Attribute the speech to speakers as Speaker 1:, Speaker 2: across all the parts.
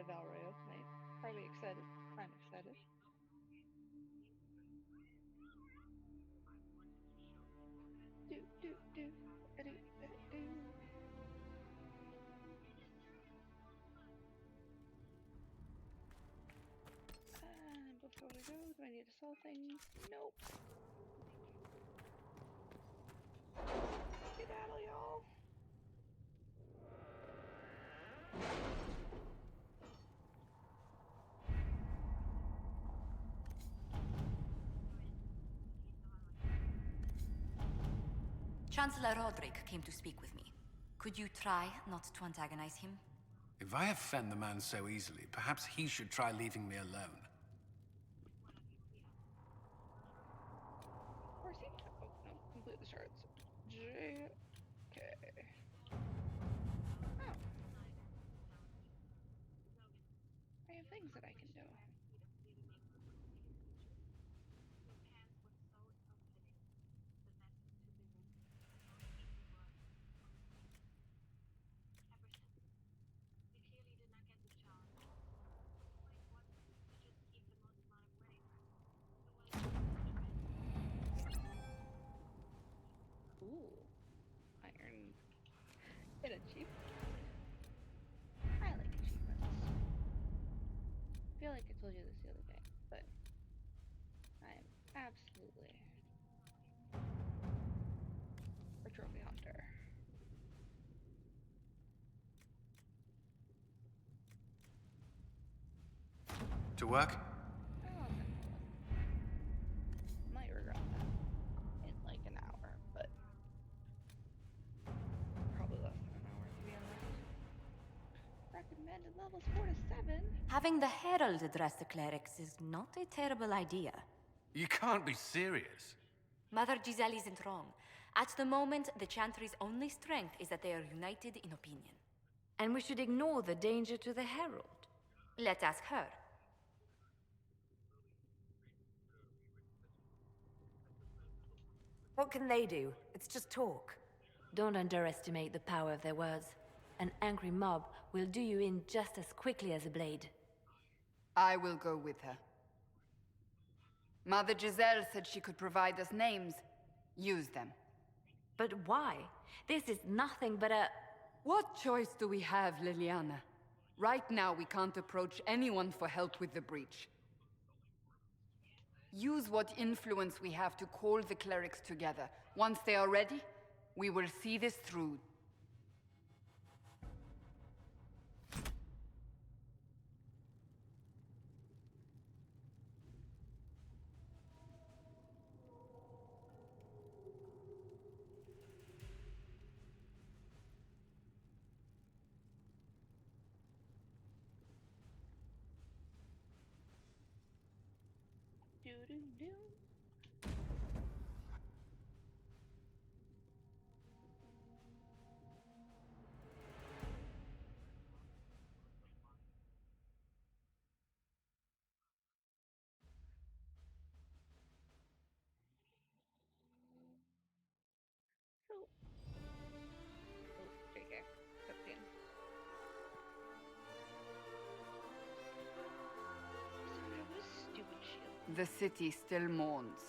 Speaker 1: Val Royeaux tonight. Probably excited. I'm excited. Do do do do do do. And before we go, do I need to sell things? Nope. Skedaddle, y'all.
Speaker 2: Chancellor Roderick came to speak with me. Could you try not to antagonize him?
Speaker 3: If I offend the man so easily, perhaps he should try leaving me alone.
Speaker 1: Where's he? Oh, no. Complete the shards. J. K. Oh. I have things that I can do. Ooh. Iron. Get a cheap. I like achievements. I feel like I told you this the other day, but I'm absolutely a trophy hunter.
Speaker 3: To work?
Speaker 1: Oh, might regret that in like an hour, but probably less than an hour to be honest. Recommended levels 4 to 7.
Speaker 2: Having the Herald address the clerics is not a terrible idea.
Speaker 3: You can't be serious.
Speaker 2: Mother Giselle isn't wrong. At the moment, the Chantry's only strength is that they are united in opinion.
Speaker 4: And we should ignore the danger to the Herald.
Speaker 2: Let's ask her.
Speaker 4: What can they do? It's just talk. Don't underestimate the power of their words. An angry mob will do you in just as quickly as a blade.
Speaker 5: I will go with her. Mother Giselle said she could provide us names. Use them.
Speaker 4: But why? This is nothing but a...
Speaker 5: What choice do we have, Liliana? Right now, we can't approach anyone for help with the breach. Use what influence we have to call the clerics together. Once they are ready, we will see this through.
Speaker 1: Do do do. So, oh, JK, cutscene. Stupid shield.
Speaker 5: The city still mourns.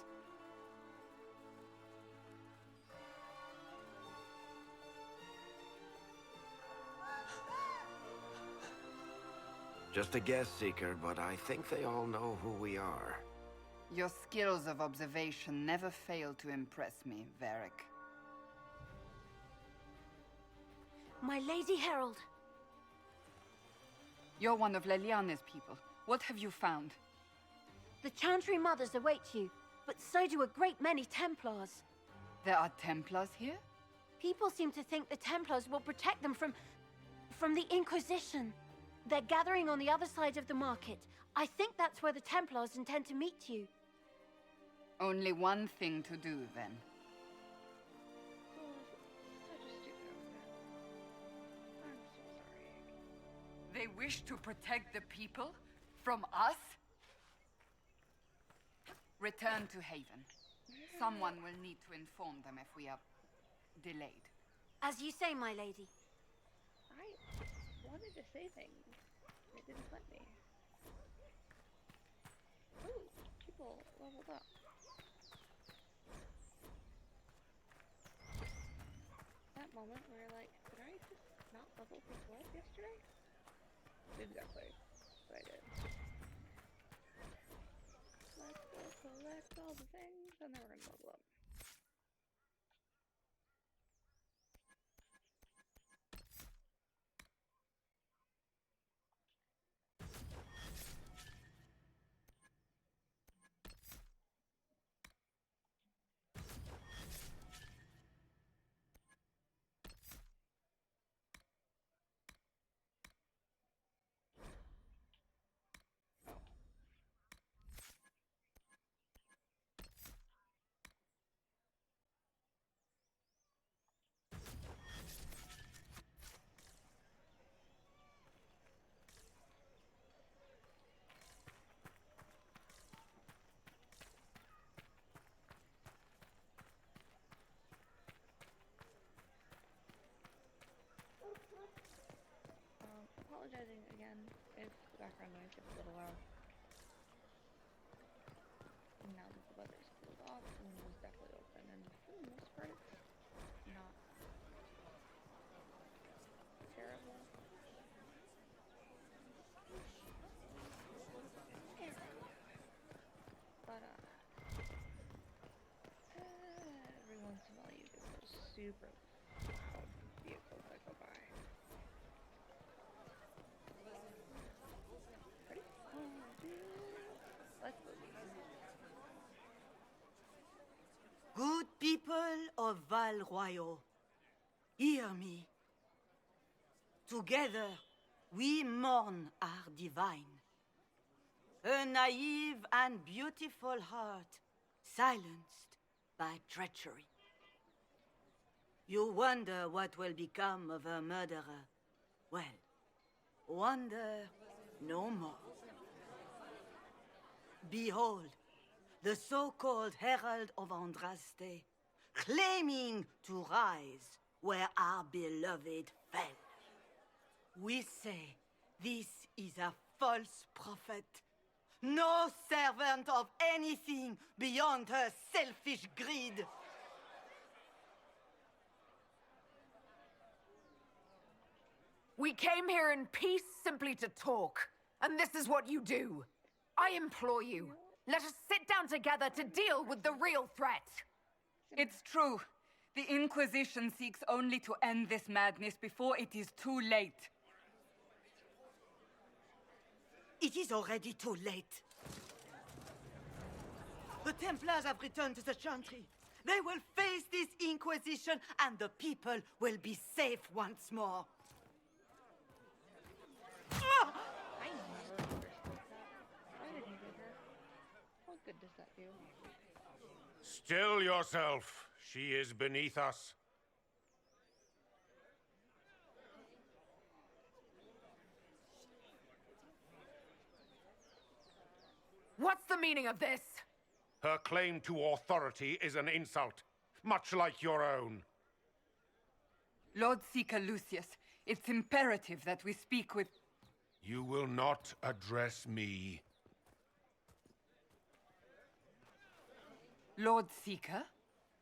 Speaker 6: Just a guess, Seeker, but I think they all know who we are.
Speaker 5: Your skills of observation never fail to impress me, Varric.
Speaker 4: My Lady Herald!
Speaker 5: You're one of Leliana's people. What have you found?
Speaker 4: The Chantry Mothers await you, but so do a great many Templars.
Speaker 5: There are Templars here?
Speaker 4: People seem to think the Templars will protect them from the Inquisition. They're gathering on the other side of the market. I think that's where the Templars intend to meet you.
Speaker 5: Only one thing to do, then.
Speaker 1: Such a stupid outfit. I'm so sorry.
Speaker 5: They wish to protect the people? From us? Return to Haven. Someone will need to inform them if we are delayed.
Speaker 4: As you say, my lady.
Speaker 1: I wanted to say things. I didn't let me. Ooh, people leveled up. That moment where you're like, did I just not level people up yesterday? Exactly what I did. Let's go collect all the things, and then we're gonna level up. Apologizing again if the background noise gets a little loud. Now that the weather's cooled off, the window's definitely open, and for the most part, it's not terrible. But, every once in a while you get those super loud vehicles that go by. Ready? 1, 2, let's go.
Speaker 7: Good people of Royeaux, hear me. Together, we mourn our divine. A naive and beautiful heart, silenced by treachery. You wonder what will become of a murderer. Well, wonder no more. Behold, the so-called Herald of Andraste, claiming to rise where our beloved fell. We say this is a false prophet, no servant of anything beyond her selfish greed.
Speaker 5: We came here in peace simply to talk, and this is what you do. I implore you, let us sit down together to deal with the real threat.
Speaker 8: It's true. The Inquisition seeks only to end this madness before it is too late.
Speaker 7: It is already too late. The Templars have returned to the Chantry. They will face this Inquisition, and the people will be safe once more.
Speaker 1: I never understood that. Why did he get her? What good does that do?
Speaker 9: Still yourself. She is beneath us.
Speaker 5: What's the meaning of this?
Speaker 9: Her claim to authority is an insult, much like your own.
Speaker 8: Lord Seeker Lucius, it's imperative that we speak with...
Speaker 9: You will not address me.
Speaker 8: Lord Seeker?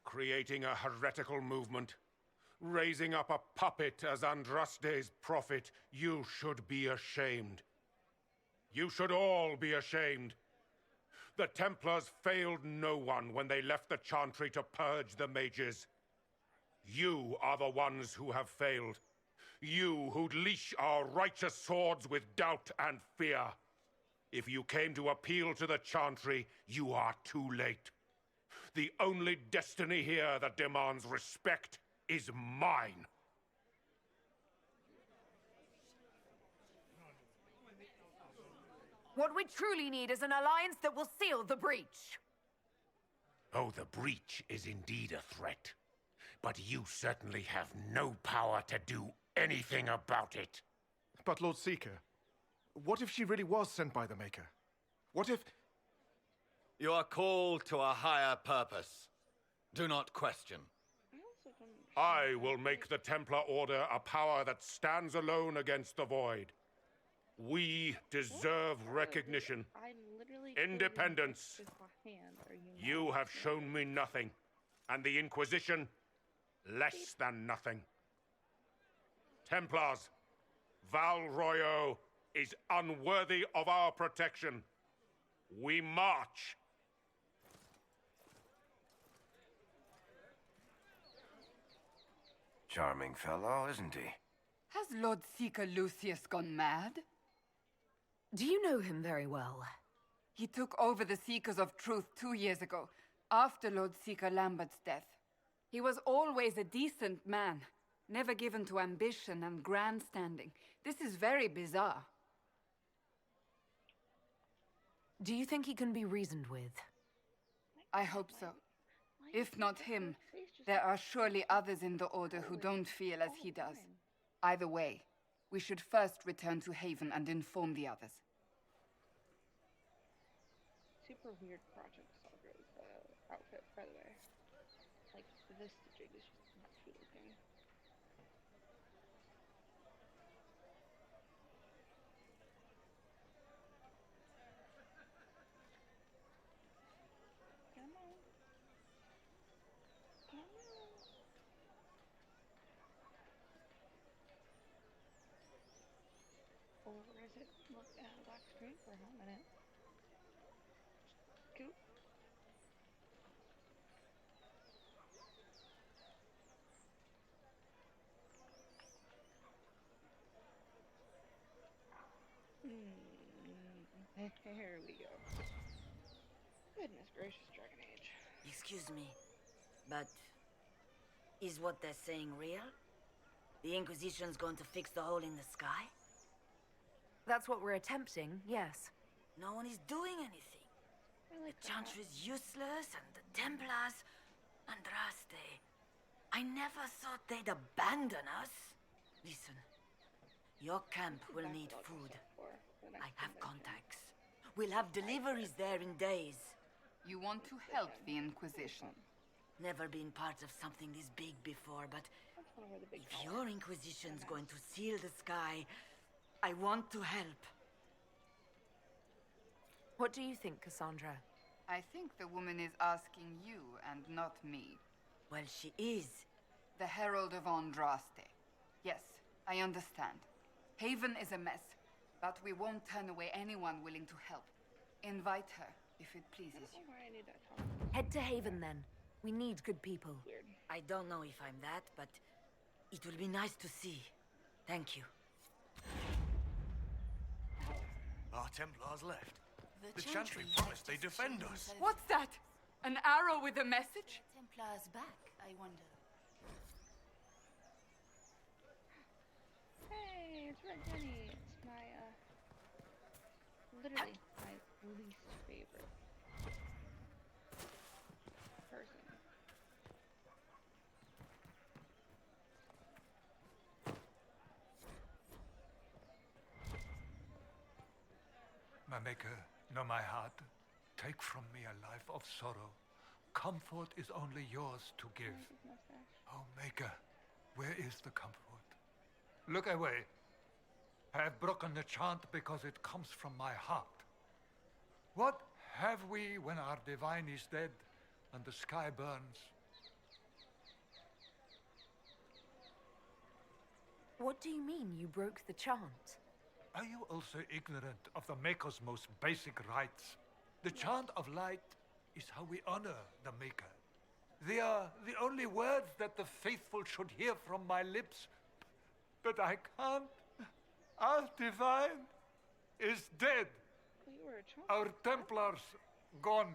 Speaker 9: Creating a heretical movement. Raising up a puppet as Andraste's prophet. You should be ashamed. You should all be ashamed. The Templars failed no one when they left the Chantry to purge the mages. You are the ones who have failed. You who'd leash our righteous swords with doubt and fear. If you came to appeal to the Chantry, you are too late. The only destiny here that demands respect is mine.
Speaker 5: What we truly need is an alliance that will seal the breach.
Speaker 9: Oh, the breach is indeed a threat. But you certainly have no power to do anything about it.
Speaker 10: But Lord Seeker, what if she really was sent by the Maker? What if...
Speaker 11: You are called to a higher purpose. Do not question.
Speaker 9: I will make the Templar Order a power that stands alone against the Void. We deserve recognition.
Speaker 1: I literally killed you
Speaker 9: Independence.
Speaker 1: with my hand. Are you
Speaker 9: You
Speaker 1: mad?
Speaker 9: have shown me nothing, and the Inquisition, less than nothing. Templars, Val Royeaux is unworthy of our protection. We march.
Speaker 6: Charming fellow, isn't he?
Speaker 8: Has Lord Seeker Lucius gone mad?
Speaker 5: Do you know him very well?
Speaker 8: He took over the Seekers of Truth 2 years ago, after Lord Seeker Lambert's death. He was always a decent man, never given to ambition and grandstanding. This is very bizarre.
Speaker 5: Do you think he can be reasoned with?
Speaker 8: I hope so. If not him, there are surely others in the Order who don't feel as he does. Either way, we should first return to Haven and inform the others.
Speaker 1: Super weird Project Saga's outfit, by the way. Like, this jig is just goofy looking. Come on. Come on. Or is it look at a black screen for a minute? Cool. Here we go. Goodness gracious, Dragon Age.
Speaker 12: Excuse me, but is what they're saying real? The Inquisition's going to fix the hole in the sky?
Speaker 5: That's what we're attempting, yes.
Speaker 12: No one is doing anything.
Speaker 1: Like
Speaker 12: the Chantry is useless, and the Templars... Andraste. I never thought they'd abandon us. Listen, your camp will need food. I have contacts. We'll have deliveries there in days.
Speaker 8: You want to help the Inquisition?
Speaker 12: Never been part of something this big before, but if your Inquisition's going to seal the sky, I want to help.
Speaker 5: What do you think, Cassandra?
Speaker 8: I think the woman is asking you and not me.
Speaker 12: Well, she is.
Speaker 8: The Herald of Andraste. Yes, I understand. Haven is a mess, but we won't turn away anyone willing to help. Invite her, if it pleases you.
Speaker 5: Head to Haven, then. We need good people.
Speaker 12: I don't know if I'm that, but it will be nice to see. Thank you.
Speaker 10: Our Templars left. The Chantry promised they'd defend us.
Speaker 8: What's that? An arrow with a message?
Speaker 2: Templars back, I wonder.
Speaker 1: Hey, it's Red Jenny. It's my, literally my least favorite person.
Speaker 13: My Maker, know my heart. Take from me a life of sorrow. Comfort is only yours to give. Oh, Maker, where is the comfort? Look away. I have broken the chant because it comes from my heart. What have we when our divine is dead and the sky burns?
Speaker 5: What do you mean you broke the chant?
Speaker 13: Are you also ignorant of the Maker's most basic rights? The chant of light is how we honor the Maker. They are the only words that the faithful should hear from my lips. But I can't. Our divine is dead. Our Templars gone.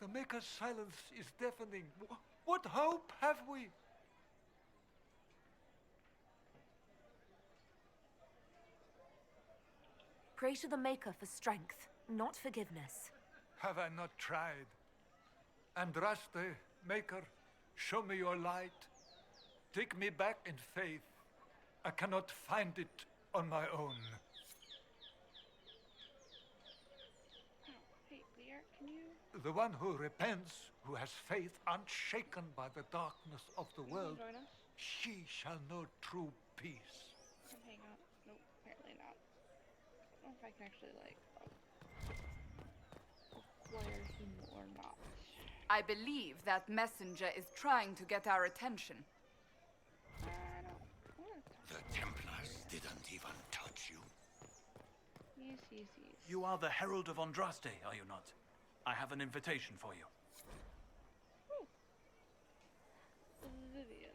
Speaker 13: The Maker's silence is deafening. What hope have we?
Speaker 5: Pray to the Maker for strength, not forgiveness.
Speaker 13: Have I not tried? Andraste, Maker, show me your light. Take me back in faith. I cannot find it on my own.
Speaker 1: Hey, Lear, can you...
Speaker 13: The one who repents, who has faith unshaken by the darkness of the world,
Speaker 1: join us?
Speaker 13: she shall know true peace.
Speaker 1: Come hang out. Nope, apparently not. if I can actually, like, acquire him or not.
Speaker 8: I believe that messenger is trying to get our attention.
Speaker 1: I don't want to talk
Speaker 6: The
Speaker 1: about
Speaker 6: Templars
Speaker 1: it.
Speaker 6: didn't even touch you.
Speaker 1: Yes.
Speaker 14: You are the Herald of Andraste, are you not? I have an invitation for you.
Speaker 1: Vivian.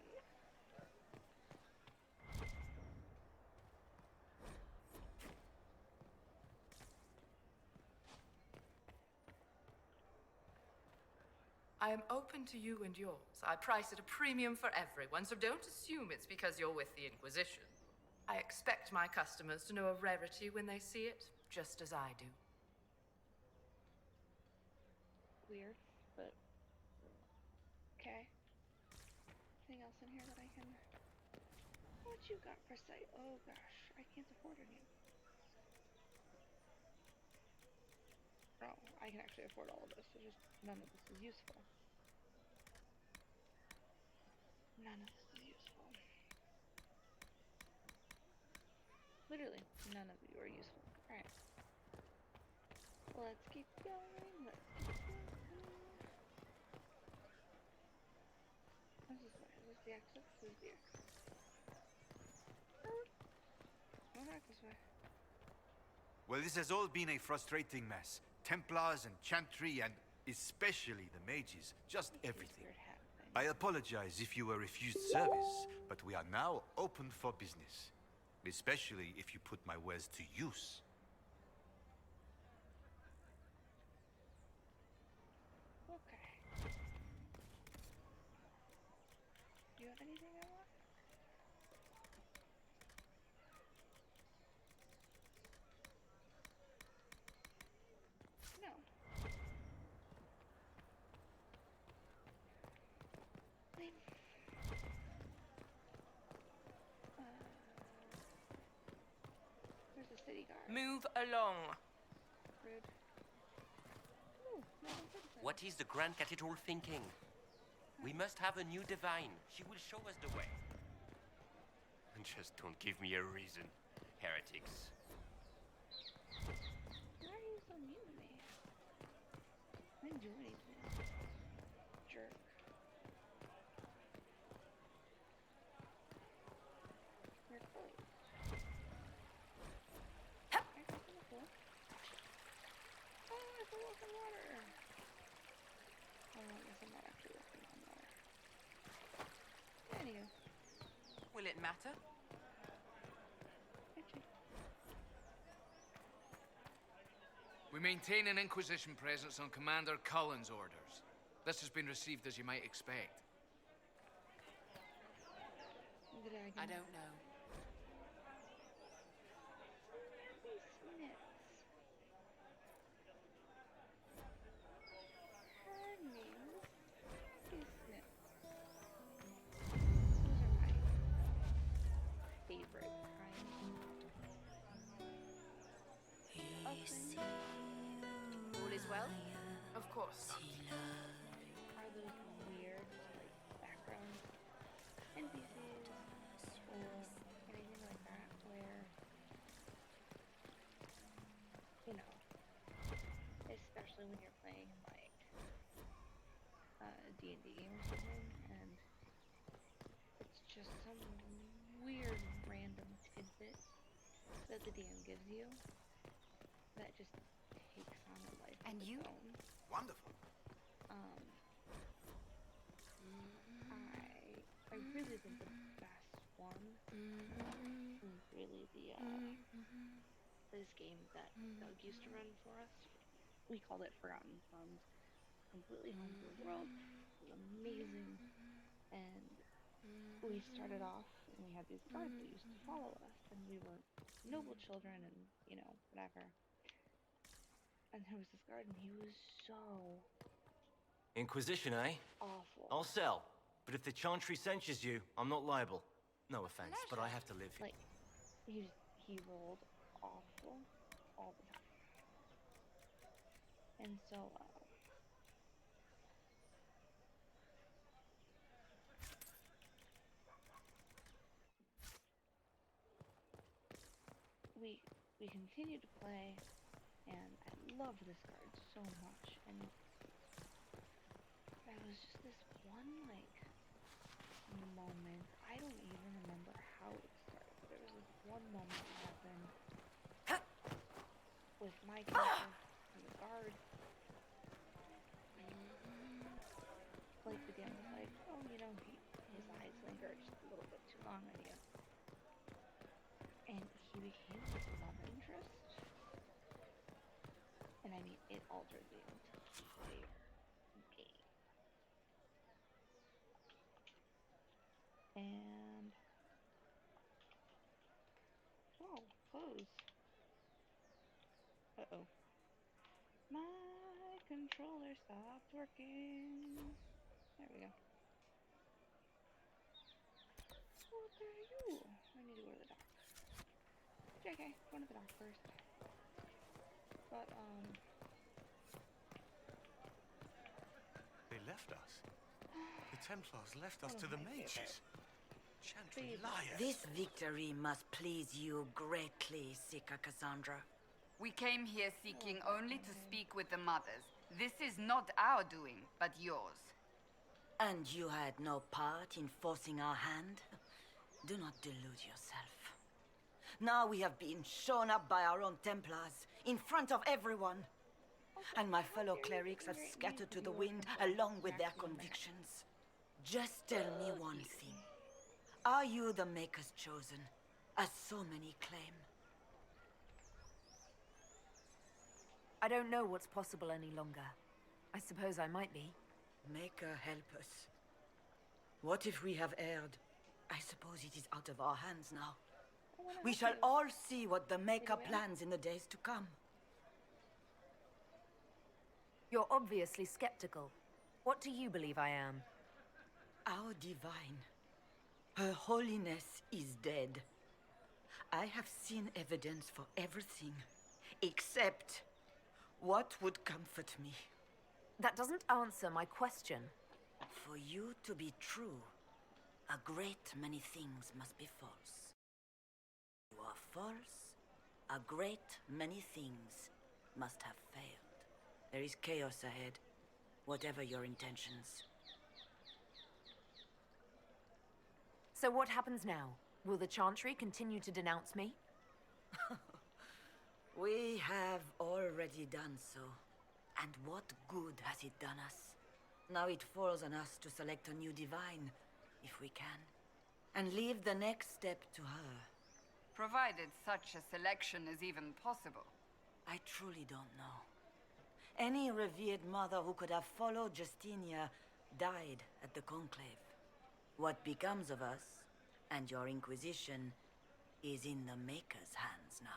Speaker 15: I am open to you and yours. I price at a premium for everyone, so don't assume it's because you're with the Inquisition. I expect my customers to know a rarity when they see it, just as I do.
Speaker 1: Weird, but okay. Anything else in here that I can... What you got for sight? Oh gosh, I can't afford any. Oh, I can actually afford all of this, so just none of this is useful. None of this is useful. Literally, none of you are useful. Alright. Let's keep going, let's keep going. What's this way? Is this the exit? This is the exit. Go back this way.
Speaker 16: Well, this has all been a frustrating mess. Templars and Chantry and especially the mages. Just everything. I apologize if you were refused service, but we are now open for business. Especially if you put my wares to use.
Speaker 1: Okay. Do you have anything I want? No. Lame. Where's the city guard?
Speaker 17: Move along.
Speaker 1: Rude. Ooh, nothing good to say.
Speaker 17: What is the Grand Cathedral thinking? We must have a new divine. She will show us the way. And just don't give me a reason, heretics.
Speaker 1: Why are you so mean to me? I didn't do anything. Jerk. You're close. I got some pool. Oh, I fell off in water. Oh, I guess I'm not actually walking on water. Anywho.
Speaker 15: Will it matter?
Speaker 18: We maintain an Inquisition presence on Commander Cullen's orders. This has been received as you might expect.
Speaker 15: I don't know.
Speaker 1: Her name is Snip. Those are my favorite kind of things.
Speaker 15: All is well? Of course.
Speaker 1: Are those weird, like, background NPCs or anything like that where, you know, especially when you're playing, like, D&D or something, and it's just some weird random tidbit that the DM gives you that just takes on a life of its own.
Speaker 16: Wonderful.
Speaker 1: I really think the best one is really this game that Doug used to run for us. We called it Forgotten Sons. Completely homebrew world. It was amazing. And we started off and we had these guards that used to follow us, and we were noble children and, you know, whatever. And there was this guard and he was so
Speaker 19: Inquisition, eh?
Speaker 1: awful.
Speaker 19: I'll sell. But if the Chantry censures you, I'm not liable. No offense, but I have to live here.
Speaker 1: Like, he rolled awful all the time. And so, we we continued to play, and I loved this card so much, and there was just this one, like, moment, I don't even remember how it started, but there was this one moment that happened with my character and the guard. Like, the DM was like, oh, you know, his eyes lingered just a little bit too long on you. And he became this love interest. And I mean, it altered the entire game. And... oh, close. Uh-oh. My controller stopped working. There we go. What are you? I need to go to the dock. JK, go to the dock first. But,
Speaker 10: They left us. The Templars left us to the mages. Chantry liars.
Speaker 12: This victory must please you greatly, Seeker Cassandra.
Speaker 8: We came here seeking only to speak with the mothers. This is not our doing, but yours.
Speaker 12: And you had no part in forcing our hand? Do not delude yourself. Now we have been shown up by our own Templars, in front of everyone. And my fellow clerics have scattered to the wind along with their convictions. Just tell me one thing. Are you the Maker's chosen, as so many claim?
Speaker 20: I don't know what's possible any longer. I suppose I might be.
Speaker 12: Maker, help us. What if we have erred? I suppose it is out of our hands now. We shall all see what the Maker plans in the days to come.
Speaker 20: You're obviously skeptical. What do you believe I am?
Speaker 12: Our divine. Her holiness is dead. I have seen evidence for everything, except what would comfort me.
Speaker 20: That doesn't answer my question.
Speaker 12: For you to be true, a great many things must be false. You are false, a great many things must have failed. There is chaos ahead, whatever your intentions.
Speaker 20: So what happens now? Will the Chantry continue to denounce me?
Speaker 12: We have already done so. And what good has it done us? Now it falls on us to select a new divine, if we can, and leave the next step to her.
Speaker 8: Provided such a selection is even possible.
Speaker 12: I truly don't know. Any revered mother who could have followed Justinia died at the Conclave. What becomes of us, and your Inquisition, is in the Maker's hands now.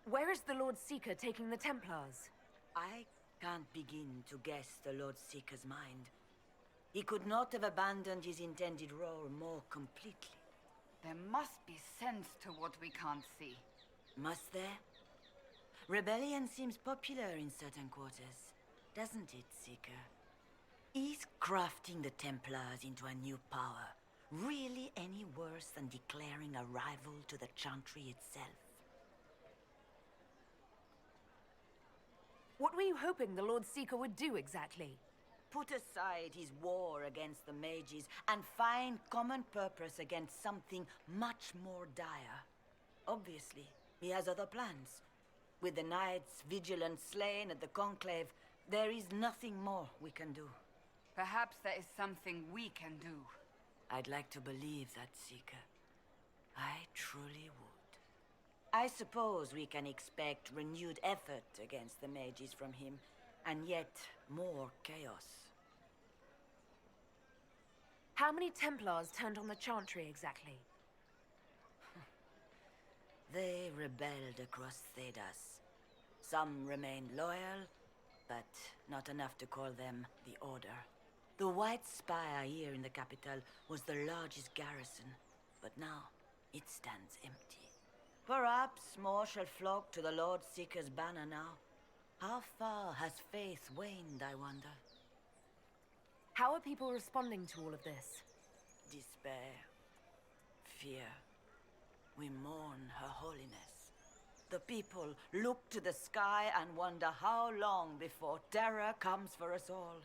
Speaker 20: Where is the Lord Seeker taking the Templars?
Speaker 12: I can't begin to guess the Lord Seeker's mind. He could not have abandoned his intended role more completely.
Speaker 8: There must be sense to what we can't see.
Speaker 12: Must there? Rebellion seems popular in certain quarters, doesn't it, Seeker? Is crafting the Templars into a new power really any worse than declaring a rival to the Chantry itself?
Speaker 20: What were you hoping the Lord Seeker would do exactly?
Speaker 12: Put aside his war against the mages and find common purpose against something much more dire. Obviously, he has other plans. With the knights vigilant slain at the Conclave, there is nothing more we can do.
Speaker 8: Perhaps there is something we can do.
Speaker 12: I'd like to believe that, Seeker. I truly would. I suppose we can expect renewed effort against the mages from him, and yet more chaos.
Speaker 20: How many Templars turned on the Chantry exactly?
Speaker 12: They rebelled across Thedas. Some remained loyal, but not enough to call them the Order. The White Spire here in the capital was the largest garrison, but now it stands empty. Perhaps more shall flock to the Lord Seeker's banner now. How far has faith waned, I wonder?
Speaker 20: How are people responding to all of this?
Speaker 12: Despair. Fear. We mourn Her Holiness. The people look to the sky and wonder how long before terror comes for us all.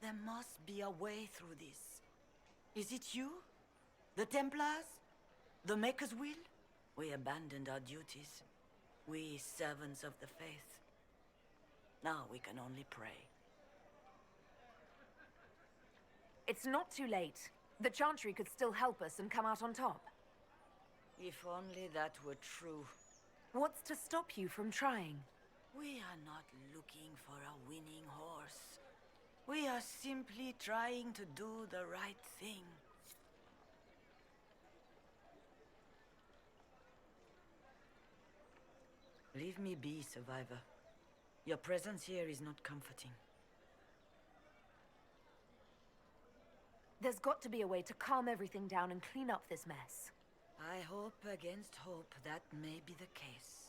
Speaker 12: There must be a way through this. Is it you? The Templars? The Maker's Will? We abandoned our duties. We servants of the faith. Now we can only pray.
Speaker 20: It's not too late. The Chantry could still help us and come out on top.
Speaker 12: If only that were true.
Speaker 20: What's to stop you from trying?
Speaker 12: We are not looking for a winning horse. We are simply trying to do the right thing. Leave me be, survivor. Your presence here is not comforting.
Speaker 20: There's got to be a way to calm everything down and clean up this mess.
Speaker 12: I hope against hope that may be the case.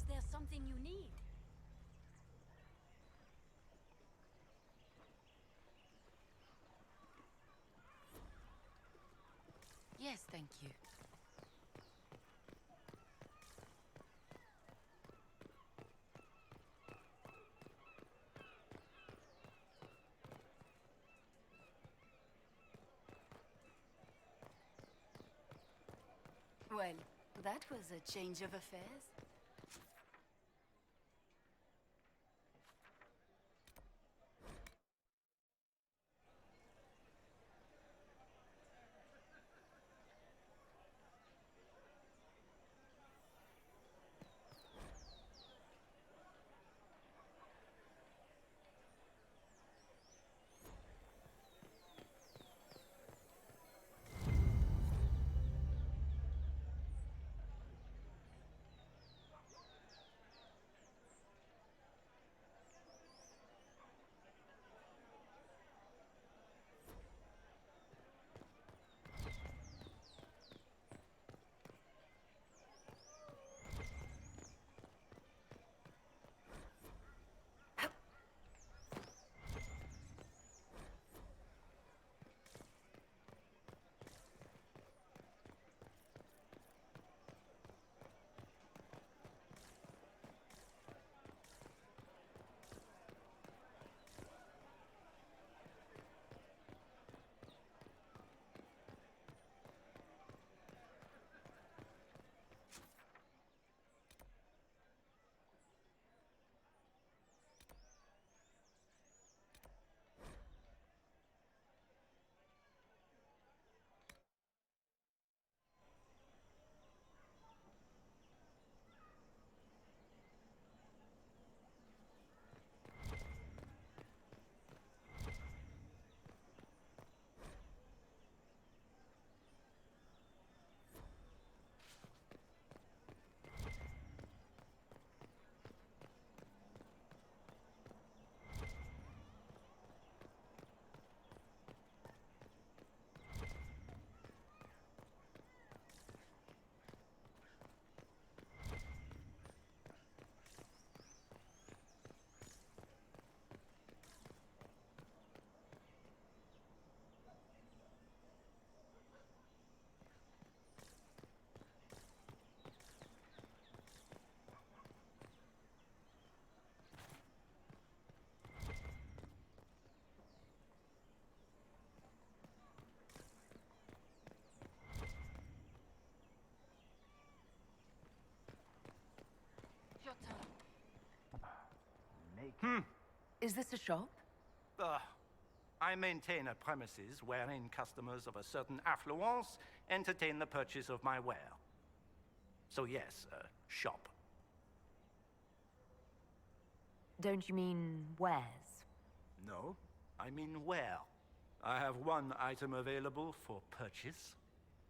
Speaker 2: Is there something you need? Yes, thank you. Well, that was a change of affairs.
Speaker 21: like...
Speaker 20: Is this a shop?
Speaker 21: I maintain a premises wherein customers of a certain affluence entertain the purchase of my ware. So yes, a shop.
Speaker 20: Don't you mean wares?
Speaker 21: No, I mean ware. I have one item available for purchase.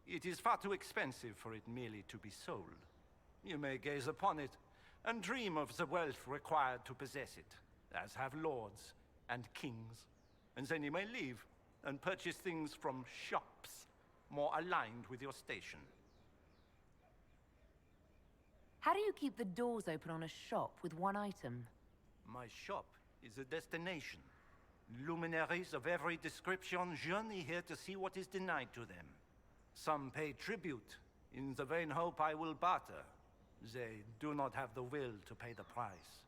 Speaker 21: It is far too expensive for it merely to be sold. You may gaze upon it and dream of the wealth required to possess it, as have lords and kings. And then you may leave and purchase things from shops more aligned with your station.
Speaker 20: How do you keep the doors open on a shop with one item?
Speaker 21: My shop is a destination. Luminaries of every description journey here to see what is denied to them. Some pay tribute in the vain hope I will barter. They do not have the will to pay the price.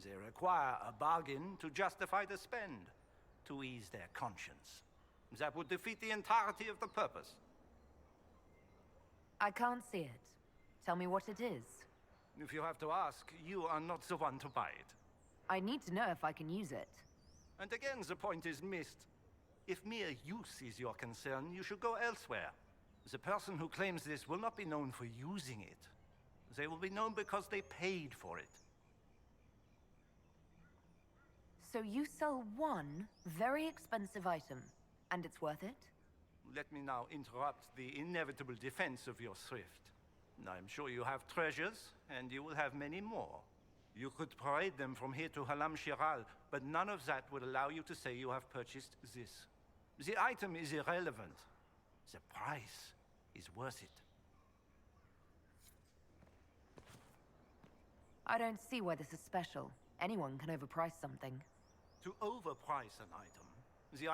Speaker 21: They require a bargain to justify the spend, to ease their conscience. That would defeat the entirety of the purpose.
Speaker 20: I can't see it. Tell me what it is.
Speaker 21: If you have to ask, you are not the one to buy it.
Speaker 20: I need to know if I can use it.
Speaker 21: And again, the point is missed. If mere use is your concern, you should go elsewhere. The person who claims this will not be known for using it. They will be known because they paid for it.
Speaker 20: So you sell one very expensive item, and it's worth it?
Speaker 21: Let me now interrupt the inevitable defense of your thrift. I'm sure you have treasures, and you will have many more. You could parade them from here to Halam Shiral, but none of that would allow you to say you have purchased this. The item is irrelevant. The price is worth it.
Speaker 20: I don't see why this is special. Anyone can overprice something.
Speaker 21: To overprice an item,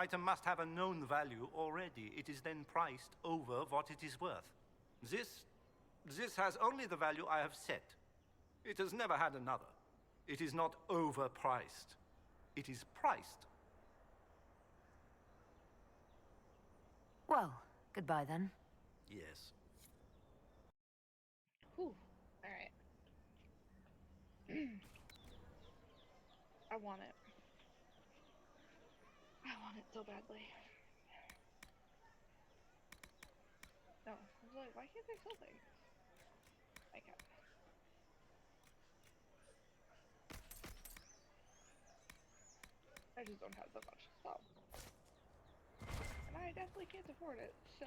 Speaker 21: the must have a known value already. It is then priced over what it is worth. This has only the value I have set. It has never had another. It is not overpriced. It is priced.
Speaker 20: Well, goodbye then.
Speaker 21: Yes.
Speaker 1: Whew. Alright. I want it. I want it so badly. No, I was like, why can't they sell things? I can't. I just don't have that much stuff. And I definitely can't afford it, so...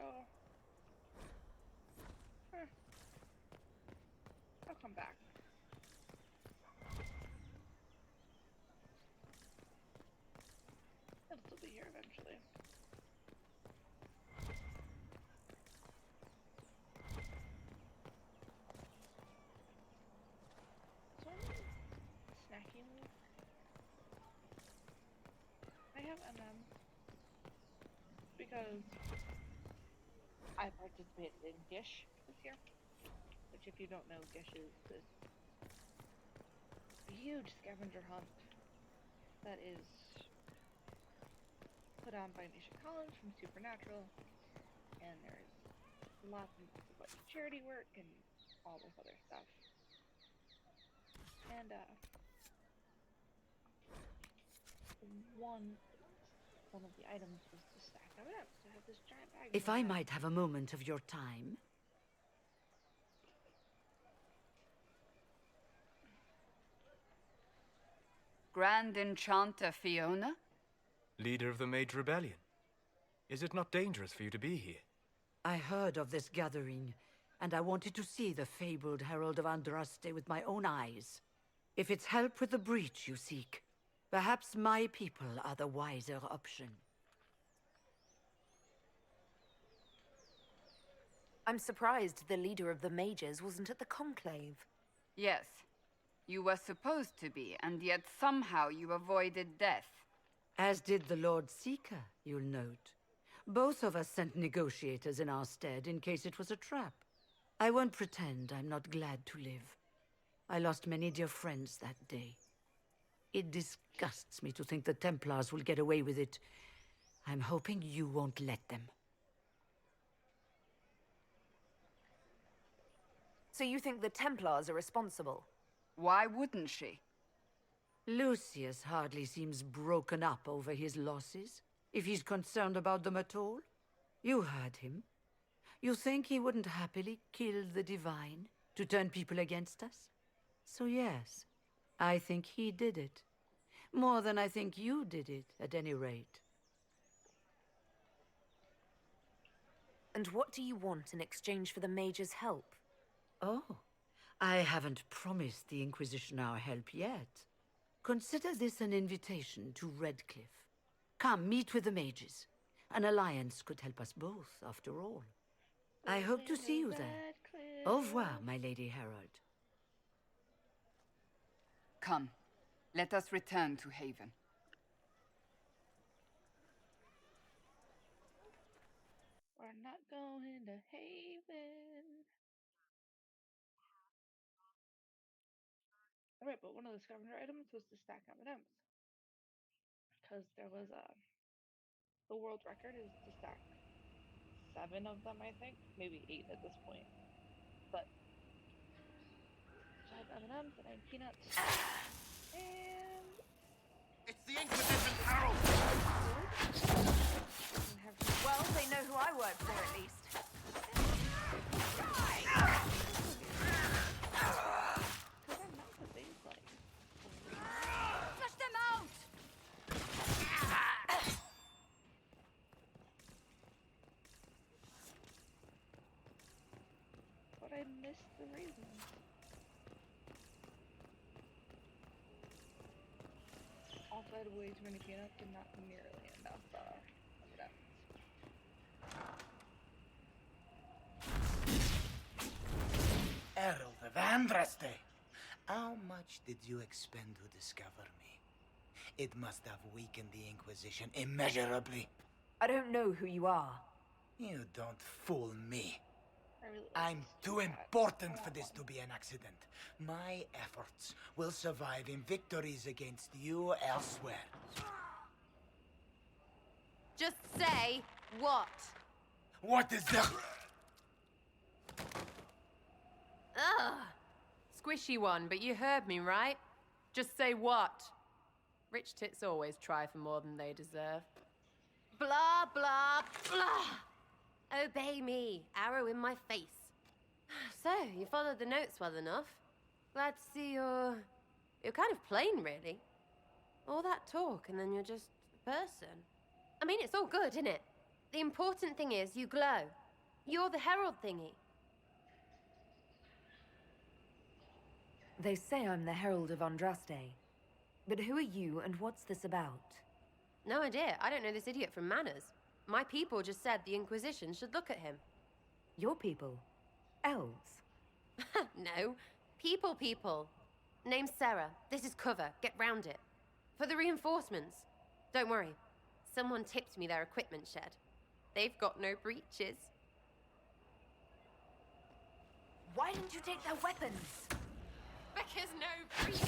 Speaker 1: I'll come back. It'll still be here eventually. So I'm snacking. I have M&M's because I participated in Gish this year. Which, if you don't know, Gish is this huge scavenger hunt that is put on by Nisha Collins from Supernatural, and there's lots and lots of charity work and all this other stuff. And one of the items was to stack M&M's to have this giant bag.
Speaker 12: If I might have a moment of your time.
Speaker 8: Grand Enchanter Fiona?
Speaker 22: Leader of the Mage Rebellion. Is it not dangerous for you to be here?
Speaker 12: I heard of this gathering, and I wanted to see the fabled Herald of Andraste with my own eyes. If it's help with the breach you seek, perhaps my people are the wiser option.
Speaker 20: I'm surprised the leader of the mages wasn't at the conclave.
Speaker 8: Yes. You were supposed to be, and yet somehow you avoided death.
Speaker 12: As did the Lord Seeker, you'll note. Both of us sent negotiators in our stead in case it was a trap. I won't pretend I'm not glad to live. I lost many dear friends that day. It disgusts me to think the Templars will get away with it. I'm hoping you won't let them.
Speaker 20: So you think the Templars are responsible?
Speaker 8: Why wouldn't she?
Speaker 3: Lucius hardly seems broken up over his losses, if he's concerned about them at all. You heard him. You think he wouldn't happily kill the divine to turn people against us? So yes, I think he did it. More than I think you did it, at any rate.
Speaker 20: And what do you want in exchange for the Mage's help?
Speaker 3: Oh, I haven't promised the Inquisition our help yet. Consider this an invitation to Redcliffe. Come, meet with the mages. An alliance could help us both, after all. I hope to see you there. Au revoir, my Lady Herald.
Speaker 8: Come, let us return to Haven.
Speaker 1: We're not going to Haven. Alright, but one of the scavenger items was to stack M&Ms. Because there was the world record is to stack 7 of them, I think. Maybe 8 at this point. But 5 M&Ms and 9 peanuts. And
Speaker 11: it's the Inquisition, Harold!
Speaker 20: Well, they know who I work for, at least.
Speaker 2: Flush them out!
Speaker 1: but I missed the reasons. Also, I had way too many peanuts and not nearly enough M&Ms.
Speaker 4: Herald of Andraste, how much did you expend to discover me? It must have weakened the Inquisition immeasurably.
Speaker 20: I don't know who you are.
Speaker 4: You don't fool me. I'm too important for this to be an accident. My efforts will survive in victories against you elsewhere.
Speaker 2: Just say what?
Speaker 4: What is the...
Speaker 23: Ugh. Squishy one, but you heard me, right? Just say what? Rich tits always try for more than they deserve.
Speaker 2: Blah, blah, blah! Obey me. Arrow in my face. So, you followed the notes well enough. Glad to see you're kind of plain, really. All that talk, and then you're just a person. I mean, it's all good, isn't it? The important thing is you glow. You're the herald thingy.
Speaker 20: They say I'm the Herald of Andraste. But who are you, and what's this about?
Speaker 2: No idea. I don't know this idiot from Manners. My people just said the Inquisition should look at him.
Speaker 20: Your people? Elves?
Speaker 2: No. People. Name's Sarah. This is cover. Get round it. For the reinforcements. Don't worry. Someone tipped me their equipment shed. They've got no breaches.
Speaker 20: Why didn't you take their weapons?
Speaker 2: Because no breaches.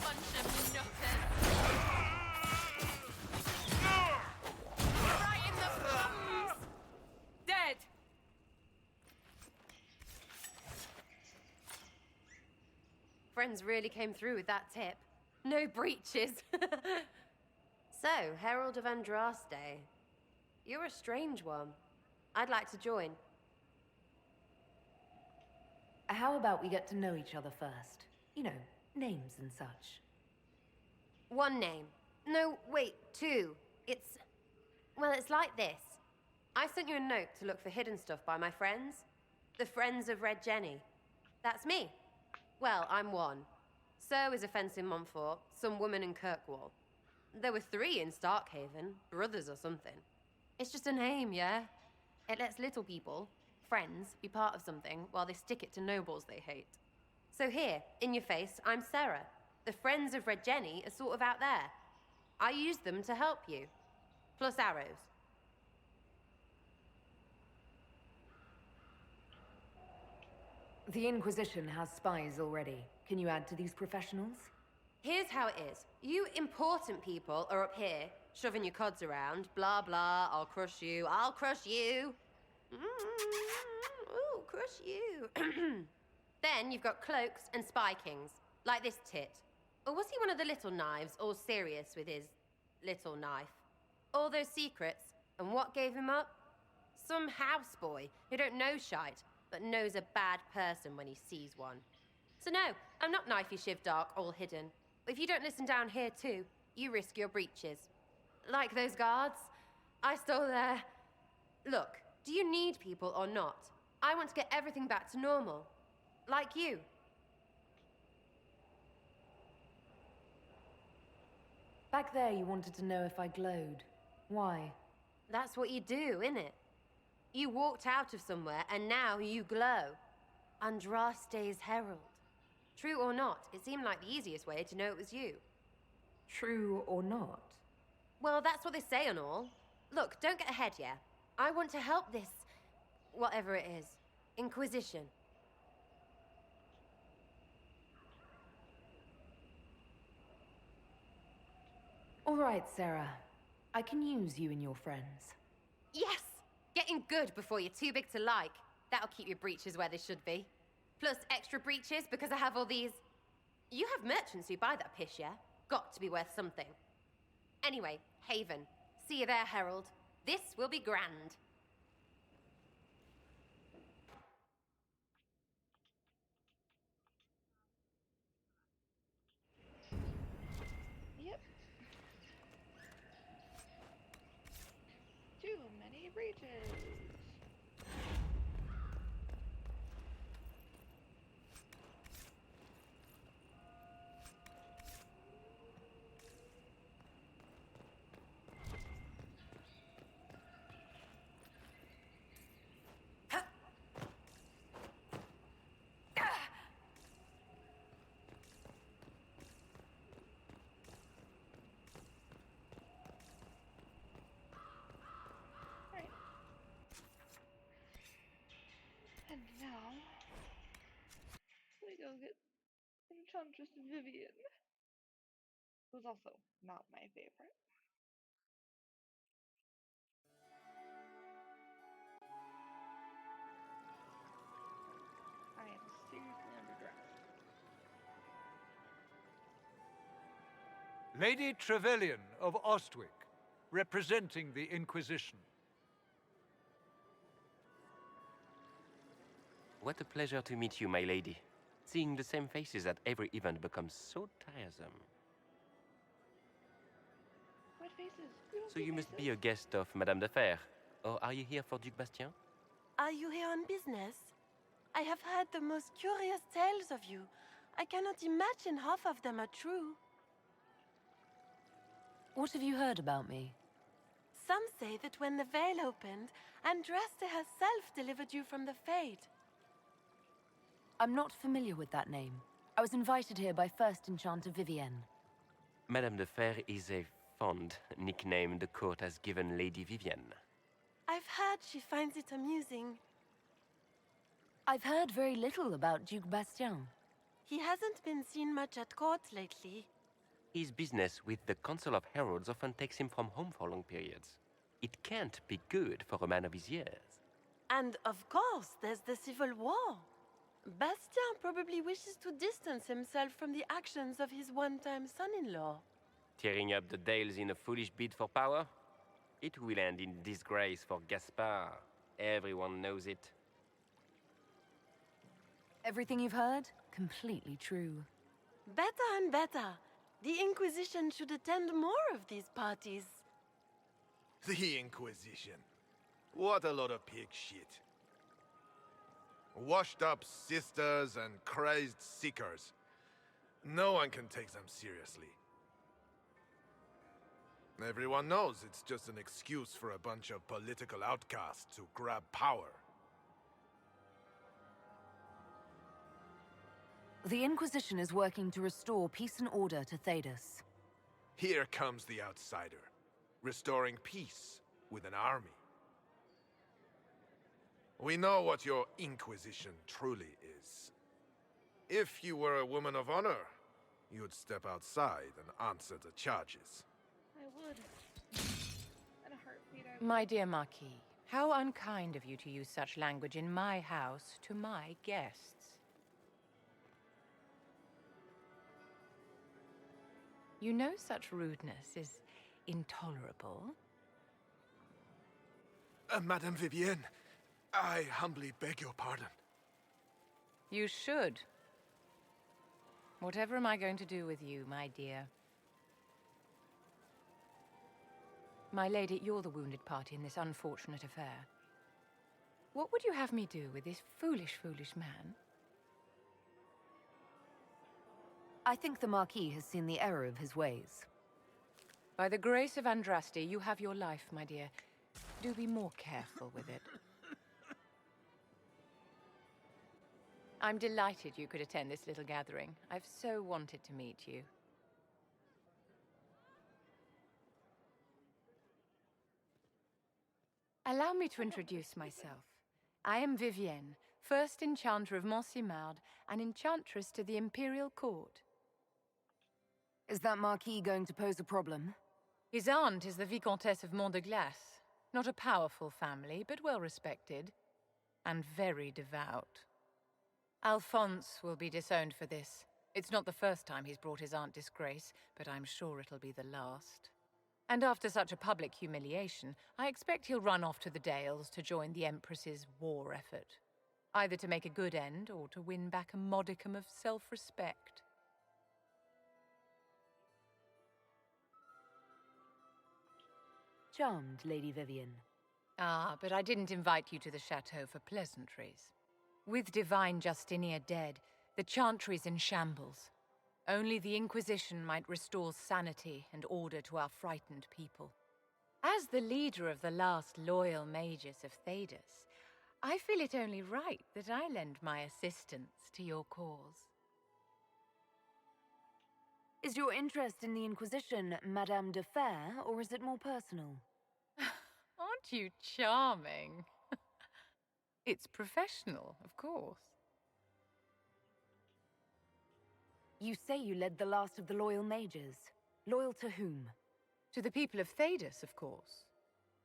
Speaker 2: Bunch of nutters. Right in the bums.
Speaker 23: Dead!
Speaker 2: Friends really came through with that tip. No breaches. So, Herald of Andraste. You're a strange one. I'd like to join.
Speaker 20: How about we get to know each other first? You know, names and such.
Speaker 2: One name. No, wait, 2. Well, it's like this. I sent you a note to look for hidden stuff by my friends. The Friends of Red Jenny. That's me. Well, I'm one. So is a fence in Montfort, some woman in Kirkwall. There were 3 in Starkhaven, brothers or something. It's just a name, yeah? It lets little people, friends, be part of something while they stick it to nobles they hate. So here, in your face, I'm Sarah. The Friends of Red Jenny are sort of out there. I use them to help you. Plus arrows.
Speaker 20: The Inquisition has spies already. Can you add to these professionals?
Speaker 2: Here's how it is. You important people are up here, shoving your cods around. Blah, blah, I'll crush you. Ooh, crush you. Then you've got cloaks and spy kings, like this tit. Or was he one of the little knives, all serious with his little knife? All those secrets, and what gave him up? Some houseboy who don't know shite, but knows a bad person when he sees one. So no, I'm not knifey shiv dark, all hidden. If you don't listen down here too, you risk your breeches. Like those guards, I stole their... Look, do you need people or not? I want to get everything back to normal. Like you.
Speaker 20: Back there, you wanted to know if I glowed. Why?
Speaker 2: That's what you do, innit? You walked out of somewhere, and now you glow. Andraste's herald. True or not, it seemed like the easiest way to know it was you.
Speaker 20: True or not?
Speaker 2: Well, that's what they say and all. Look, don't get ahead, yeah? I want to help this... whatever it is. Inquisition.
Speaker 20: All right, Sarah. I can use you and your friends.
Speaker 2: Yes! Getting good before you're too big to like. That'll keep your breeches where they should be. Plus extra breeches because I have all these... You have merchants who buy that piss, yeah? Got to be worth something. Anyway, Haven. See you there, Herald. This will be grand.
Speaker 1: Yep. Too many breaches. And now, we go get Enchantress Vivian, who's also not my favorite. I am seriously underdressed.
Speaker 13: Lady Trevelyan of Ostwick, representing the Inquisition.
Speaker 17: What a pleasure to meet you, my lady. Seeing the same faces at every event becomes so tiresome.
Speaker 1: What faces?
Speaker 17: So you must be a guest of Madame de Fer. Or are you here for Duc Bastien?
Speaker 12: Are you here on business? I have heard the most curious tales of you. I cannot imagine half of them are true.
Speaker 20: What have you heard about me?
Speaker 12: Some say that when the veil opened, Andraste herself delivered you from the Fade.
Speaker 20: I'm not familiar with that name. I was invited here by First Enchanter Vivienne.
Speaker 17: Madame de Fer is a fond nickname the court has given Lady Vivienne.
Speaker 12: I've heard she finds it amusing.
Speaker 20: I've heard very little about Duc Bastien.
Speaker 12: He hasn't been seen much at court lately.
Speaker 17: His business with the Council of Heralds often takes him from home for long periods. It can't be good for a man of his years.
Speaker 12: And of course, there's the Civil War. Bastien probably wishes to distance himself from the actions of his one-time son-in-law.
Speaker 17: Tearing up the Dales in a foolish bid for power? It will end in disgrace for Gaspard. Everyone knows it.
Speaker 20: Everything you've heard? Completely true.
Speaker 12: Better and better. The Inquisition should attend more of these parties.
Speaker 5: The Inquisition. What a lot of pig shit. Washed-up sisters and crazed seekers. No one can take them seriously. Everyone knows it's just an excuse for a bunch of political outcasts to grab power.
Speaker 20: The Inquisition is working to restore peace and order to Thedas.
Speaker 5: Here comes the outsider, restoring peace with an army. We know what your Inquisition truly is. If you were a woman of honor, you'd step outside and answer the charges.
Speaker 1: I would. In a heartbeat, I would.
Speaker 7: My dear Marquis,
Speaker 23: How unkind of you to use such language in my house to my guests. You know such rudeness is intolerable.
Speaker 5: Madame Vivienne, I humbly beg your pardon.
Speaker 23: You should. Whatever am I going to do with you, my dear? My lady, you're the wounded party in this unfortunate affair. What would you have me do with this foolish, foolish man?
Speaker 20: I think the Marquis has seen the error of his ways.
Speaker 23: By the grace of Andraste, you have your life, my dear. Do be more careful with it. I'm delighted you could attend this little gathering. I've so wanted to meet you. Allow me to introduce myself. I am Vivienne, first Enchanter of Montsimard and Enchantress to the Imperial Court.
Speaker 20: Is that Marquis going to pose a problem?
Speaker 23: His aunt is the Vicomtesse of Mont de Glace. Not a powerful family, but well respected. And very devout. Alphonse will be disowned for this. It's not the first time he's brought his aunt disgrace, but I'm sure it'll be the last. And after such a public humiliation, I expect he'll run off to the Dales to join the Empress's war effort. Either to make a good end, or to win back a modicum of self-respect.
Speaker 20: Charmed, Lady Vivienne.
Speaker 23: Ah, but I didn't invite you to the chateau for pleasantries. With Divine Justinia dead, the Chantry's in shambles. Only the Inquisition might restore sanity and order to our frightened people. As the leader of the last loyal mages of Thedas, I feel it only right that I lend my assistance to your cause.
Speaker 20: Is your interest in the Inquisition Madame de Fer, or is it more personal?
Speaker 23: Aren't you charming? It's professional, of course.
Speaker 20: You say you led the last of the loyal mages. Loyal to whom?
Speaker 23: To the people of Thedas, of course.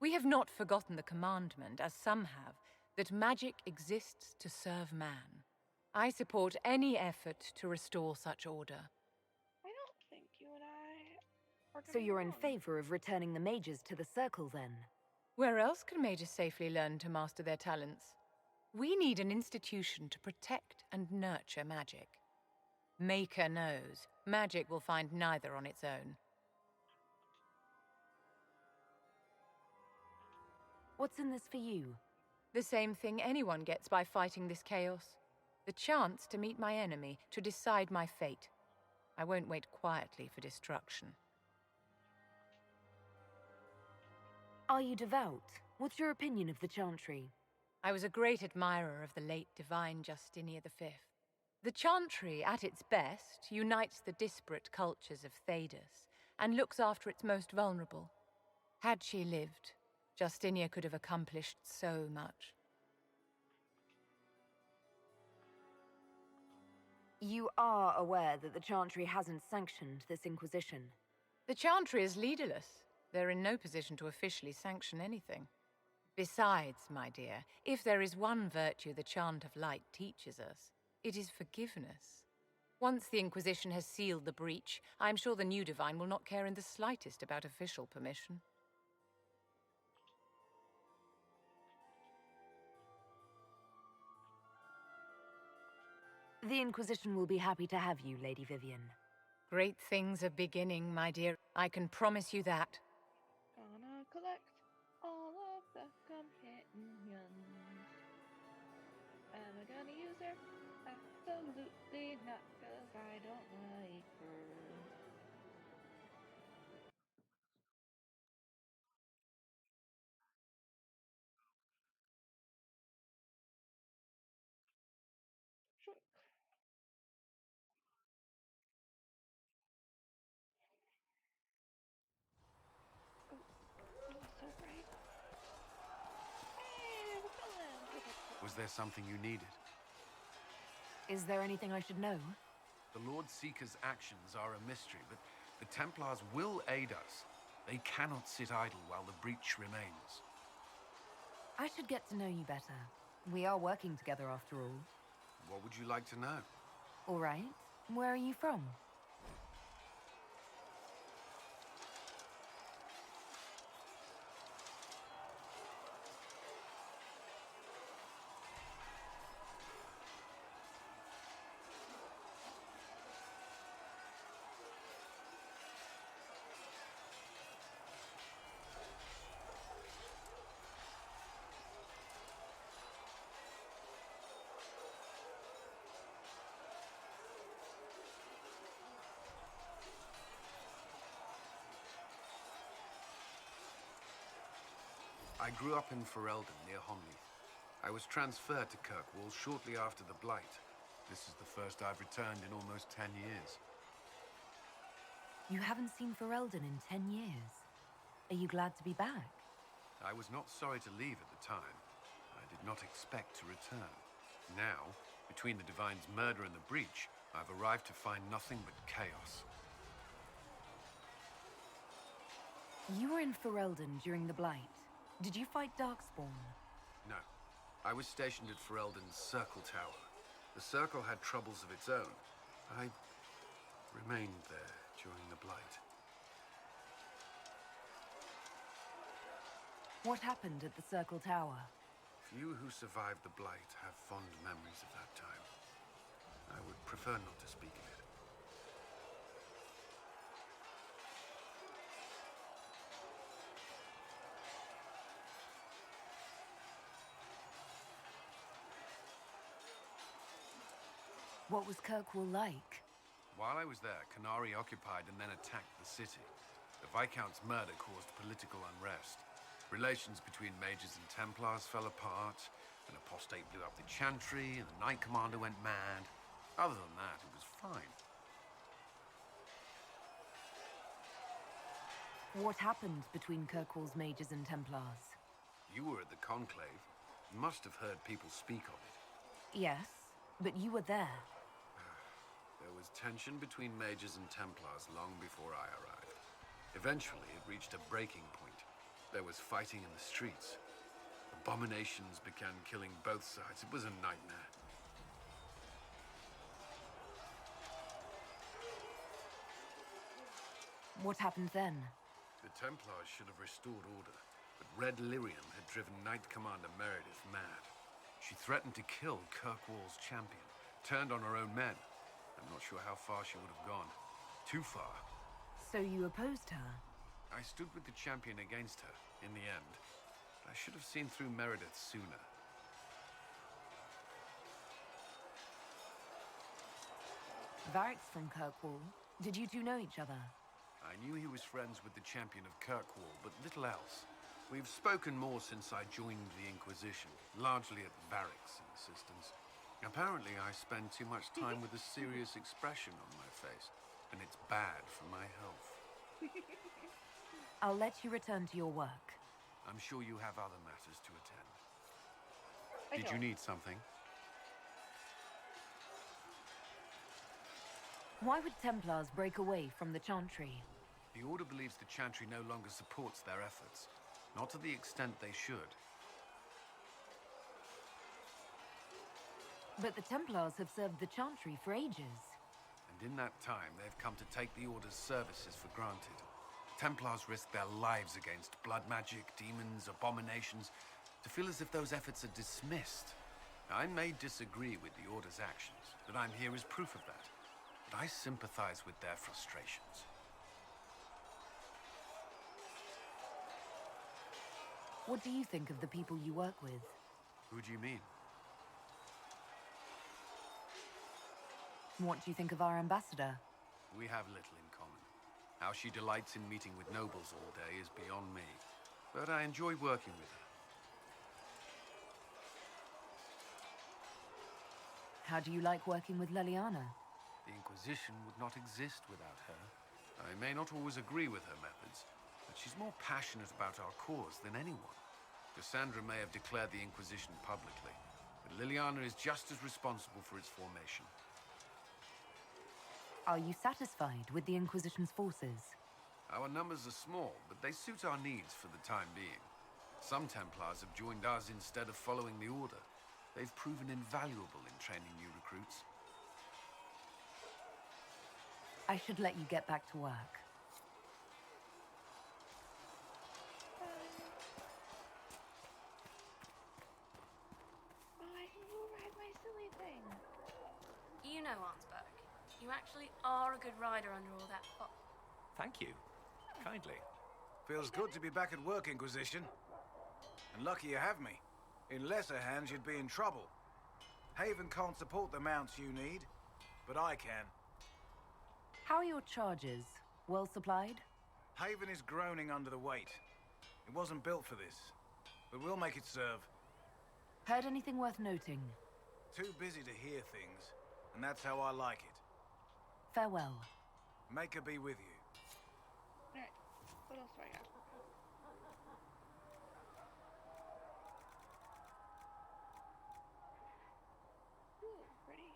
Speaker 23: We have not forgotten the commandment, as some have, that magic exists to serve man. I support any effort to restore such order.
Speaker 1: I don't think you and I are
Speaker 20: So you're in favor of returning the mages to the Circle, then?
Speaker 23: Where else can mages safely learn to master their talents? We need an institution to protect and nurture magic. Maker knows, magic will find neither on its own.
Speaker 20: What's in this for you?
Speaker 23: The same thing anyone gets by fighting this chaos. The chance to meet my enemy, to decide my fate. I won't wait quietly for destruction.
Speaker 20: Are you devout? What's your opinion of the Chantry?
Speaker 23: I was a great admirer of the late Divine Justinia V. The Chantry, at its best, unites the disparate cultures of Thedas and looks after its most vulnerable. Had she lived, Justinia could have accomplished so much.
Speaker 20: You are aware that the Chantry hasn't sanctioned this Inquisition?
Speaker 23: The Chantry is leaderless. They're in no position to officially sanction anything. Besides, my dear, if there is one virtue the Chant of Light teaches us, it is forgiveness. Once the Inquisition has sealed the breach, I am sure the new Divine will not care in the slightest about official permission.
Speaker 20: The Inquisition will be happy to have you, Lady Vivienne.
Speaker 23: Great things are beginning, my dear. I can promise you that.
Speaker 1: Gonna collect all of the companions. Am I gonna use her? Absolutely not, cause I don't like her. Sure. Oh, it was so bright. Hey, we're going.
Speaker 6: Was there something you needed?
Speaker 20: Is there anything I should know?
Speaker 6: The Lord Seeker's actions are a mystery, but the Templars will aid us. They cannot sit idle while the breach remains.
Speaker 20: I should get to know you better. We are working together after all.
Speaker 6: What would you like to know?
Speaker 20: All right. Where are you from?
Speaker 6: I grew up in Ferelden, near Homley. I was transferred to Kirkwall shortly after the Blight. This is the first I've returned in almost 10 years.
Speaker 20: You haven't seen Ferelden in 10 years. Are you glad to be back?
Speaker 6: I was not sorry to leave at the time. I did not expect to return. Now, between the Divine's murder and the breach, I've arrived to find nothing but chaos.
Speaker 20: You were in Ferelden during the Blight. Did you fight Darkspawn?
Speaker 6: No. I was stationed at Ferelden's Circle Tower. The Circle had troubles of its own. I remained there during the Blight.
Speaker 20: What happened at the Circle Tower?
Speaker 6: Few who survived the Blight have fond memories of that time. I would prefer not to speak of it.
Speaker 20: What was Kirkwall like?
Speaker 6: While I was there, Canary occupied and then attacked the city. The Viscount's murder caused political unrest. Relations between mages and Templars fell apart. An apostate blew up the Chantry, and the Knight Commander went mad. Other than that, it was fine.
Speaker 20: What happened between Kirkwall's mages and Templars?
Speaker 6: You were at the Conclave. You must have heard people speak of it.
Speaker 20: Yes, but you were there.
Speaker 6: There was tension between mages and Templars long before I arrived. Eventually, it reached a breaking point. There was fighting in the streets. Abominations began killing both sides. It was a nightmare.
Speaker 20: What happened then?
Speaker 6: The Templars should have restored order, but Red Lyrium had driven Knight Commander Meredith mad. She threatened to kill Kirkwall's champion, turned on her own men. I'm not sure how far she would have gone. Too far.
Speaker 20: So you opposed her?
Speaker 6: I stood with the champion against her, in the end. I should have seen through Meredith sooner.
Speaker 20: Varric's from Kirkwall. Did you two know each other?
Speaker 6: I knew he was friends with the champion of Kirkwall, but little else. We've spoken more since I joined the Inquisition, largely at Varric's insistence. Apparently, I spend too much time with a serious expression on my face, and it's bad for my health.
Speaker 20: I'll let you return to your work.
Speaker 6: I'm sure you have other matters to attend. Did you need something?
Speaker 20: Why would Templars break away from the Chantry?
Speaker 6: The Order believes the Chantry no longer supports their efforts. Not to the extent they should.
Speaker 20: But the Templars have served the Chantry for ages.
Speaker 6: And in that time, they've come to take the Order's services for granted. Templars risk their lives against blood magic, demons, abominations, to feel as if those efforts are dismissed. I may disagree with the Order's actions, but I'm here as proof of that. But I sympathize with their frustrations.
Speaker 20: What do you think of the people you work with?
Speaker 6: Who do you mean?
Speaker 20: What do you think of our ambassador?
Speaker 6: We have little in common. How she delights in meeting with nobles all day is beyond me. But I enjoy working with her.
Speaker 20: How do you like working with Leliana?
Speaker 6: The Inquisition would not exist without her. I may not always agree with her methods, but she's more passionate about our cause than anyone. Cassandra may have declared the Inquisition publicly, but Leliana is just as responsible for its formation.
Speaker 20: Are you satisfied with the Inquisition's forces?
Speaker 6: Our numbers are small, but they suit our needs for the time being. Some Templars have joined us instead of following the Order. They've proven invaluable in training new recruits.
Speaker 20: I should let you get back to work.
Speaker 1: Oh, I can go ride my silly thing.
Speaker 7: You know, Arnsberg, you actually are a good rider under all that fog.
Speaker 22: Thank you. Kindly.
Speaker 9: Feels good to be back at work, Inquisition. And lucky you have me. In lesser hands, you'd be in trouble. Haven can't support the mounts you need, but I can.
Speaker 20: How are your charges? Well supplied?
Speaker 9: Haven is groaning under the weight. It wasn't built for this, but we'll make it serve.
Speaker 20: Heard anything worth noting?
Speaker 9: Too busy to hear things, and that's how I like it.
Speaker 20: Farewell.
Speaker 9: Make her be with you.
Speaker 1: Alright, what else do I got? Ooh, pretty.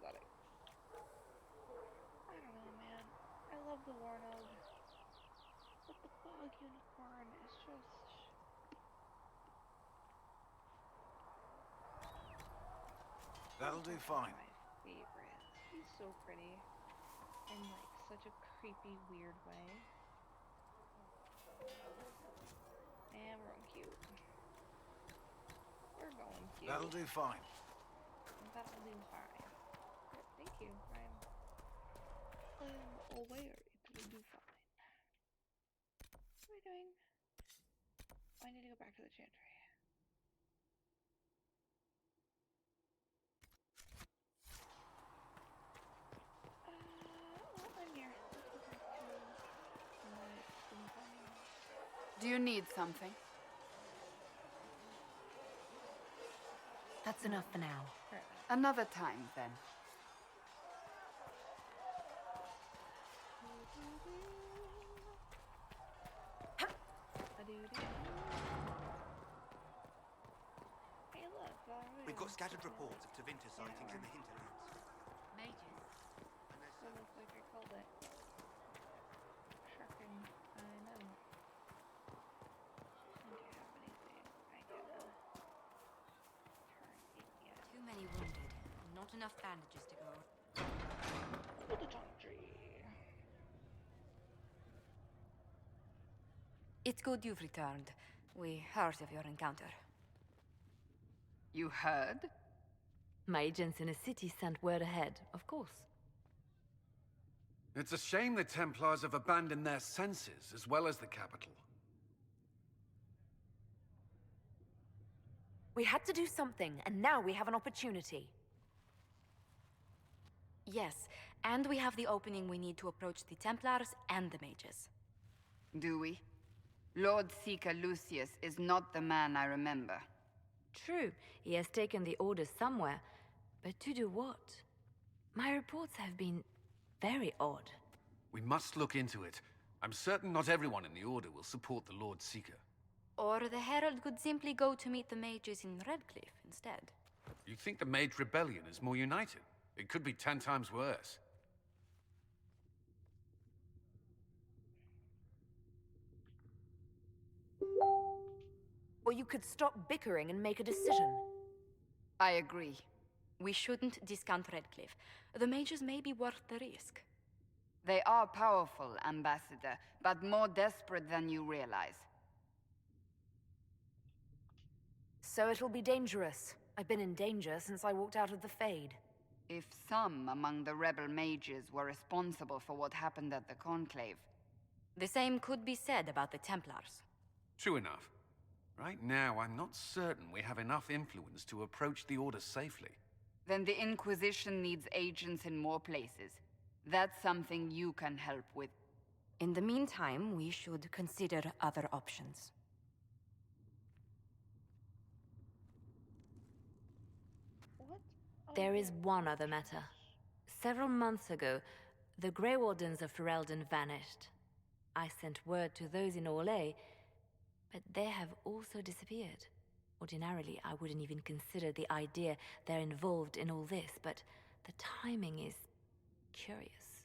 Speaker 1: Got it. I don't know, man. I love the Warnog. But the bog unicorn is just...
Speaker 9: That'll do fine.
Speaker 1: My favorite. He's so pretty. In like such a creepy, weird way. And we're going cute. We're going cute.
Speaker 9: That'll do fine.
Speaker 1: That'll do fine. Thank you. I'm aware it will do fine. What am I doing? Oh, I need to go back to the chantry. Well, I'm here. Let's go back to my companion.
Speaker 8: Do you need something?
Speaker 20: That's enough for now.
Speaker 8: Another time, then.
Speaker 1: Hey, look.
Speaker 10: We've got scattered reports of Tevinter sightings in the hinterlands.
Speaker 1: Mages. That looks like I called it. Sharking. I know. I don't have anything. I gotta turn it yet.
Speaker 14: Too many wounded. Not enough bandages to go.
Speaker 1: To the chantry.
Speaker 14: It's good you've returned. We heard of your encounter.
Speaker 8: You heard?
Speaker 20: My agents in the city sent word ahead, of course.
Speaker 6: It's a shame the Templars have abandoned their senses, as well as the capital.
Speaker 20: We had to do something, and now we have an opportunity.
Speaker 14: Yes, and we have the opening we need to approach the Templars and the mages.
Speaker 8: Do we? Lord Seeker Lucius is not the man I remember.
Speaker 20: True, he has taken the orders somewhere, but to do what? My reports have been very odd.
Speaker 6: We must look into it. I'm certain not everyone in the Order will support the Lord Seeker.
Speaker 14: Or the Herald could simply go to meet the mages in Redcliffe instead.
Speaker 6: You think the Mage Rebellion is more united? It could be 10 times worse.
Speaker 20: Or you could stop bickering and make a decision.
Speaker 8: I agree.
Speaker 14: We shouldn't discount Redcliffe. The mages may be worth the risk.
Speaker 8: They are powerful, Ambassador, but more desperate than you realize.
Speaker 20: So it'll be dangerous. I've been in danger since I walked out of the Fade.
Speaker 8: If some among the rebel mages were responsible for what happened at the Conclave...
Speaker 14: The same could be said about the Templars.
Speaker 6: True enough. Right now, I'm not certain we have enough influence to approach the Order safely.
Speaker 8: Then the Inquisition needs agents in more places. That's something you can help with.
Speaker 14: In the meantime, we should consider other options.
Speaker 20: There is one other matter. Several months ago, the Grey Wardens of Ferelden vanished. I sent word to those in Royeaux, But they have also disappeared. Ordinarily, I wouldn't even consider the idea they're involved in all this, but the timing is curious.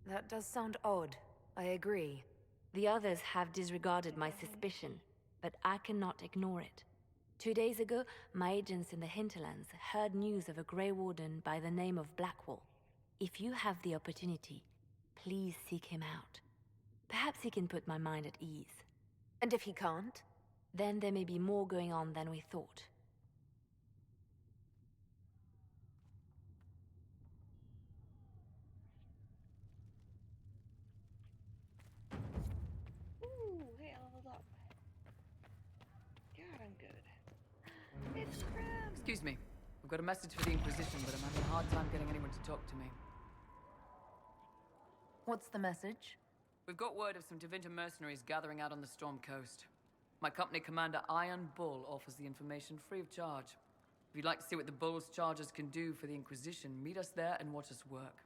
Speaker 2: That does sound odd. I agree.
Speaker 20: The others have disregarded my suspicion, but I cannot ignore it. 2 days ago, my agents in the hinterlands heard news of a Grey Warden by the name of Blackwall. If you have the opportunity, please seek him out. Perhaps he can put my mind at ease.
Speaker 2: And if he can't?
Speaker 20: Then there may be more going on than we thought.
Speaker 1: Ooh, hey, I leveled up. God, I'm good. It's Grim!
Speaker 15: Excuse me. I've got a message for the Inquisition, but I'm having a hard time getting anyone to talk to me.
Speaker 2: What's the message?
Speaker 15: We've got word of some Tevinter mercenaries gathering out on the Storm Coast. My company commander, Iron Bull, offers the information free of charge. If you'd like to see what the Bull's charges can do for the Inquisition, meet us there and watch us work.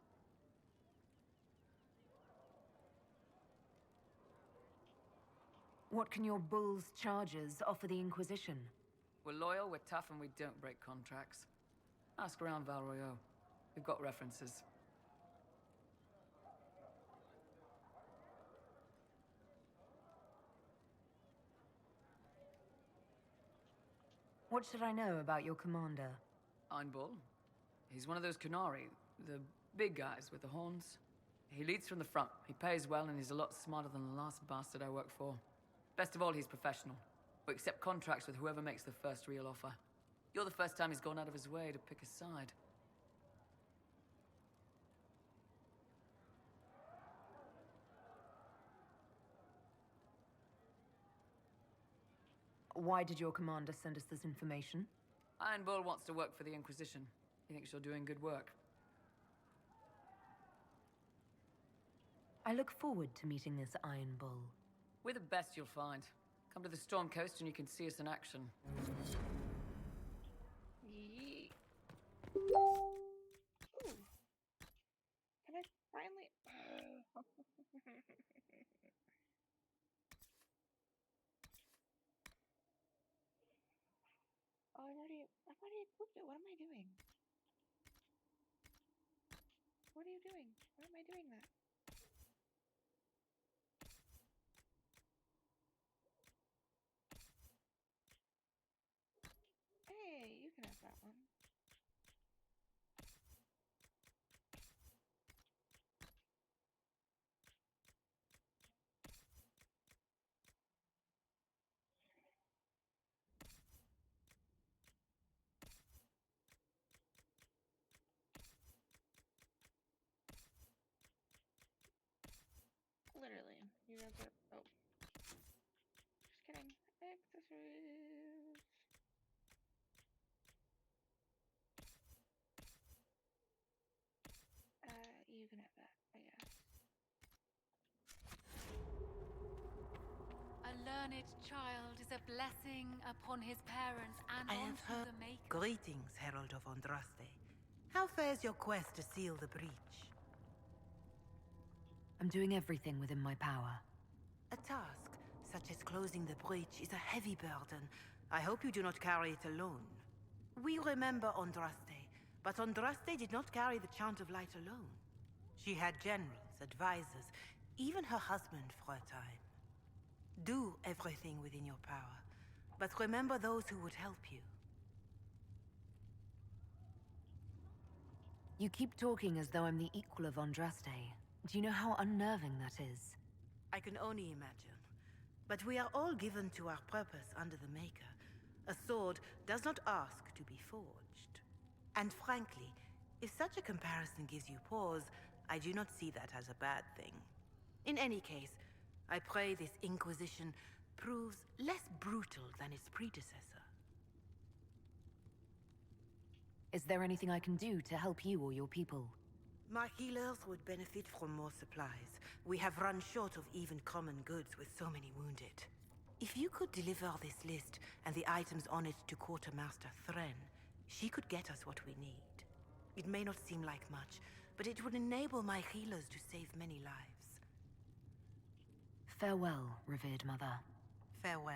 Speaker 2: What can your Bull's charges offer the Inquisition?
Speaker 15: We're loyal, we're tough, and we don't break contracts. Ask around Royeaux. We've got references.
Speaker 2: What should I know about your commander?
Speaker 15: Iron Bull. He's one of those Kunari, the big guys with the horns. He leads from the front. He pays well, and he's a lot smarter than the last bastard I worked for. Best of all, he's professional. We accept contracts with whoever makes the first real offer. You're the first time he's gone out of his way to pick a side.
Speaker 2: Why did your commander send us this information?
Speaker 15: Iron Bull wants to work for the Inquisition. He thinks you're doing good work.
Speaker 2: I look forward to meeting this Iron Bull.
Speaker 15: We're the best you'll find. Come to the Storm Coast and you can see us in action.
Speaker 1: Yeet. Ooh. Can I finally... Oh, I've already equipped it. What am I doing? What are you doing? Why am I doing that? Hey, you can have that one. Literally, you guys are. Oh. Just kidding. Accessories. You can have that, I guess.
Speaker 16: A learned child is a blessing upon his parents and
Speaker 18: I have
Speaker 16: onto
Speaker 18: heard.
Speaker 16: the maker.
Speaker 18: Greetings, Herald of Andraste. How fares your quest to seal the breach?
Speaker 2: I'm doing everything within my power.
Speaker 18: A task, such as closing the breach, is a heavy burden. I hope you do not carry it alone. We remember Andraste, but Andraste did not carry the Chant of Light alone. She had generals, advisors, even her husband for a time. Do everything within your power, but remember those who would help you.
Speaker 2: You keep talking as though I'm the equal of Andraste. Do you know how unnerving that is?
Speaker 18: I can only imagine. But we are all given to our purpose under the Maker. A sword does not ask to be forged. And frankly, if such a comparison gives you pause, I do not see that as a bad thing. In any case, I pray this Inquisition proves less brutal than its predecessor.
Speaker 2: Is there anything I can do to help you or your people?
Speaker 18: My healers would benefit from more supplies. We have run short of even common goods with so many wounded. If you could deliver this list and the items on it to Quartermaster Thren, she could get us what we need. It may not seem like much, but it would enable my healers to save many lives.
Speaker 12: Farewell, revered mother.
Speaker 18: Farewell.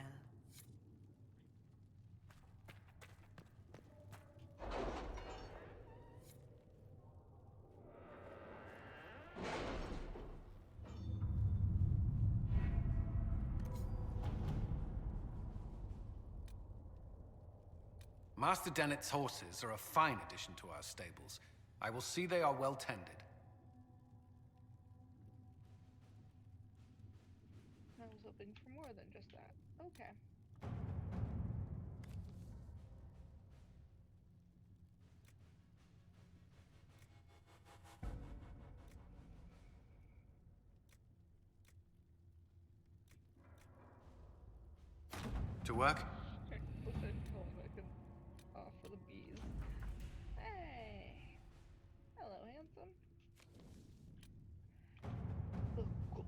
Speaker 6: Master Dennett's horses are a fine addition to our stables. I will see they are well tended.
Speaker 1: I was hoping for more than just that. Okay.
Speaker 6: To work?
Speaker 1: Listen, told him I could offer the bees. Hey! Hello, handsome. The cool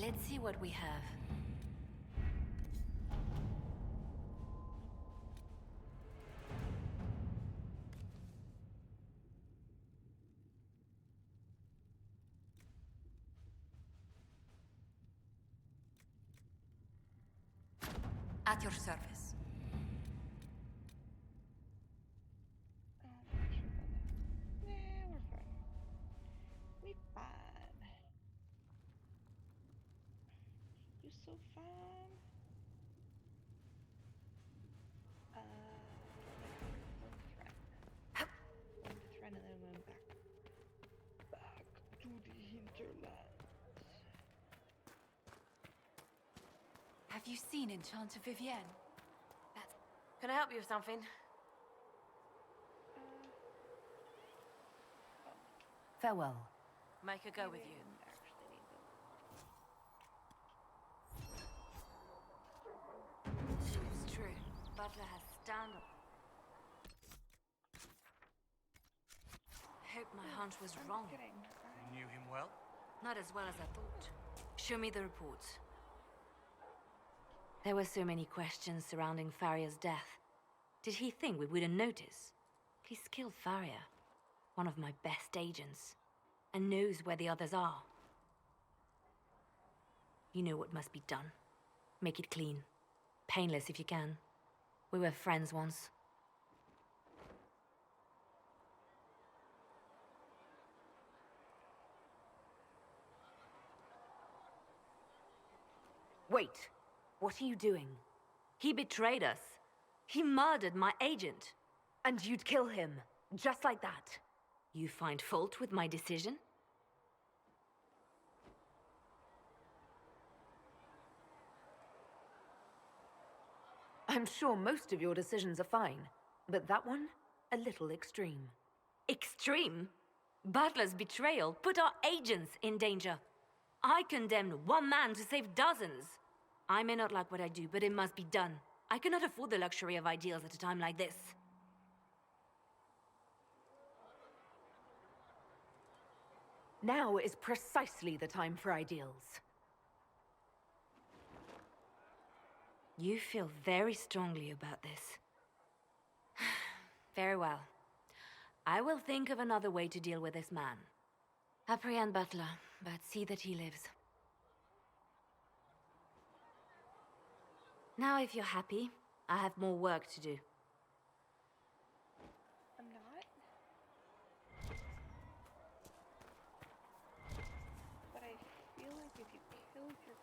Speaker 20: Let's see what we have.
Speaker 14: At your service.
Speaker 1: Yeah, we're fine. We fine. You so fine. One friend and then went back to the hinterlands.
Speaker 16: Have you seen Enchanter Vivienne?
Speaker 2: Can I help you with something?
Speaker 12: Farewell.
Speaker 2: Make her go with you.
Speaker 20: It's true. Butler has stand-up. Hope my hunch was wrong.
Speaker 10: You knew him well?
Speaker 20: Not as well as I thought. Show me the reports. There were so many questions surrounding Faria's death. Did he think we wouldn't notice? He's killed Faria, one of my best agents, and knows where the others are. You know what must be done. Make it clean. Painless if you can. We were friends once. Wait. What are you doing? He betrayed us. He murdered my agent. And you'd kill him, just like that. You find fault with my decision? I'm sure most of your decisions are fine, but that one, a little extreme. Extreme? Butler's betrayal put our agents in danger. I condemned one man to save dozens. I may not like what I do, but it must be done. I cannot afford the luxury of ideals at a time like this. Now is precisely the time for ideals. You feel very strongly about this. Very well. I will think of another way to deal with this man. Apprehend Butler, but see that he lives. Now, if you're happy, I have more work to do.
Speaker 1: I'm not. But I feel like if you killed your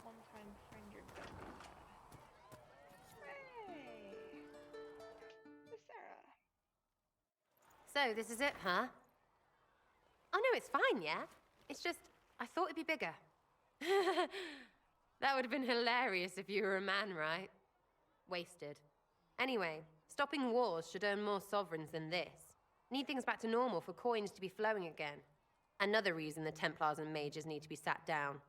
Speaker 1: one-time friend, you're gonna be sad. Hey! Miss Sarah.
Speaker 2: So, this is it, huh? Oh no, it's fine, yeah? It's just, I thought it'd be bigger. That would have been hilarious if you were a man, right? Wasted. Anyway, stopping wars should earn more sovereigns than this. Need things back to normal for coins to be flowing again. Another reason the Templars and mages need to be sat down.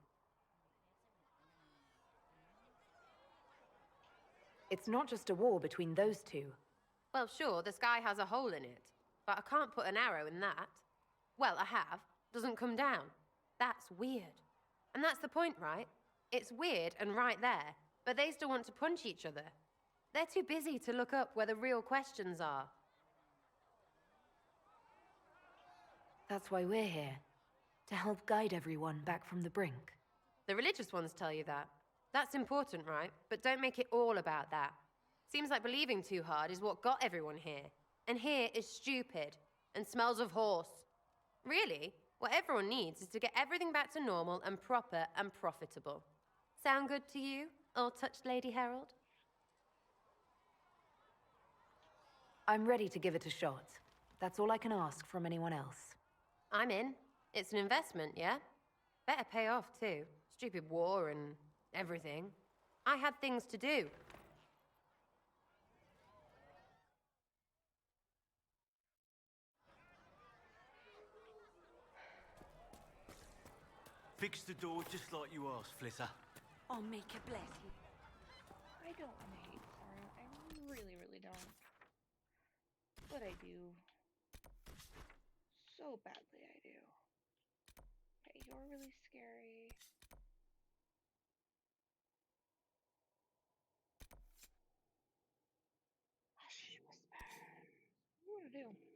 Speaker 23: It's not just a war between those two.
Speaker 2: Well, sure, the sky has a hole in it, but I can't put an arrow in that. Well, I have. Doesn't come down. That's weird. And that's the point, right? It's weird and right there, but they still want to punch each other. They're too busy to look up where the real questions are.
Speaker 3: That's why we're here. To help guide everyone back from the brink.
Speaker 2: The religious ones tell you that. That's important, right? But don't make it all about that. Seems like believing too hard is what got everyone here. And here is stupid and smells of horse. Really, what everyone needs is to get everything back to normal and proper and profitable. Sound good to you, all-touched Lady Herald?
Speaker 3: I'm ready to give it a shot. That's all I can ask from anyone else.
Speaker 2: I'm in. It's an investment, yeah? Better pay off, too. Stupid war and everything. I had things to do.
Speaker 10: Fix the door just like you asked, Flitter.
Speaker 3: I'll make it bless you.
Speaker 1: I don't want to hate Sarah. I really, really don't. But I do. So badly I do. Okay, you're really scary. Hush, whisper. What do you want to do?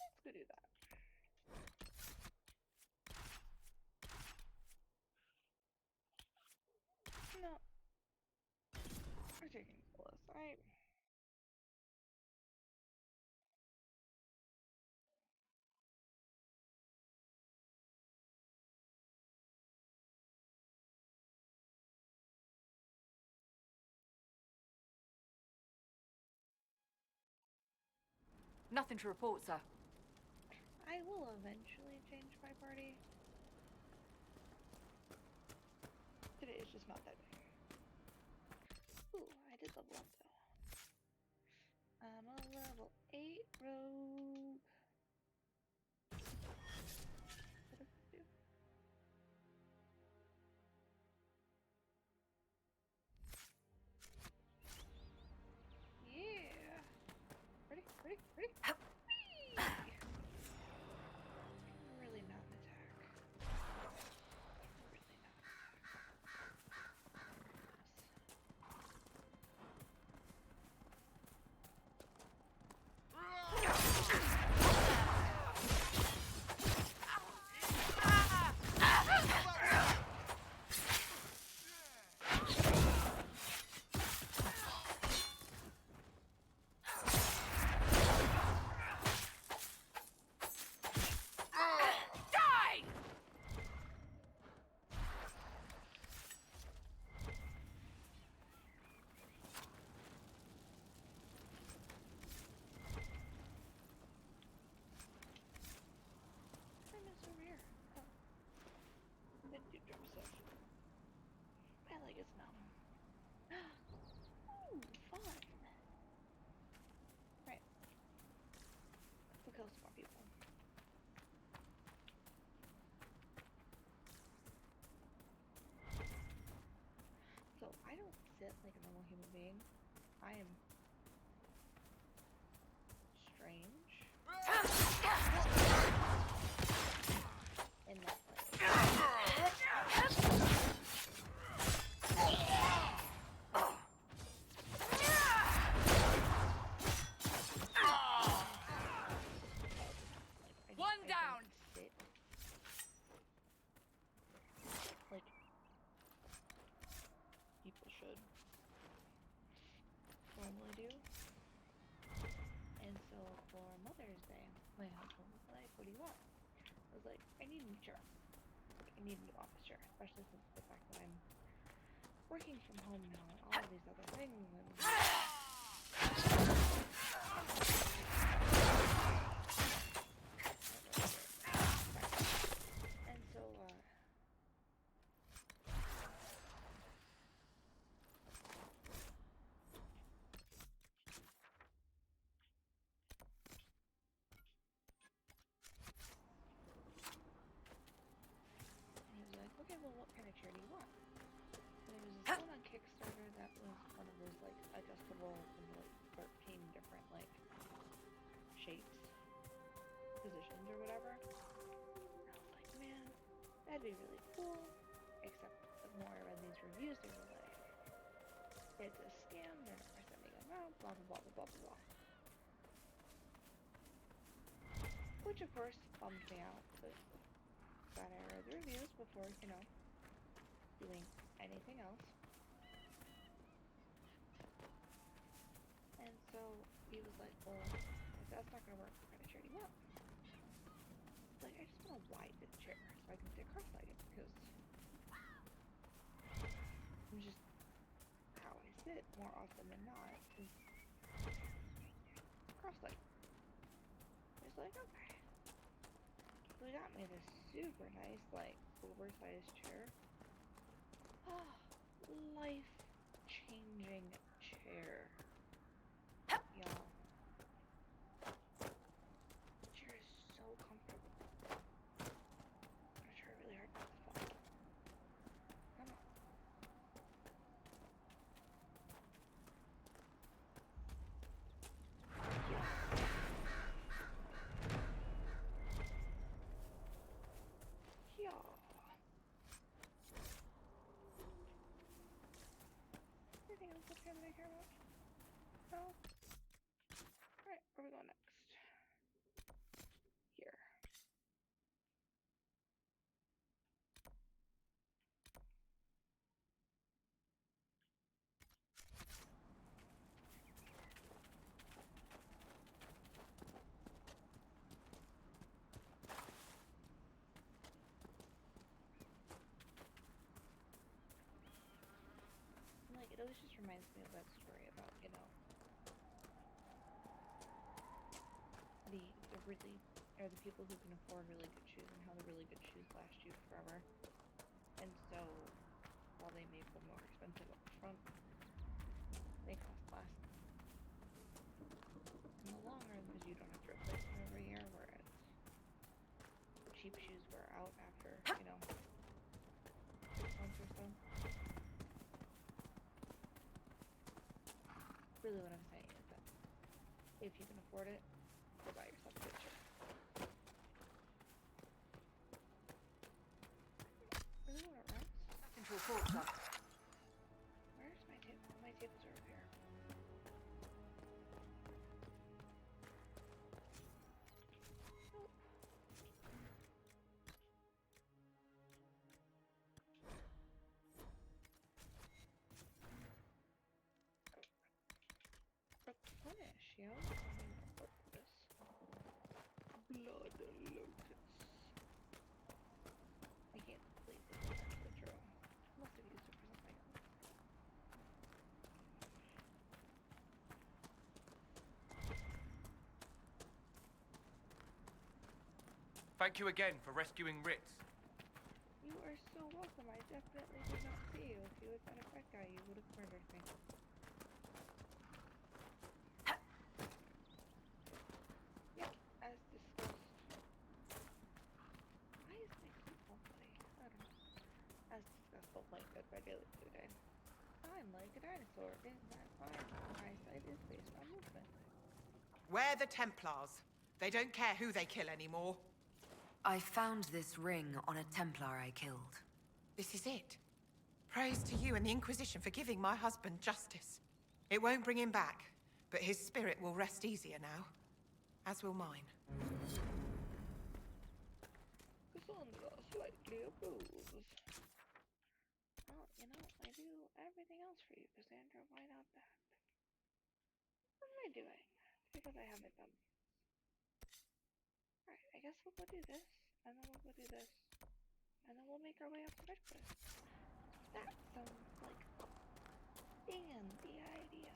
Speaker 1: Let's go do that. No. We're taking this, right?
Speaker 3: Nothing to report, sir.
Speaker 1: I will eventually change my party. Today is just not that day. Ooh, I did level up though. I'm a level 8 rogue. What does it do? Yeah. Ready? Whee! Really not an attack. Really not an over here. Oh. Then you drop stuff. My leg is numb. Ooh, fun. Right. We'll kill some more people. So, I don't sit like a normal human being. I am strange. In that way.
Speaker 8: One down.
Speaker 1: Sit like people should normally do. And so for Mother's Day, my husband was like, "What do you want?" I was like, "I need a new chair. Like, I need a new office chair, especially since the fact that I'm working from home now and all of these other things." And so, and he was like, "Okay, well, what kind of chair do you want?" And there was this one on Kickstarter that was one of those like adjustable and like 13 different like shapes, positions or whatever. And I was like, man, that'd be really cool. Except the more I read these reviews, they were like, it's a scam, they're not sending them out, blah blah blah blah blah blah. Which of course bummed me out, but glad I read the reviews before, you know, doing anything else. And so he was like, well, if that's not gonna work, we're gonna share you up. Like, I just want to widen the chair so I can sit cross-legged, because I'm just how I sit more often than not is cross-legged. It's like, okay. So he got me this super nice, like, oversized chair. Oh, life-changing chair. Y'all. The chair is so comfortable. I'm gonna try really hard not to fall. Come on. Yeah. Anything else that's happening here much? No? Alright, where we going next? Here. Like, it always just reminds me of that story about, you know, the really, or the people who can afford really good shoes and how the really good shoes last you forever. And so, while they may feel more expensive up front, they cost less. In the long run, because you don't have to replace them every year, whereas cheap shoes wear out after, you know, 6 months or so. Really what I'm saying is that if you can afford it, go buy yourself a good shirt. Really want to rest?
Speaker 3: Into a port club.
Speaker 1: Where's my table? My table's over here. Nope. Replenish, yo. I mean, what is this? Blood lotus. I can't believe this is actually true. Must have used it for something else.
Speaker 22: Thank you again for rescuing Ritz.
Speaker 1: You are so welcome. I definitely did not see you. If you had been a bad guy, you would have murdered me. Yep, as discussed. Why is my keyboard playing? I don't know. As discussed, while playing Dead by Daylight today. I'm like a dinosaur in that my eyesight is based on movement.
Speaker 11: We're the Templars. They don't care who they kill anymore.
Speaker 3: I found this ring on a Templar I killed.
Speaker 11: This is it. Praise to you and the Inquisition for giving my husband justice. It won't bring him back, but his spirit will rest easier now. As will mine.
Speaker 1: Cassandra slightly approves. Well, you know, I do everything else for you, Cassandra. Why not that? What am I doing? Because I have my thumb. Alright, I guess we'll go do this, and then we'll go do this, and then we'll make our way up to Red Cliff. That sounds like a dandy idea.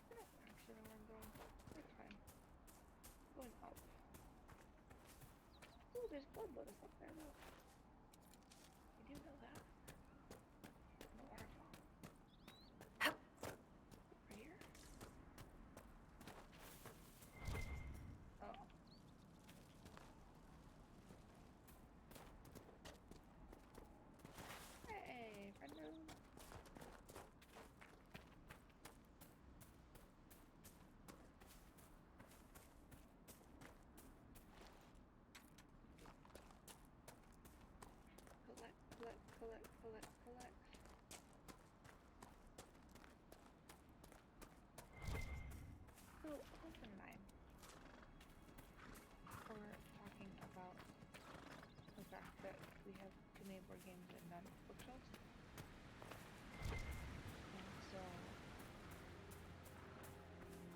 Speaker 1: I don't actually know where I'm going. It's fine. I'm going up. Ooh, there's blood lotus up there, though. I do know that. The waterfall. Right here? Oh. Hey, friend room. board games and not bookshelves. And so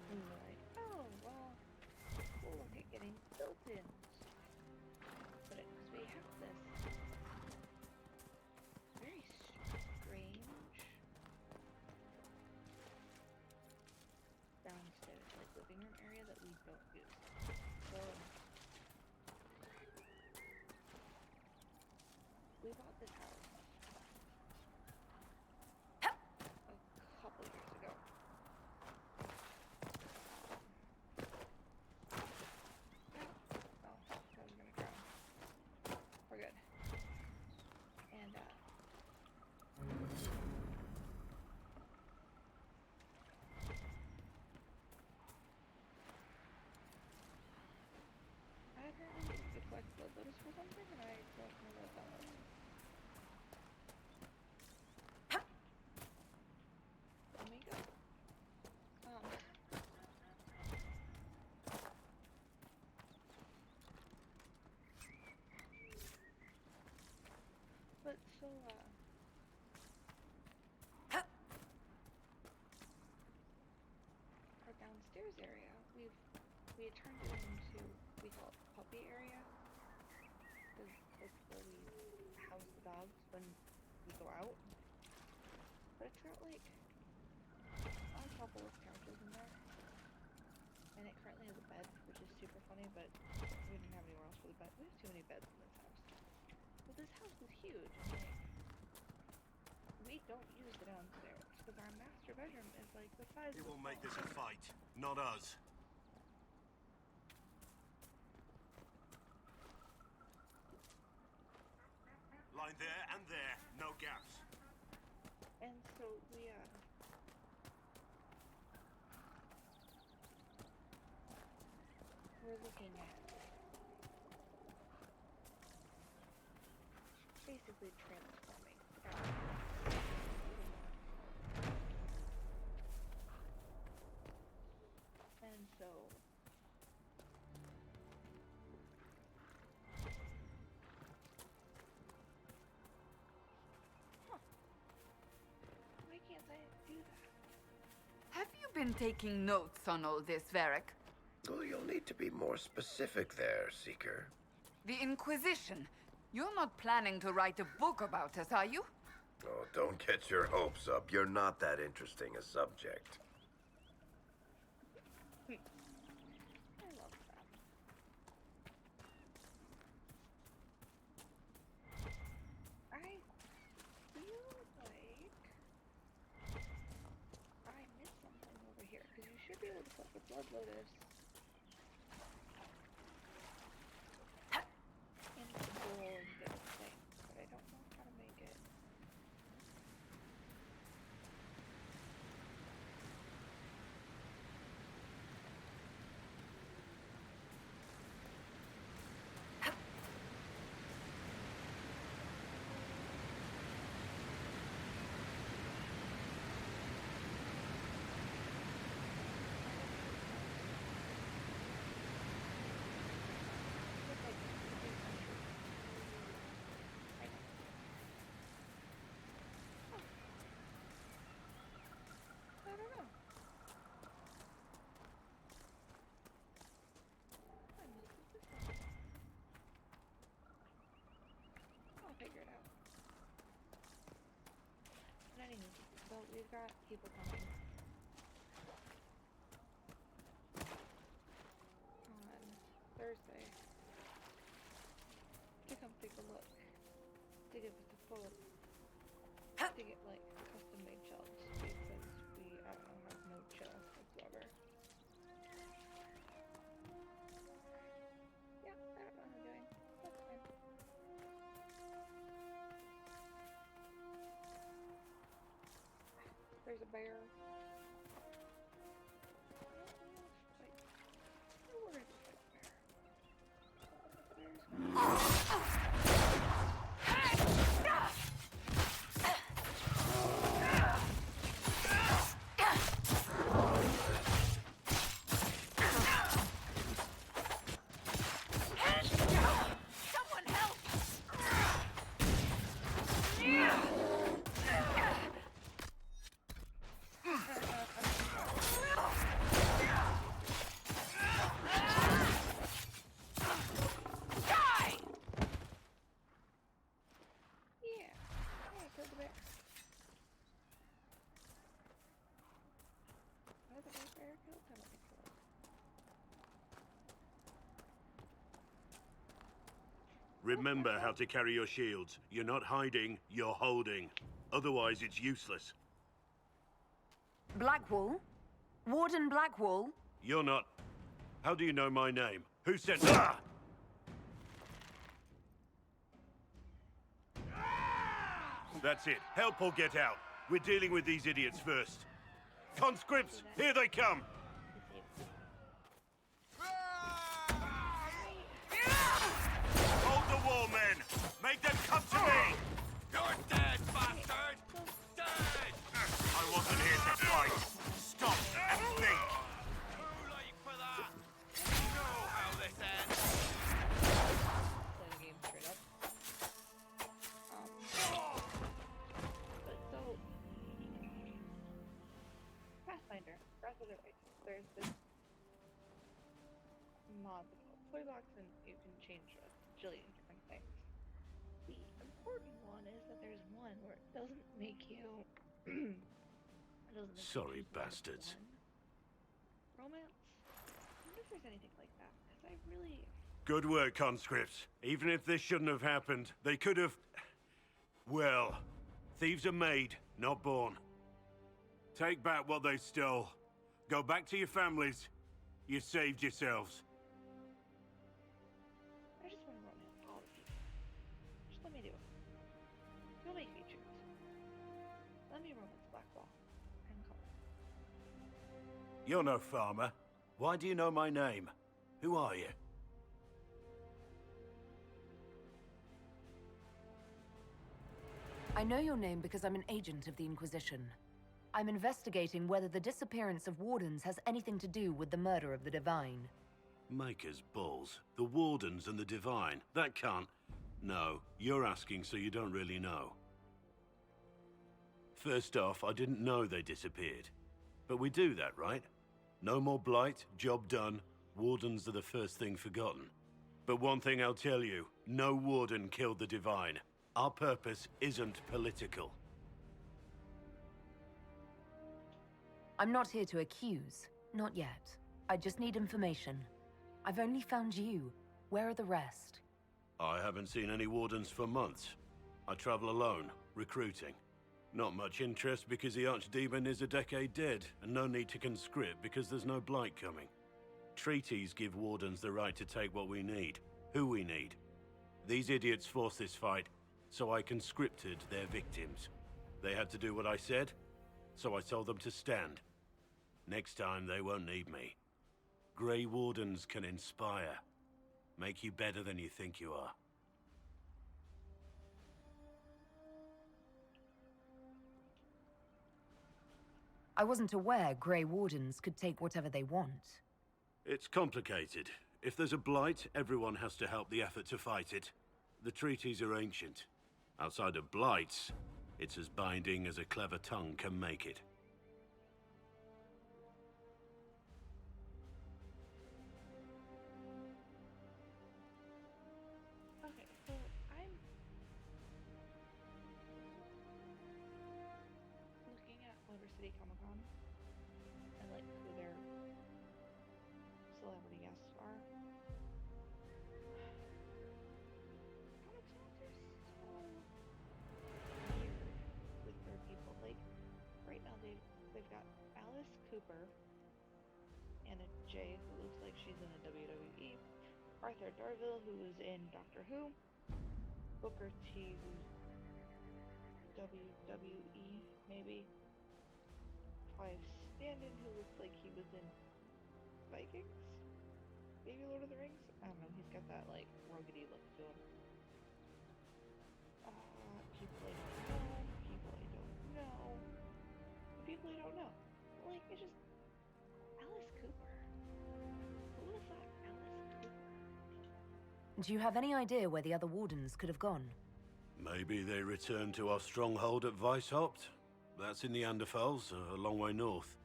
Speaker 1: we were like, oh, well, we'll look at getting built-ins. But because we have this very strange downstairs, like, living room area that we don't use. So we bought this house a couple years ago. Oh, I was gonna drown. We're good. And I apparently need to collect blood lotus for something, and I don't know what that was. Let me go. But so, our downstairs area, we had turned it into, we call it the puppy area, because it's where we house the dogs when we go out. But it's got like a couple of couches in there, and it currently has a bed, which is super funny, but we didn't have anywhere else for the bed. We have too many beds in this house. But this house is huge, and like, we don't use the downstairs, because our master bedroom is like the size
Speaker 10: It
Speaker 1: of
Speaker 10: will make this a fight, not us. Line there and there, no gaps.
Speaker 1: And so we're looking at basically transforming the downstairs. And so why can't I do that?
Speaker 8: Have you been taking notes on all this, Varric?
Speaker 4: Well, you'll need to be more specific there, Seeker.
Speaker 8: The Inquisition. You're not planning to write a book about us, are you?
Speaker 4: Oh, don't get your hopes up. You're not that interesting a subject.
Speaker 1: I love that. I feel like I missed something over here, because you should be able to put the blood lotus into the bowl and get the thing, but I don't know how to make it. I don't know. I missed this one. I'll figure it out. But anyway, so we've got people coming on Thursday to come take a look, to give us a full, to get like custom made shelves, because we, I don't know, have no chill whatsoever. Yeah, I don't know what I'm doing. That's fine. There's a bear. We're gonna just fight the bear. killed the bear? Was the bear killed? I don't think it was.
Speaker 13: Remember how to carry your shields. You're not hiding, you're holding. Otherwise, it's useless.
Speaker 3: Blackwall? Warden Blackwall?
Speaker 13: You're not... How do you know my name? Who sent... Ah! That's it. Help or get out. We're dealing with these idiots first. Conscripts, here they come! Hold the wall, men! Make them come to me!
Speaker 17: You're dead, bastard! Dead!
Speaker 13: I wasn't here to fight. Stop and think.
Speaker 17: Too late for that! You know how this ends!
Speaker 1: Play the game straight up. But so... Pathfinder, Breath of the Wild. There's this mod called Toy Box, and you can change a jillion different things. The important one is that there's one where it doesn't make you... it doesn't make
Speaker 13: Sorry,
Speaker 1: you choose
Speaker 13: bastards.
Speaker 1: one. Romance? I wonder if there's anything like that, because I really...
Speaker 13: Good work, conscripts. Even if this shouldn't have happened, they could have... Well, thieves are made, not born. Take back what they stole. Go back to your families. You saved yourselves.
Speaker 1: I just want to romance all the people. Just let me do it. Don't make me choose. Let me romance Blackwall and Color.
Speaker 13: You're no farmer. Why do you know my name? Who are you?
Speaker 3: I know your name because I'm an agent of the Inquisition. I'm investigating whether the disappearance of Wardens has anything to do with the murder of the Divine.
Speaker 13: Maker's balls. The Wardens and the Divine. That can't... No, you're asking so you don't really know. First off, I didn't know they disappeared. But we do that, right? No more blight, job done. Wardens are the first thing forgotten. But one thing I'll tell you, no Warden killed the Divine. Our purpose isn't political.
Speaker 3: I'm not here to accuse. Not yet. I just need information. I've only found you. Where are the rest?
Speaker 13: I haven't seen any Wardens for months. I travel alone, recruiting. Not much interest because the Archdemon is a decade dead, and no need to conscript because there's no blight coming. Treaties give Wardens the right to take what we need, who we need. These idiots forced this fight, so I conscripted their victims. They had to do what I said, so I told them to stand. Next time, they won't need me. Grey Wardens can inspire. Make you better than you think you are.
Speaker 3: I wasn't aware Grey Wardens could take whatever they want.
Speaker 13: It's complicated. If there's a blight, everyone has to help the effort to fight it. The treaties are ancient. Outside of blights, it's as binding as a clever tongue can make it.
Speaker 1: Okay, so I'm looking at Motor City Comic Con and like who their celebrity guests are. Comic cons are so weird with their people. Like right now they've got Alice Cooper, Anna Jay, who looks like she's in the WWE. Arthur Darville, who was in Doctor Who, Booker T, who's WWE, maybe, Clive Standen, who looks like he was in Vikings, maybe Lord of the Rings, I don't know, he's got that, like, ruggedy look to him. People I don't know, people I don't know, people I don't know, like, it's just, Alice Cooper, who the fuck, Alice Cooper?
Speaker 3: Do you have any idea where the other Wardens could have gone?
Speaker 13: Maybe they returned to our stronghold at Weishaupt. That's in the Anderfels, a long way north.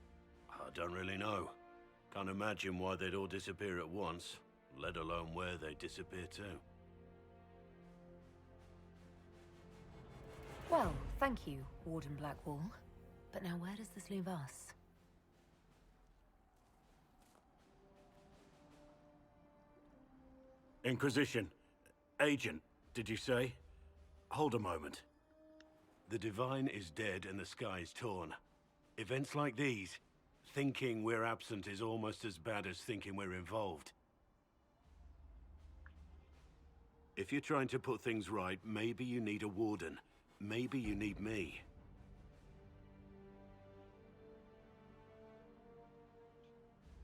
Speaker 13: I don't really know. Can't imagine why they'd all disappear at once, let alone where they'd disappear to.
Speaker 3: Well, thank you, Warden Blackwall. But now where does this leave us?
Speaker 13: Inquisition. Agent, did you say? Hold a moment. The Divine is dead and the sky is torn. Events like these, thinking we're absent is almost as bad as thinking we're involved. If you're trying to put things right, maybe you need a warden. Maybe you need me.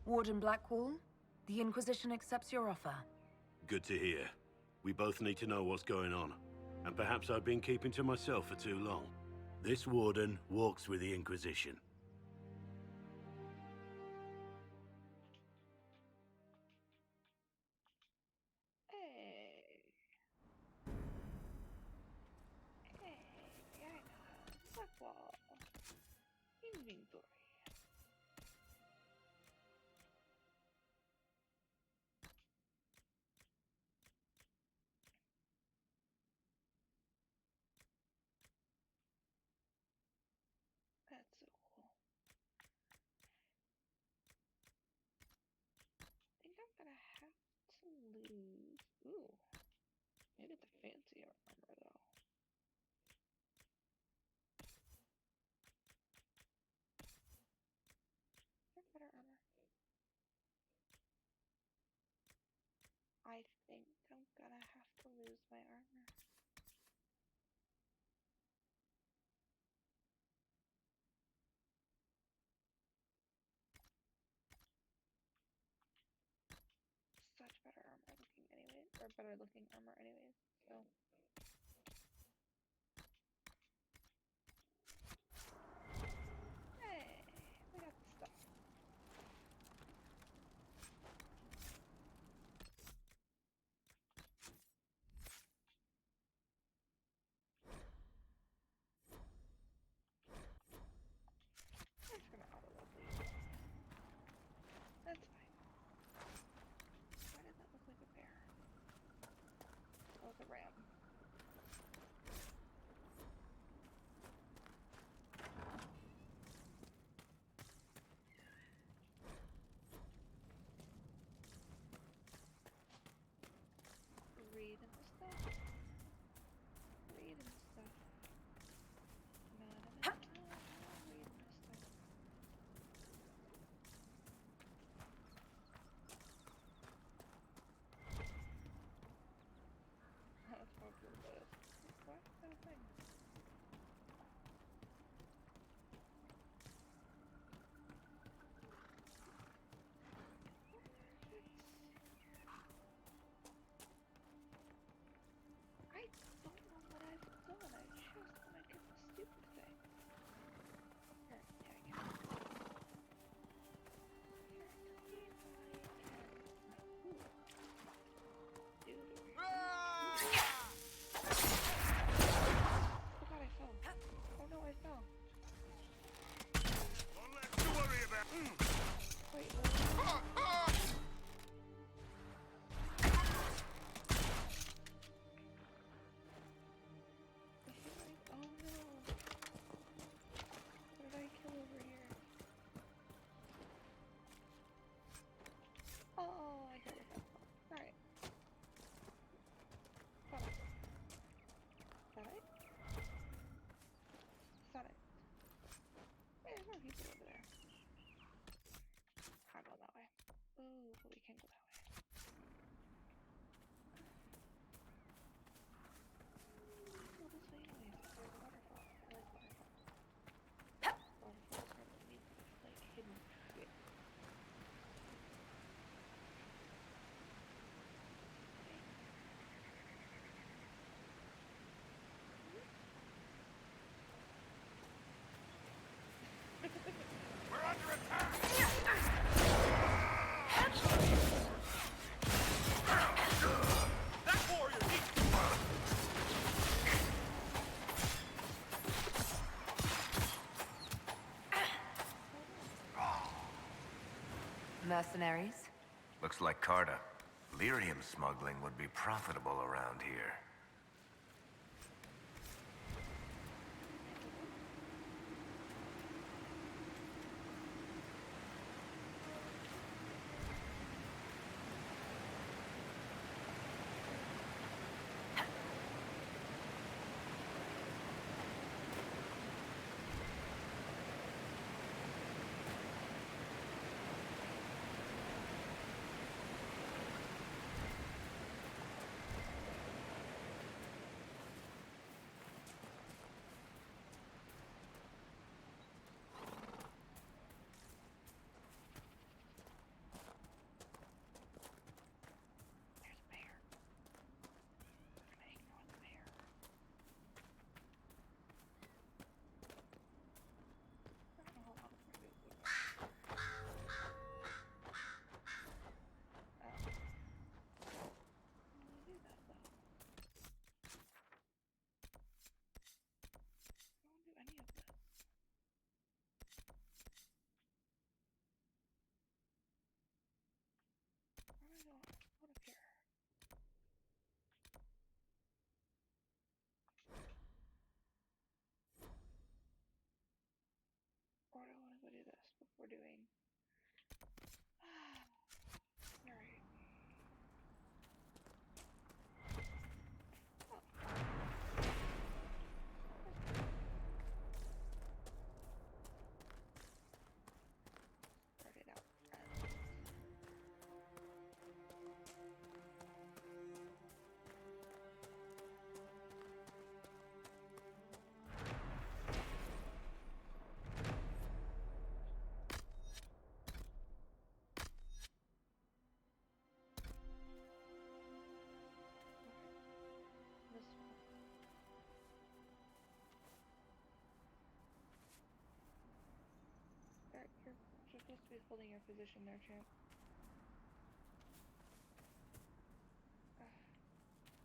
Speaker 3: Warden Blackwall, the Inquisition accepts your offer.
Speaker 13: Good to hear. We both need to know what's going on. And perhaps I've been keeping to myself for too long. This warden walks with the Inquisition.
Speaker 1: Hey. Hey, yeah, Blackwall. Inventory. That's so cool. I think I'm gonna have to lose. Ooh. Maybe the fancier armor though. Is there better armor? I think I'm gonna have to lose my armor. Such better armor looking anyways, or better looking armor anyways, so. Hey, we got the stuff. I'm just gonna auto-load these. That's fine. Why did that look like a bear? Oh, the ram. Reading the stuff. Reading the stuff. Na, na, na, na, reading the stuff. That's more cool, but why is that a thing? I don't know what I've done. I just want to get the stupid thing. Here, yeah, I can. Apparently, I can. Ooh. Dude. Oh god, I fell. Oh no, I fell.
Speaker 9: One less to worry about.
Speaker 1: Wait, what? Oh no! What did I kill over here? Oh, I killed it. Alright. Got it. Got it? Got it. Hey, there's more people over there. Can't go that way. Ooh, but we can go that way. Go this way anyways. There's a waterfall. I like waterfalls. Waterfalls are really like hidden shit.
Speaker 9: We're under attack! That warrior needs
Speaker 3: Mercenaries?
Speaker 4: Looks like Carta. Lyrium smuggling would be profitable around here.
Speaker 1: doing. Alright. Oh. Start it out. This one. You're supposed to be holding your position there, champ.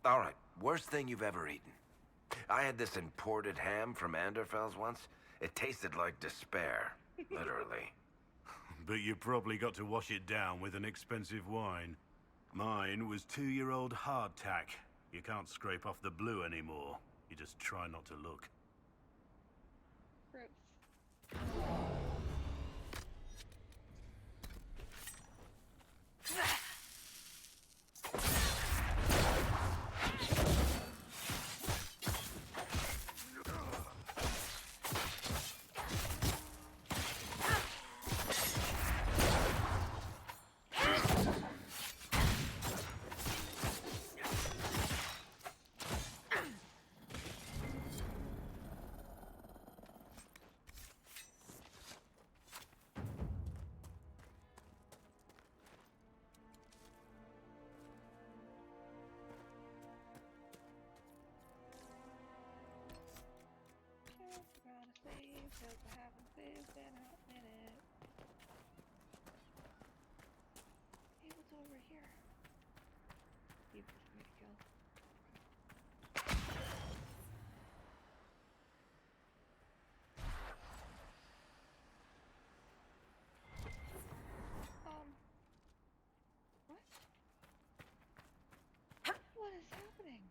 Speaker 4: All right, worst thing you've ever eaten. I had this imported ham from Anderfell's once. It tasted like despair, literally.
Speaker 13: But you probably got to wash it down with an expensive wine. Mine was 2-year-old hardtack. You can't scrape off the blue anymore. You just try not to look.
Speaker 1: Gross. Gonna save, 'cause I haven't saved in a hot minute. Hey, what's over here? You push me to kill. What? What is happening?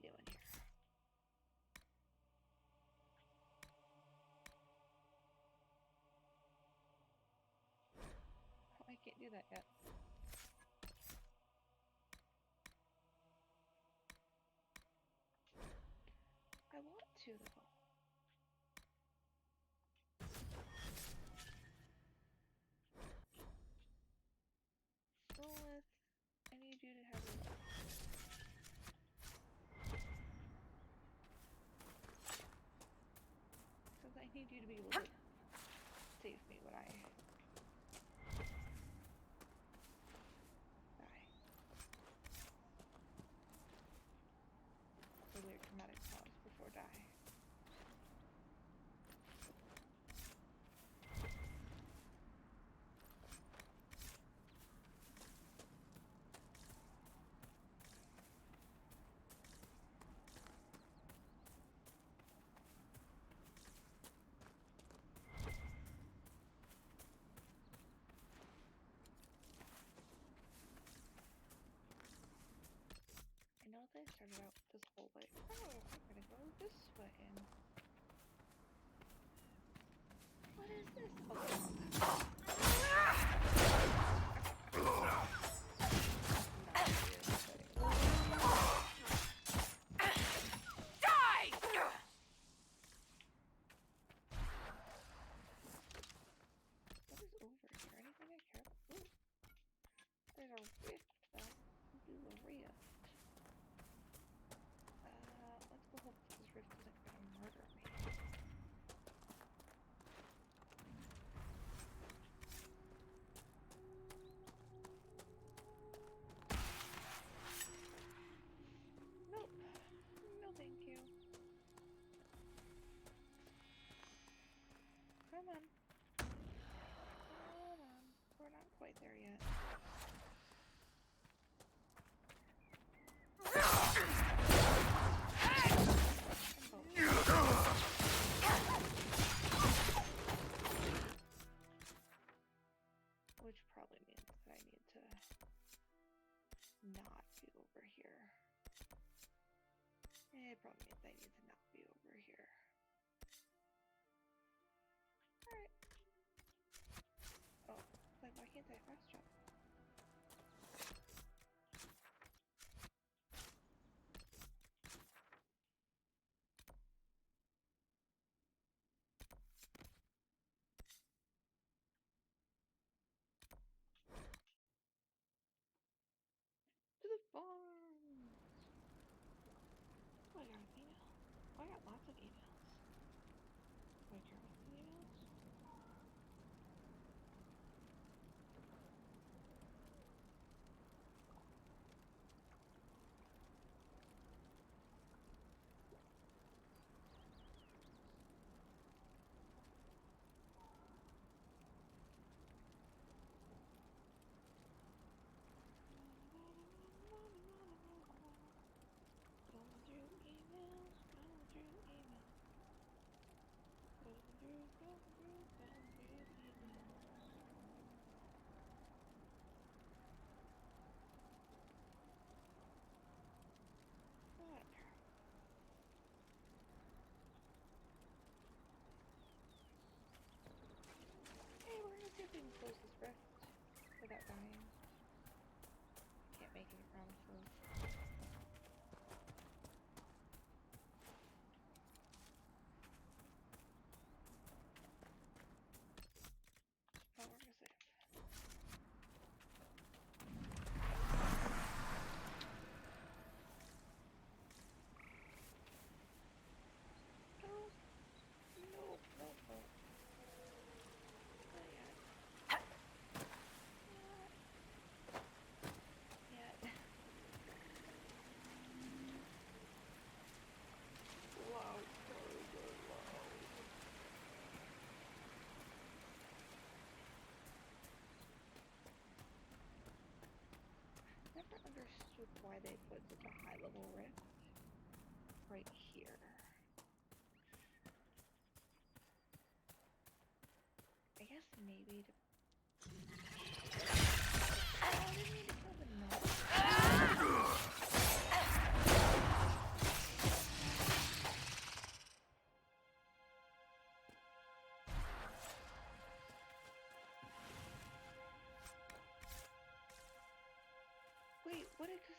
Speaker 1: we doing here? Oh, I can't do that yet. I want to, though. Solith, I need you to have a look. Because I need you to be able to save me when I die. Really dramatic pause before die. I know they started out this whole way. Oh, I'm gonna go this way and... What is this? Oh,
Speaker 11: Die!
Speaker 1: What is over here? Anything I care about? Ooh. There's a rift that can do a rift. Let's go hope this rift isn't gonna murder me. Nope. No thank you. Come on. Come on. We're not quite there yet. Which probably means that I need to not be over here. It probably means I need to not be over here. Alright. Oh, like why can't I fast jump? To the farm! Oh, I got an email. Oh, I got lots of emails. Do I care about the emails? Going through emails, going through emails. Going through emails. What? Hey, we're gonna see if we can close this rift without dying. Can't make any promises. Oh, we're gonna save. No. No, no, no. Not yet. Not yet. Wow, very good, wow. Never understood why they put such a high level rift right here. I guess maybe to... Oh, I didn't mean to kill the gnome.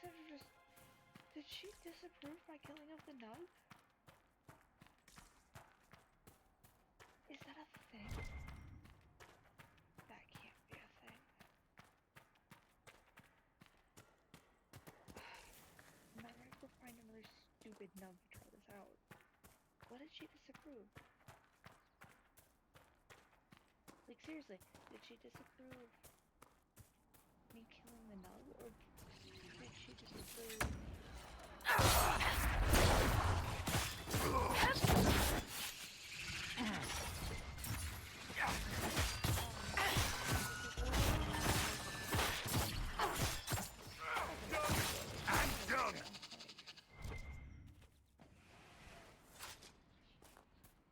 Speaker 1: Alexander just... Did she disapprove my killing of the Nug? Is that a thing? That can't be a thing. I'm not gonna go find another stupid Nug to try this out. What did she disapprove? Like, seriously, did she disapprove me killing the Nug, or did she disapprove...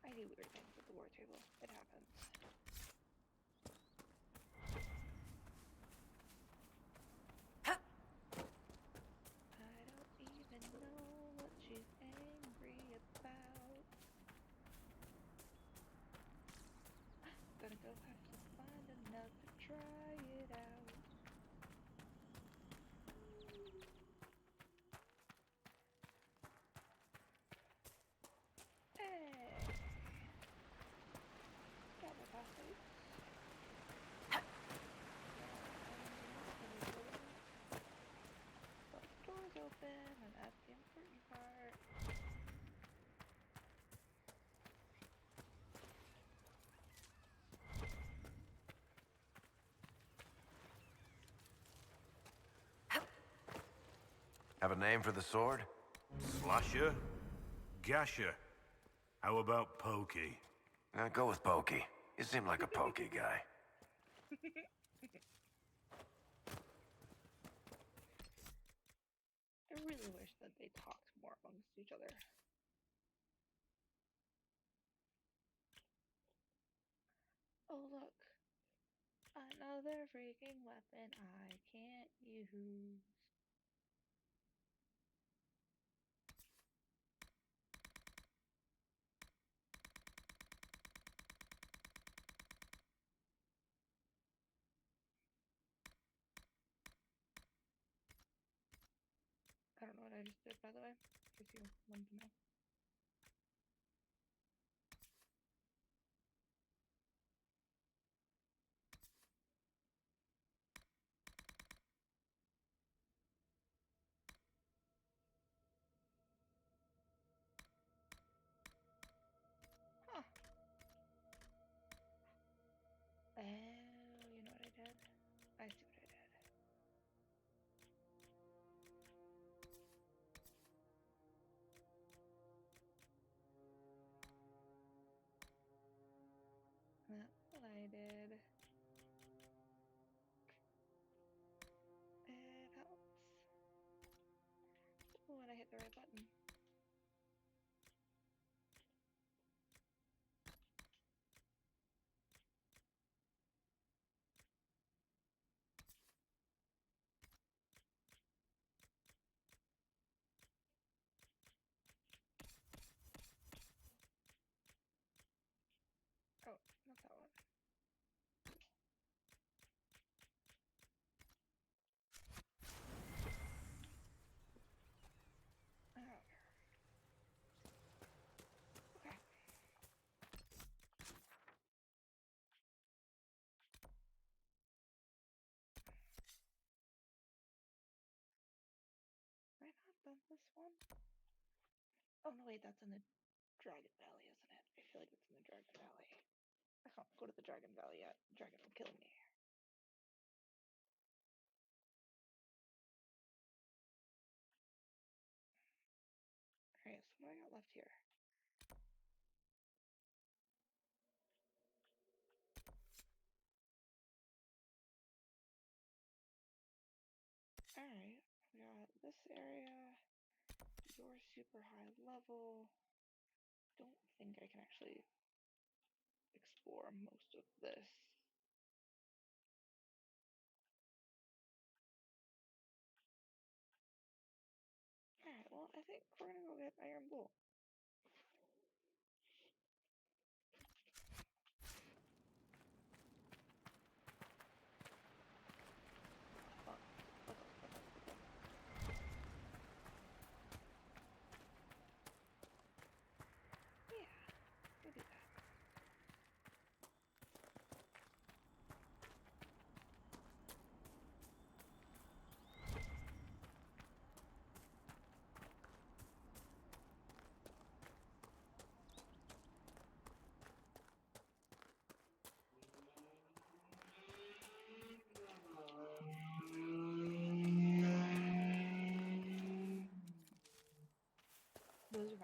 Speaker 1: I do weird things at the war table. It happens. I don't even know what she's angry about. Gonna go have to find another to try it out. Hey! Got my phosphates. Got the doors open, and that's the important part.
Speaker 4: Have a name for the sword?
Speaker 13: Slasher? Gasher? How about Pokey?
Speaker 4: Go with Pokey. You seem like a Pokey guy.
Speaker 1: I really wish that they talked more amongst each other. Oh look, another freaking weapon I can't use. I don't know what I just did, by the way, in case you wanted to know. Huh. Oh, you know what I did? I see what I did. That's what I did. It helps. When I hit the right button. Oh, not that one. Oh. Okay. Have I not done this one? Oh no, wait, that's in the Dragon Valley, isn't it? I feel like it's in the Dragon Valley. I can't go to the Dragon Valley yet. The dragon will kill me. Alright, so what do I got left here? Alright, we got this area. You're super high level. Don't think I can actually explore most of this. Alright, well, I think we're gonna go get Iron Bull.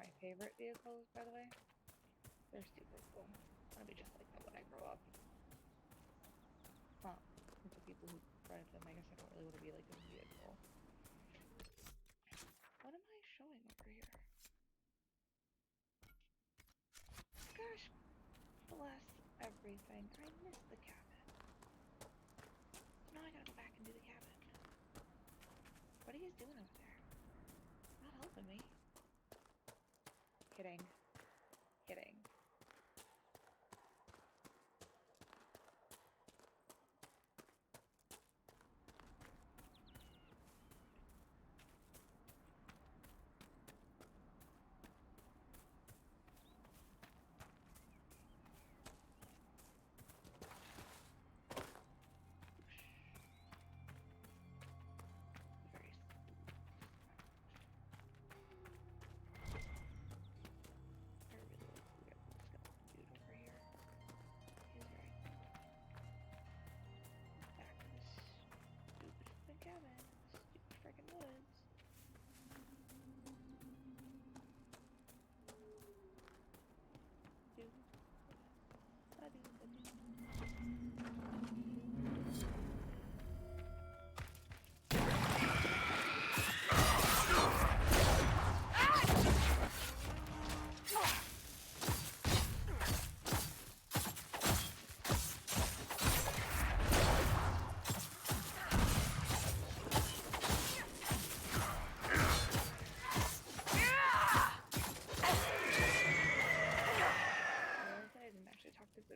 Speaker 1: my favorite vehicles, by the way. They're super cool. I want to be just like that when I grow up. Well, for people who ride them, I guess I don't really want to be like a vehicle. What am I showing over here? Gosh, bless everything. I missed the cabin. Now I gotta go back and do the cabin. What are you guys doing over there? Not helping me. Kidding. Kidding.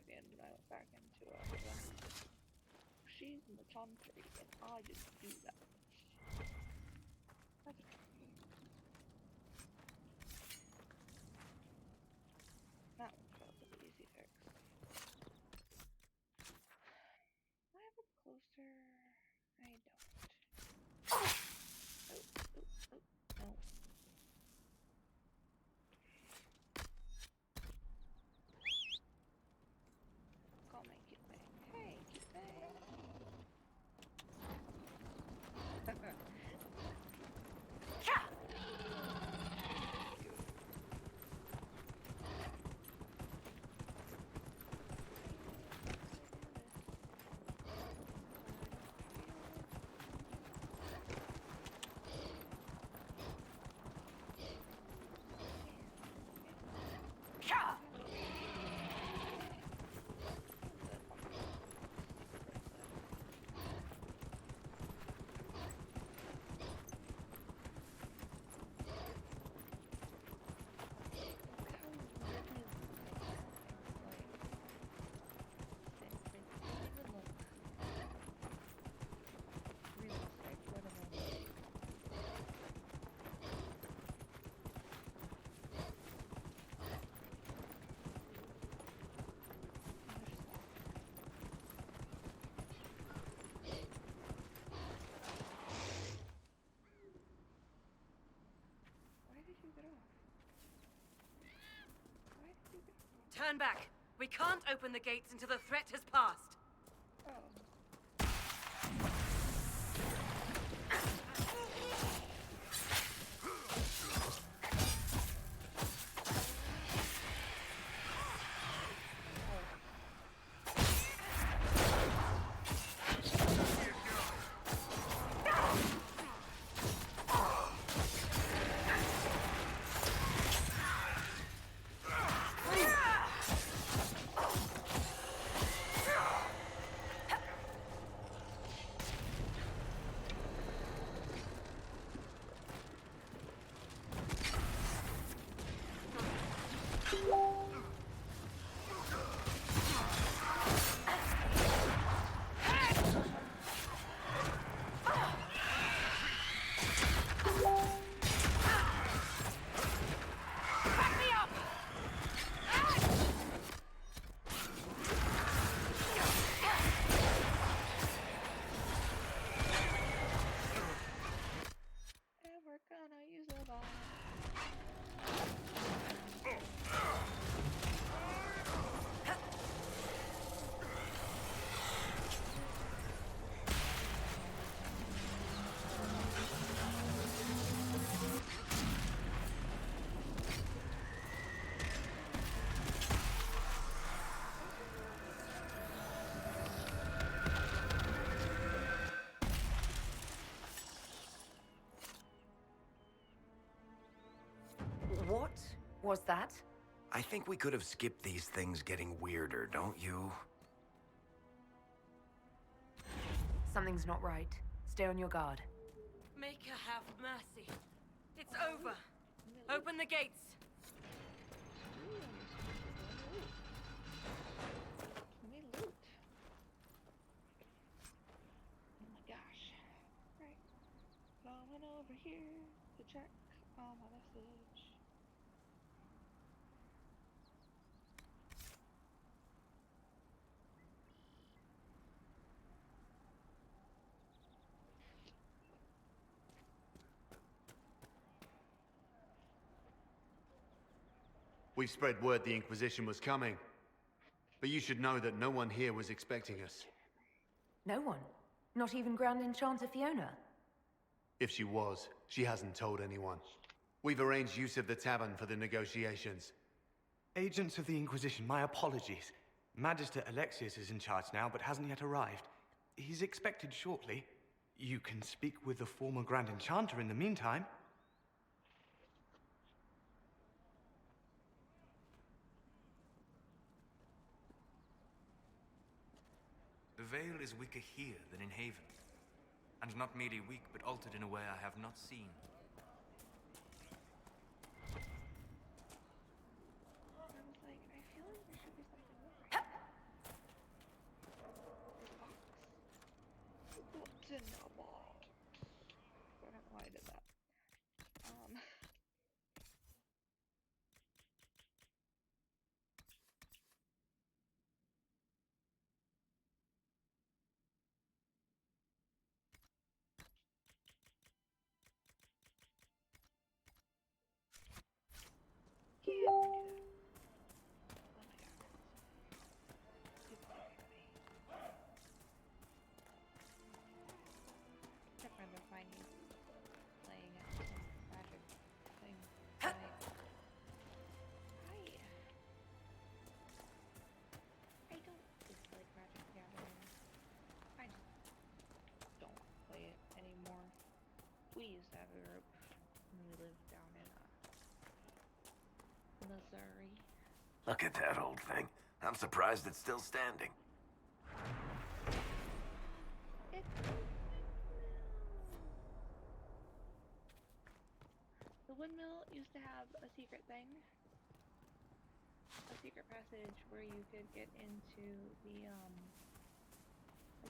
Speaker 1: When I went back into she's in the country and I just do that. That's okay. That one's relatively easy fix. Do I have a closer? I don't. Oh, no. Call me cute thing. Hey, cute thing.
Speaker 12: Turn back. We can't open the gates until the threat has passed.
Speaker 1: Oh.
Speaker 3: Was that?
Speaker 4: I think we could have skipped these things getting weirder, don't you?
Speaker 3: Something's not right. Stay on your guard.
Speaker 7: Make her have mercy. It's over. Open the gates.
Speaker 1: Let me loot. Oh my gosh. Right. Going over here to check on my message.
Speaker 5: We've spread word the Inquisition was coming. But you should know that no one here was expecting us.
Speaker 3: No one? Not even Grand Enchanter Fiona?
Speaker 5: If she was, she hasn't told anyone. We've arranged use of the tavern for the negotiations.
Speaker 10: Agents of the Inquisition, my apologies. Magister Alexius is in charge now, but hasn't yet arrived. He's expected shortly. You can speak with the former Grand Enchanter in the meantime.
Speaker 19: The veil is weaker here than in Haven. And not merely weak, but altered in a way I have not seen.
Speaker 1: I was like, I feel like there should be something more. What's in the box? I don't know why I did that. We used to have a group when we lived down in Missouri.
Speaker 4: Look at that old thing. I'm surprised it's still standing.
Speaker 1: The windmill used to have a secret thing. A secret passage where you could get into the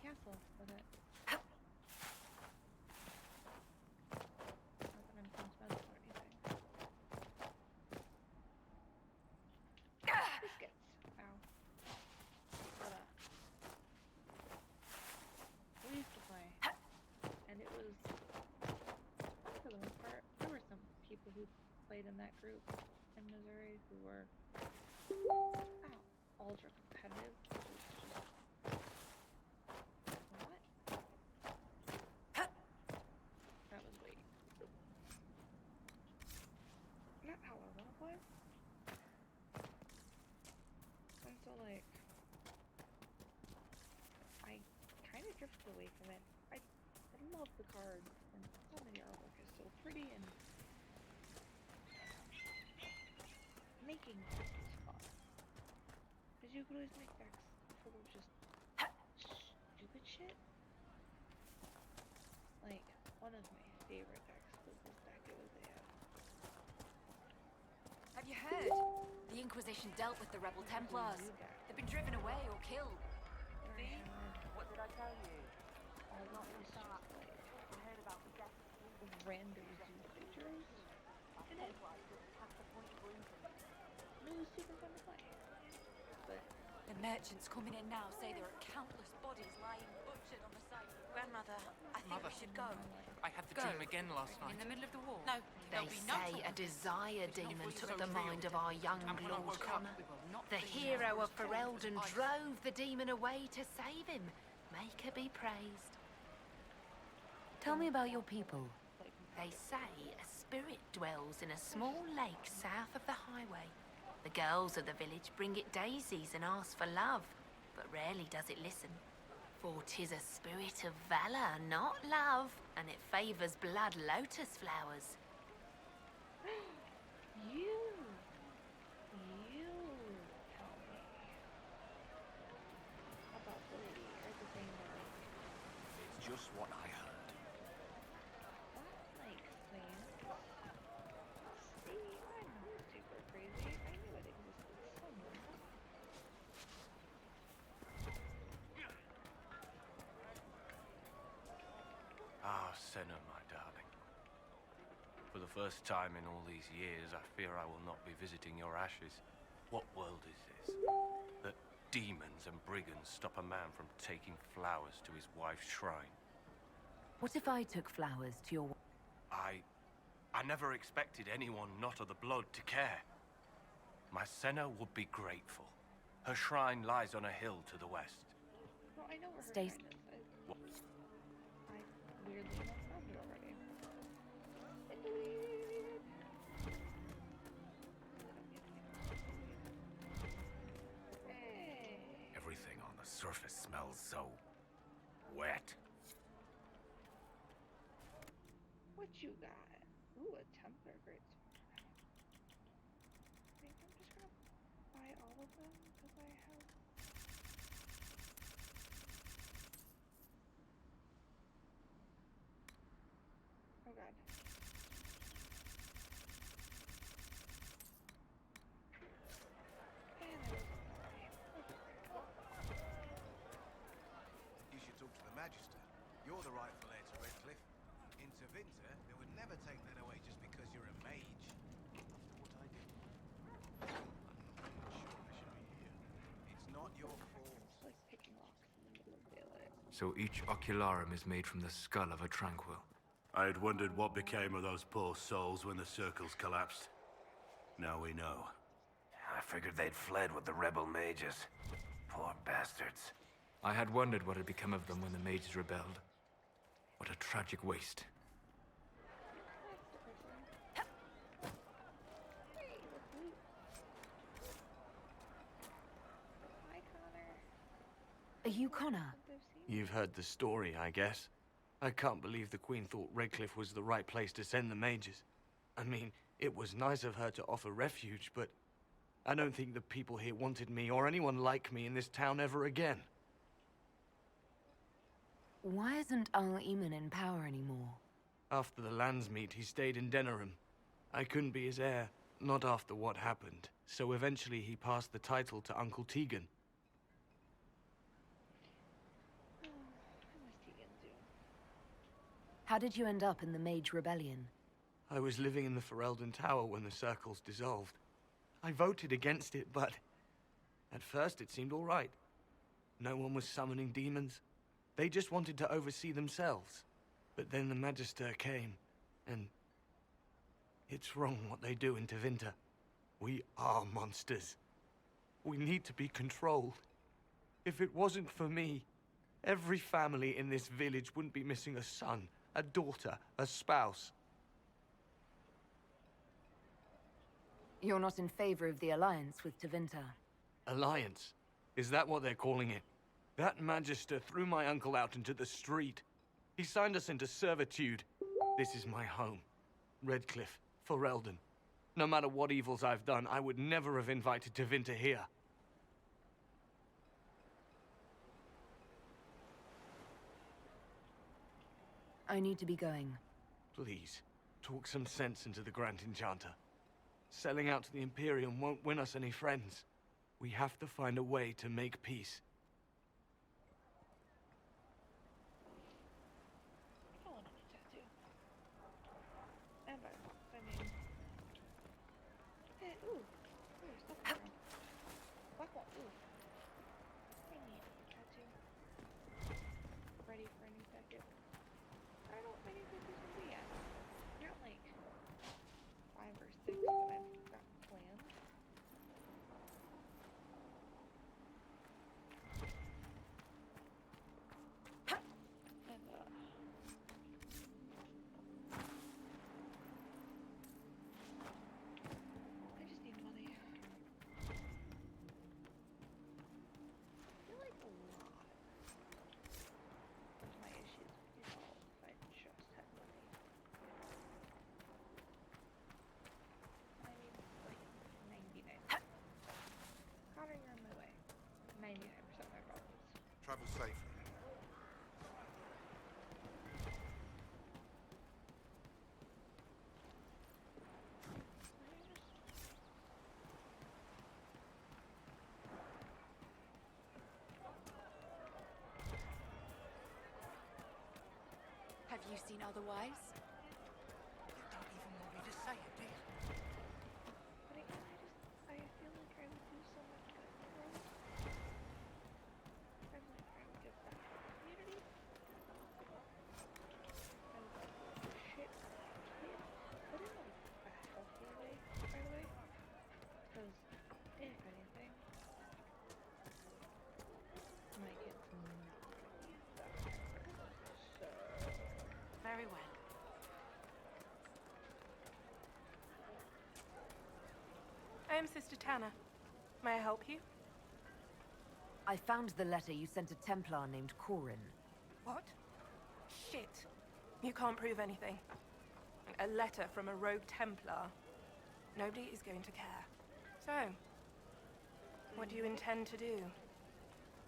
Speaker 1: castle with it. In that group in Missouri who were ultra competitive, which was just what? That was weak. Not how I want to play. And so like I kind of drifted away from it. I love the cards and some of the artwork is so pretty and making decks is fun. Because you could always make decks full of just stupid shit. Like, one of my favorite decks was this deck. It was a...
Speaker 14: Have you heard? The Inquisition dealt with the rebel Templars. They've been driven away or killed.
Speaker 1: See?
Speaker 14: What did I tell you?
Speaker 1: All of these just like... I heard about the death of random zoo pictures in it. It was super fun to play. But
Speaker 14: the merchants coming in now say there are countless bodies lying butchered on the site.
Speaker 11: Grandmother, I think we should go.
Speaker 21: I had the dream again last night.
Speaker 14: In the middle of the war?
Speaker 11: No,
Speaker 18: They say a desire demon took the mind of our young Lord Connor. The hero of Ferelden drove the demon away to save him. Make her be praised.
Speaker 3: Tell me about your people.
Speaker 18: They say a spirit dwells in a small lake south of the highway. The girls of the village bring it daisies and ask for love, but rarely does it listen. For 'tis a spirit of valor, not love, and it favors blood lotus flowers.
Speaker 1: You
Speaker 19: just what I heard.
Speaker 1: That makes sense. See, I'm not super crazy. I knew it existed somewhere.
Speaker 19: Ah, Senna, my darling. For the first time in all these years, I fear I will not be visiting your ashes. What world is this? That demons and brigands stop a man from taking flowers to his wife's shrine.
Speaker 3: What if I took flowers to your...
Speaker 19: I never expected anyone not of the blood to care. My Senna would be grateful. Her shrine lies on a hill to the west.
Speaker 1: Well, I know where her
Speaker 3: Stay...
Speaker 1: shrine is. I weirdly enough found it already. Hey.
Speaker 19: Everything on the surface smells so... wet.
Speaker 1: What you got? Ooh, a Templar great sword. I think I'm just gonna buy all of them because I have. Oh god. And there was already.
Speaker 9: You should talk to the Magister. You're the rightful heir to Redcliffe. In Tevinter, they would never take that away just because you're a mage. What I did. I'm not sure I should be here. It's not your fault.
Speaker 1: It's like picking rocks in the middle of daylight.
Speaker 19: So each ocularum is made from the skull of a tranquil.
Speaker 13: I had wondered what became of those poor souls when the circles collapsed. Now we know.
Speaker 4: I figured they'd fled with the rebel mages. Poor bastards.
Speaker 19: I had wondered what had become of them when the mages rebelled. What a tragic waste.
Speaker 1: Hi, Connor.
Speaker 3: Are you Connor?
Speaker 10: You've heard the story, I guess. I can't believe the Queen thought Redcliffe was the right place to send the mages. I mean, it was nice of her to offer refuge, but I don't think the people here wanted me or anyone like me in this town ever again.
Speaker 3: Why isn't Al-Eamon in power anymore?
Speaker 10: After the Landsmeet, he stayed in Denerim. I couldn't be his heir, not after what happened, so eventually he passed the title to Uncle Tegan.
Speaker 3: How did you end up in the Mage Rebellion?
Speaker 10: I was living in the Ferelden Tower when the circles dissolved. I voted against it, but at first it seemed all right. No one was summoning demons. They just wanted to oversee themselves. But then the Magister came, and it's wrong what they do in Tevinter. We are monsters. We need to be controlled. If it wasn't for me, every family in this village wouldn't be missing a son, a daughter, a spouse.
Speaker 3: You're not in favor of the alliance with Tevinter?
Speaker 10: Alliance? Is that what they're calling it? That Magister threw my uncle out into the street. He signed us into servitude. This is my home. Redcliffe, Ferelden. No matter what evils I've done, I would never have invited Tevinter here.
Speaker 3: I need to be going.
Speaker 10: Please, talk some sense into the Grand Enchanter. Selling out to the Imperium won't win us any friends. We have to find a way to make peace.
Speaker 1: I want a tattoo. And I mean... Hey, ooh. Ooh, stuff around. Black one, ooh. I need a tattoo. Ready for a new tattoo. I don't know what my new tattoos will be yet. Not like 5 or 6 that I've got planned.
Speaker 14: Have you seen otherwise?
Speaker 9: You don't even want me to say it, do you?
Speaker 1: But again, I feel like I would do so much good in the world. I'm like trying to give back to the community. I would like to shit on my kid, but in like a healthy way, by the way. Because if anything, my kid's not gonna be that. So
Speaker 18: Very well.
Speaker 6: I am Sister Tanner. May I help you?
Speaker 3: I found the letter you sent a Templar named Corin.
Speaker 6: What? Shit. You can't prove anything. A letter from a rogue Templar. Nobody is going to care. So, what do you intend to do?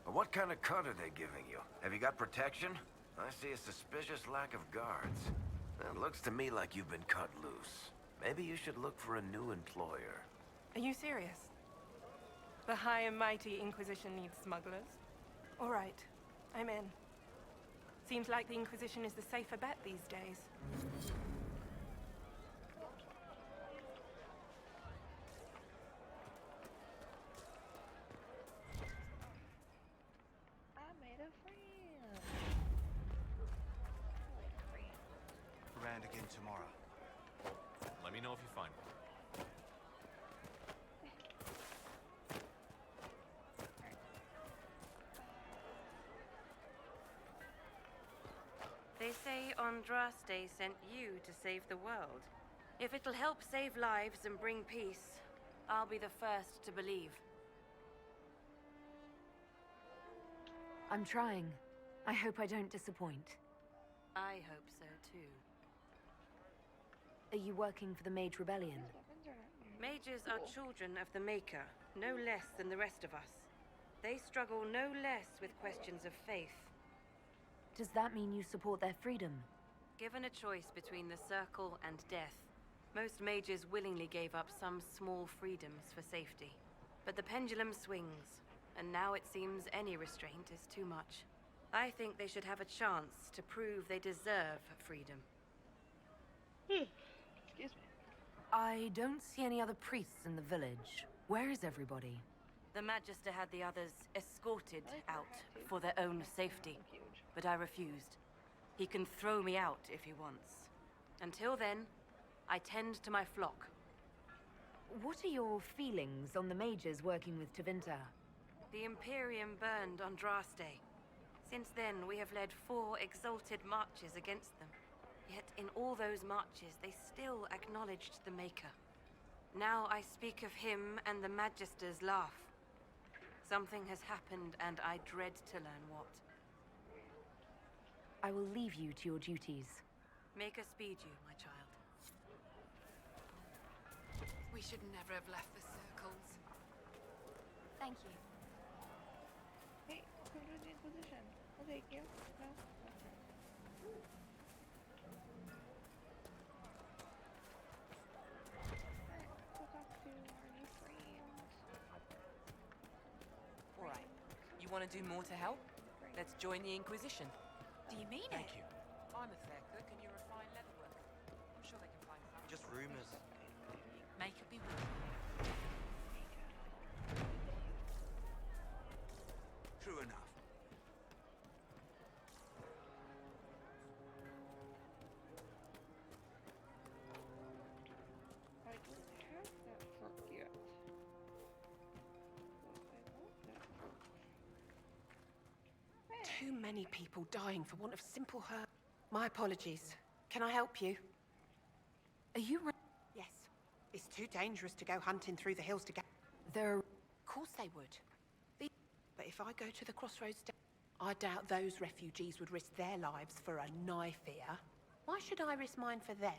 Speaker 4: What kind of cut are they giving you? Have you got protection? I see a suspicious lack of guards. It looks to me like you've been cut loose. Maybe you should look for a new employer.
Speaker 6: Are you serious? The high and mighty Inquisition needs smugglers? All right, I'm in. Seems like the Inquisition is the safer bet these days.
Speaker 1: I made a friend.
Speaker 9: Around again tomorrow.
Speaker 19: Let me know if you find one.
Speaker 2: They say Andraste sent you to save the world. If it'll help save lives and bring peace, I'll be the first to believe.
Speaker 3: I'm trying. I hope I don't disappoint.
Speaker 2: I hope so too.
Speaker 3: Are you working for the Mage Rebellion?
Speaker 2: Mages are children of the Maker, no less than the rest of us. They struggle no less with questions of faith.
Speaker 3: Does that mean you support their freedom?
Speaker 2: Given a choice between the Circle and death, most mages willingly gave up some small freedoms for safety. But the pendulum swings, and now it seems any restraint is too much. I think they should have a chance to prove they deserve freedom.
Speaker 1: Excuse me.
Speaker 3: I don't see any other priests in the village. Where is everybody?
Speaker 2: The Magister had the others escorted out for their own safety, but I refused. He can throw me out if he wants. Until then, I tend to my flock.
Speaker 3: What are your feelings on the mages working with Tevinter?
Speaker 2: The Imperium burned Andraste. Since then, we have led 4 exalted marches against them. Yet in all those marches, they still acknowledged the Maker. Now I speak of him and the Magisters laugh. Something has happened, and I dread to learn what.
Speaker 3: I will leave you to your duties.
Speaker 2: Maker speed you, my child.
Speaker 8: We should never have left the circles.
Speaker 14: Thank you.
Speaker 1: Hey, come to the Inquisition. I'll take you. No? Okay. Alright, go talk to our new friend.
Speaker 21: Alright. You want to do more to help? Let's join the Inquisition.
Speaker 14: Do you mean
Speaker 21: Thank
Speaker 14: it?
Speaker 21: you. I'm a fair cook and you're a fine leatherworker. I'm sure they can find some.
Speaker 19: Just rumors.
Speaker 14: Make it be well.
Speaker 9: True enough.
Speaker 1: I don't have that perk yet. But I want that perk.
Speaker 11: Too many people dying for want of simple herb. My apologies. Can I help you?
Speaker 3: Are you
Speaker 11: Yes. It's too dangerous to go hunting through the hills to get...
Speaker 3: There are...
Speaker 11: Of course they would. But if I go to the crossroads, I doubt those refugees would risk their lives for a knife here. Why should I risk mine for them?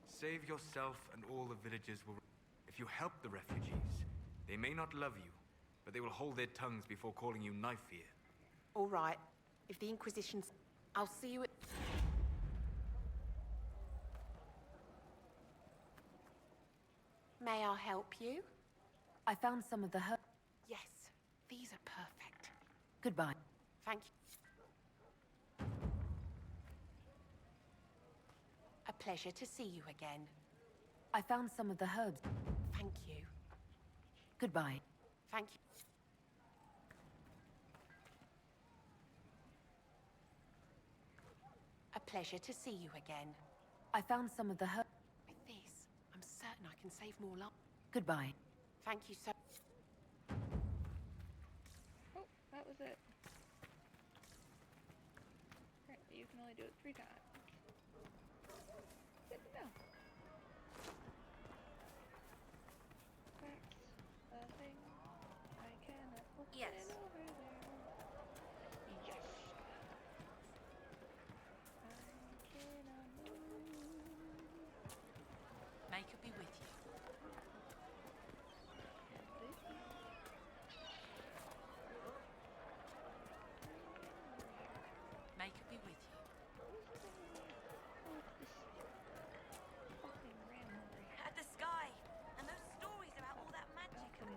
Speaker 10: Save yourself and all the villagers will... If you help the refugees, they may not love you, but they will hold their tongues before calling you knife ear.
Speaker 11: All right. If the Inquisition's... I'll see you at... May I help you?
Speaker 3: I found some of the herbs.
Speaker 11: Yes. These are perfect.
Speaker 3: Goodbye.
Speaker 11: Thank you. pleasure to see you again.
Speaker 3: I found some of the herbs.
Speaker 11: Thank you.
Speaker 3: Goodbye.
Speaker 11: Thank you. A pleasure to see you again.
Speaker 3: I found some of the herbs.
Speaker 11: With this, I'm certain I can save more lives.
Speaker 3: Goodbye.
Speaker 11: Thank you so...
Speaker 1: Oh, that was it. Apparently you can only do it 3 times. Good to know. That's a thing. I cannot open
Speaker 2: Yes.
Speaker 1: it over there. Yes. I cannot move.
Speaker 12: May it be with you. May it be with you. At the sky! And those stories about all that magic and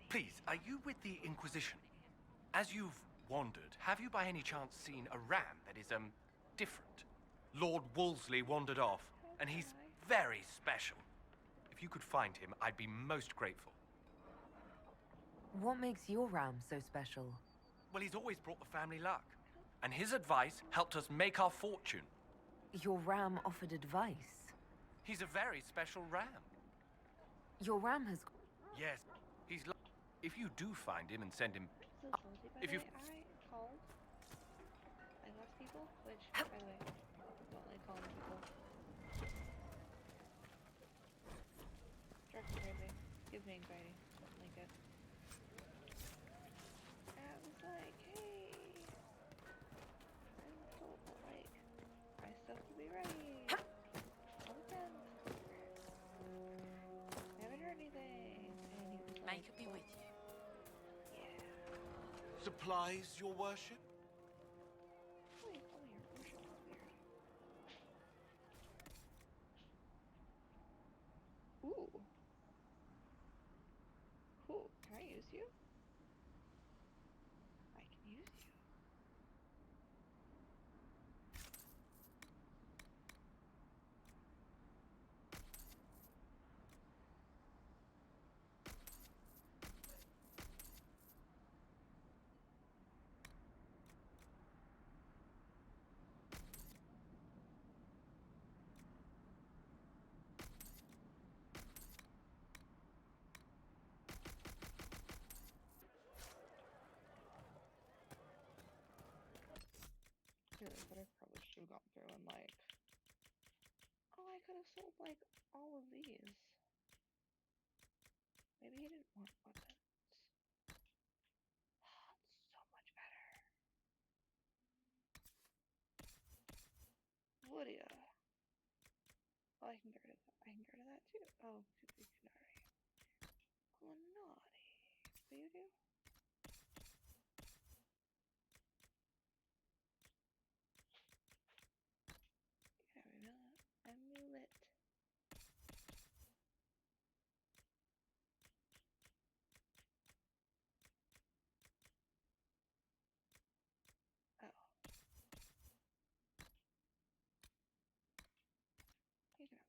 Speaker 19: Please, are you with the Inquisition? As you've wandered, have you by any chance seen a ram that is, different? Lord Wolseley wandered off, and he's very special. If you could find him, I'd be most grateful.
Speaker 3: What makes your ram so special?
Speaker 19: Well, he's always brought the family luck. And his advice helped us make our fortune.
Speaker 3: Your ram offered advice.
Speaker 19: He's a very special ram.
Speaker 3: Your ram has...
Speaker 19: Yes, he's... If you do find him and send him... If you...
Speaker 1: I called like lots of people, which, by the way, don't like calling people. Drives me crazy. Gives me anxiety. Don't like it. I was like, hey, I'm told that, like, my stuff will be ready. On the 10th. Haven't heard anything. And he was
Speaker 12: May
Speaker 1: like,
Speaker 12: it be with you.
Speaker 9: Supplies, your worship?
Speaker 1: Why do you call me your worship? That's weird. Ooh. Ooh, can I use you? I can use you. But I probably should have gone through and like, oh, I could have sold like all of these. Maybe he didn't want weapons. It's so much better. Lydia. Oh, I can get rid of that. I can get rid of that too. Oh, Kunari. Kunari. What do you do? Amulet. Oh. You can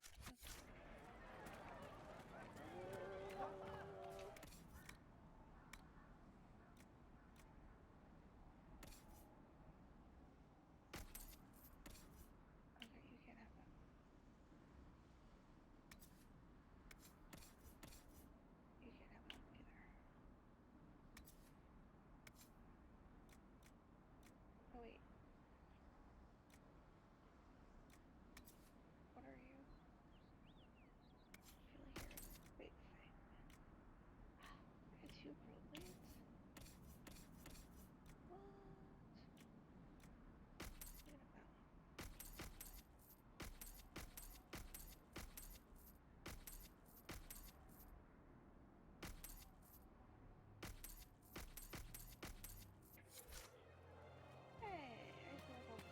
Speaker 1: have that. Okay, you can't have that. You can't have that either. Oh wait. What are you? I feel like you're a big thing. I got 2 pearl blades. What? You can have that one. Hey, I feel like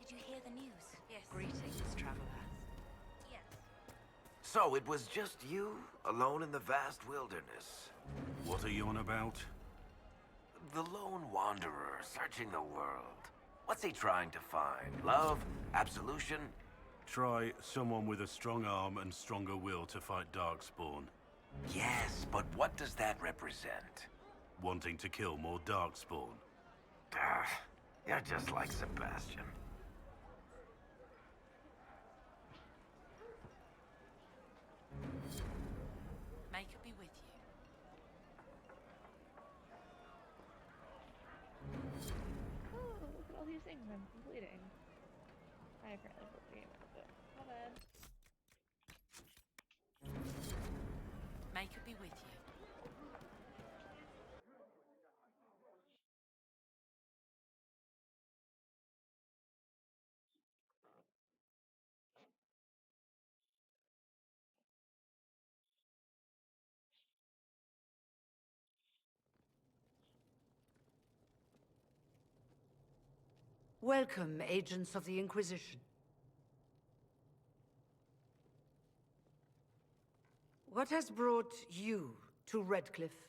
Speaker 14: Did you hear the news?
Speaker 2: Yes.
Speaker 18: Greetings, traveler.
Speaker 14: Yes.
Speaker 4: So it was just you, alone in the vast wilderness.
Speaker 13: What are you on about?
Speaker 4: The lone wanderer searching the world. What's he trying to find? Love? Absolution?
Speaker 13: Try someone with a strong arm and stronger will to fight Darkspawn.
Speaker 4: Yes, but what does that represent?
Speaker 13: Wanting to kill more Darkspawn.
Speaker 4: You're just like Sebastian.
Speaker 12: May it be with you.
Speaker 1: Oh, look at all these things I'm completing. I apparently put the game out, but my bad.
Speaker 12: May it be with you.
Speaker 15: Welcome, agents of the Inquisition. What has brought you to Redcliffe?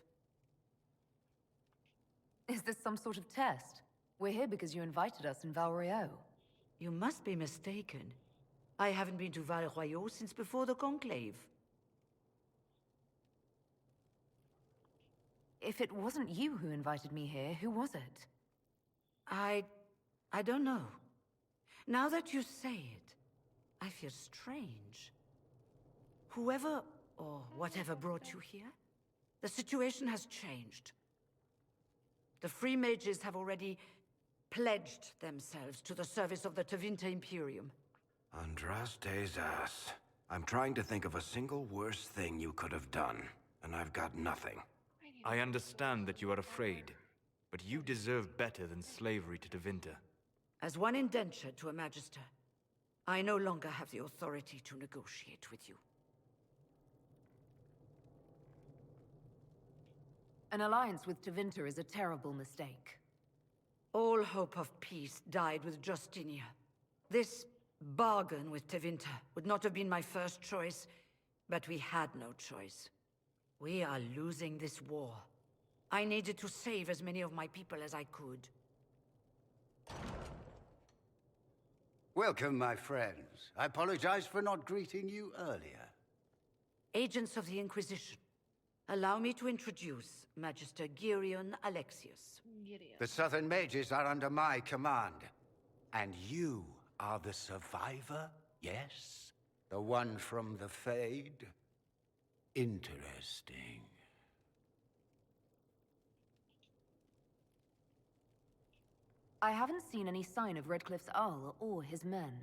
Speaker 3: Is this some sort of test? We're here because you invited us in Royeaux.
Speaker 15: You must be mistaken. I haven't been to Royeaux since before the Conclave.
Speaker 3: If it wasn't you who invited me here, who was it?
Speaker 15: I don't know. Now that you say it, I feel strange. Whoever or whatever brought you here, the situation has changed. The Free Mages have already pledged themselves to the service of the Tevinter Imperium.
Speaker 4: Andraste's ass. I'm trying to think of a single worse thing you could have done, and I've got nothing.
Speaker 22: I understand that you are afraid, but you deserve better than slavery to Tevinter.
Speaker 15: As one indentured to a Magister, I no longer have the authority to negotiate with you.
Speaker 3: An alliance with Tevinter is a terrible mistake.
Speaker 15: All hope of peace died with Justinia. This bargain with Tevinter would not have been my first choice, but we had no choice. We are losing this war. I needed to save as many of my people as I could.
Speaker 16: Welcome, my friends. I apologize for not greeting you earlier.
Speaker 15: Agents of the Inquisition, allow me to introduce Magister Girion Alexius.
Speaker 16: The Southern Mages are under my command. And you are the survivor, yes? The one from the Fade? Interesting.
Speaker 3: I haven't seen any sign of Redcliffe's Arl or his men.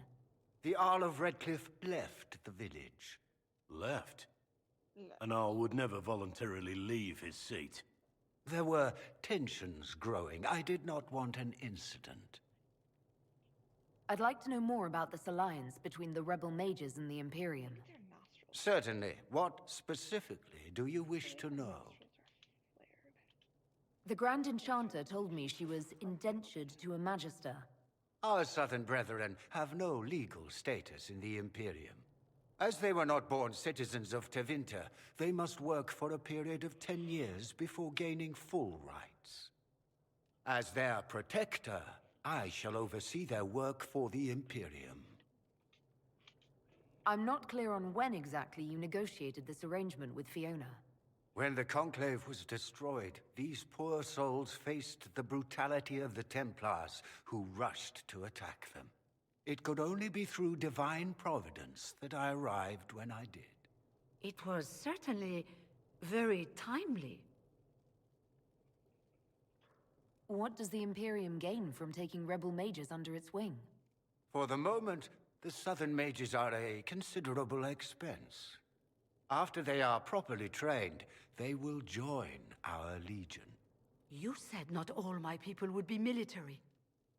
Speaker 16: The Arl of Redcliffe left the village.
Speaker 13: Left? An Arl would never voluntarily leave his seat.
Speaker 16: There were tensions growing. I did not want an incident.
Speaker 3: I'd like to know more about this alliance between the rebel mages and the Imperium.
Speaker 16: Certainly. What specifically do you wish to know?
Speaker 3: The Grand Enchanter told me she was indentured to a Magister.
Speaker 16: Our Southern brethren have no legal status in the Imperium. As they were not born citizens of Tevinter, they must work for a period of 10 years before gaining full rights. As their protector, I shall oversee their work for the Imperium.
Speaker 3: I'm not clear on when exactly you negotiated this arrangement with Fiona.
Speaker 16: When the Conclave was destroyed, these poor souls faced the brutality of the Templars, who rushed to attack them. It could only be through divine providence that I arrived when I did.
Speaker 15: It was certainly very timely.
Speaker 3: What does the Imperium gain from taking rebel mages under its wing?
Speaker 16: For the moment, the Southern Mages are a considerable expense. After they are properly trained, they will join our legion.
Speaker 15: You said not all my people would be military.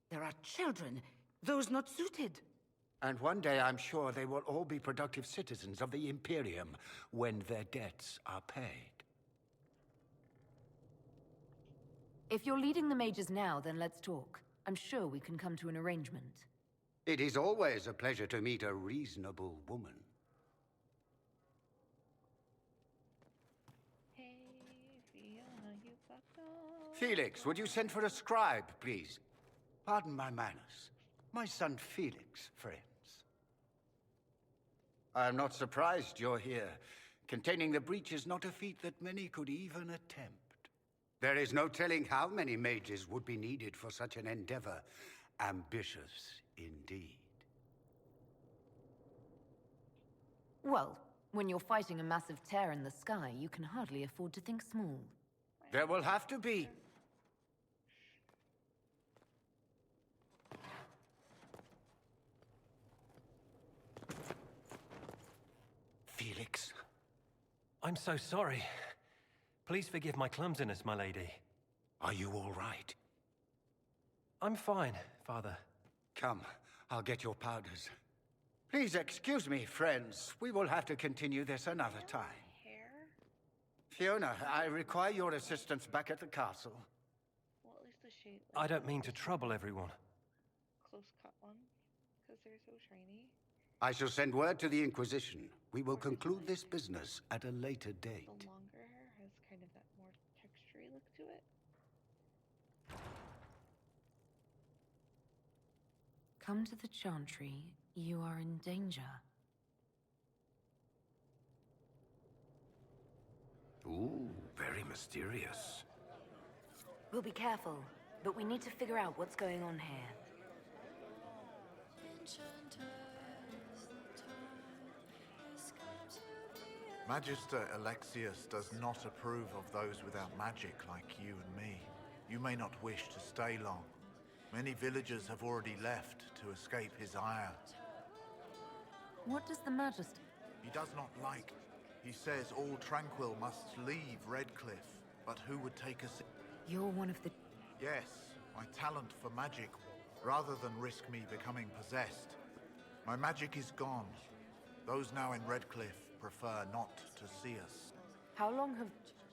Speaker 15: There are children, those not suited.
Speaker 16: And one day I'm sure they will all be productive citizens of the Imperium when their debts are paid.
Speaker 3: If you're leading the mages now, then let's talk. I'm sure we can come to an arrangement.
Speaker 16: It is always a pleasure to meet a reasonable woman. Felix, would you send for a scribe, please? Pardon my manners. My son Felix, friends. I'm not surprised you're here. Containing the breach is not a feat that many could even attempt. There is no telling how many mages would be needed for such an endeavor. Ambitious indeed.
Speaker 3: Well, when you're fighting a massive tear in the sky, you can hardly afford to think small.
Speaker 16: There will have to be.
Speaker 17: Felix. I'm so sorry. Please forgive my clumsiness, my lady.
Speaker 16: Are you all right?
Speaker 17: I'm fine, Father.
Speaker 16: Come, I'll get your powders. Please excuse me, friends. We will have to continue this another time. Fiona, I require your assistance back at the castle.
Speaker 1: Well, at least the shade.
Speaker 17: I don't mean to trouble everyone.
Speaker 1: Close cut ones, because they're so shiny.
Speaker 16: I shall send word to the Inquisition. We will conclude this business at a later date.
Speaker 1: The longer hair has kind of that more textury look to it.
Speaker 3: Come to the Chantry. You are in danger.
Speaker 4: Ooh, very mysterious.
Speaker 3: We'll be careful, but we need to figure out what's going on here.
Speaker 20: Magister Alexius does not approve of those without magic like you and me. You may not wish to stay long. Many villagers have already left to escape his ire.
Speaker 3: What does the Magister...
Speaker 20: He does not like. He says all tranquil must leave Redcliffe, but who would take us...
Speaker 3: You're one of the...
Speaker 20: Yes, my talent for magic, rather than risk me becoming possessed. My magic is gone. Those now in Redcliffe prefer not to see us.
Speaker 3: How long have...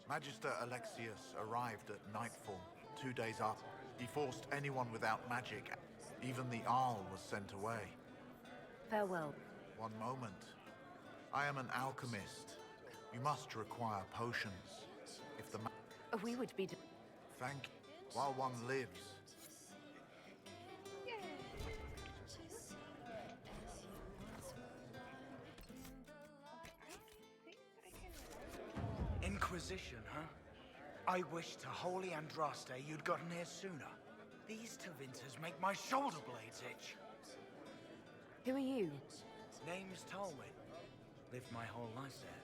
Speaker 20: Magister Alexius arrived at nightfall, 2 days after. He forced anyone without magic. Even the Arl was sent away.
Speaker 3: Farewell.
Speaker 20: One moment. I am an alchemist. You must require potions. If the
Speaker 3: We would be...
Speaker 20: Thank you. While one lives.
Speaker 23: Inquisition, huh? I wish to holy Andraste you'd gotten here sooner. These Tevinters make my shoulder blades itch.
Speaker 3: Who are you?
Speaker 23: Name's Talwyn. Lived my whole life there.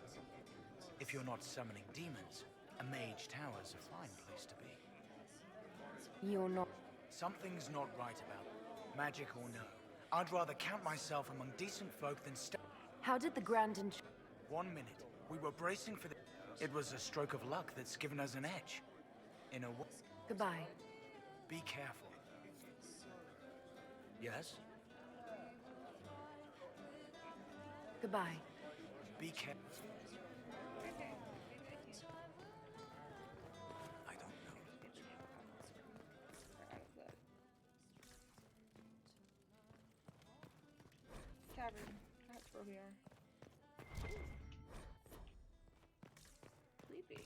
Speaker 23: If you're not summoning demons, a mage tower's a fine place to be.
Speaker 3: You're not...
Speaker 23: Something's not right about it. Magic or no. I'd rather count myself among decent folk than
Speaker 3: How did the Grand
Speaker 23: 1 minute, we were bracing for the... It was a stroke of luck that's given us an edge. In a
Speaker 3: Goodbye.
Speaker 23: Be careful. Yes?
Speaker 3: Goodbye.
Speaker 23: Be careful. I don't know.
Speaker 1: Tavern. That's where we are. Sleepy.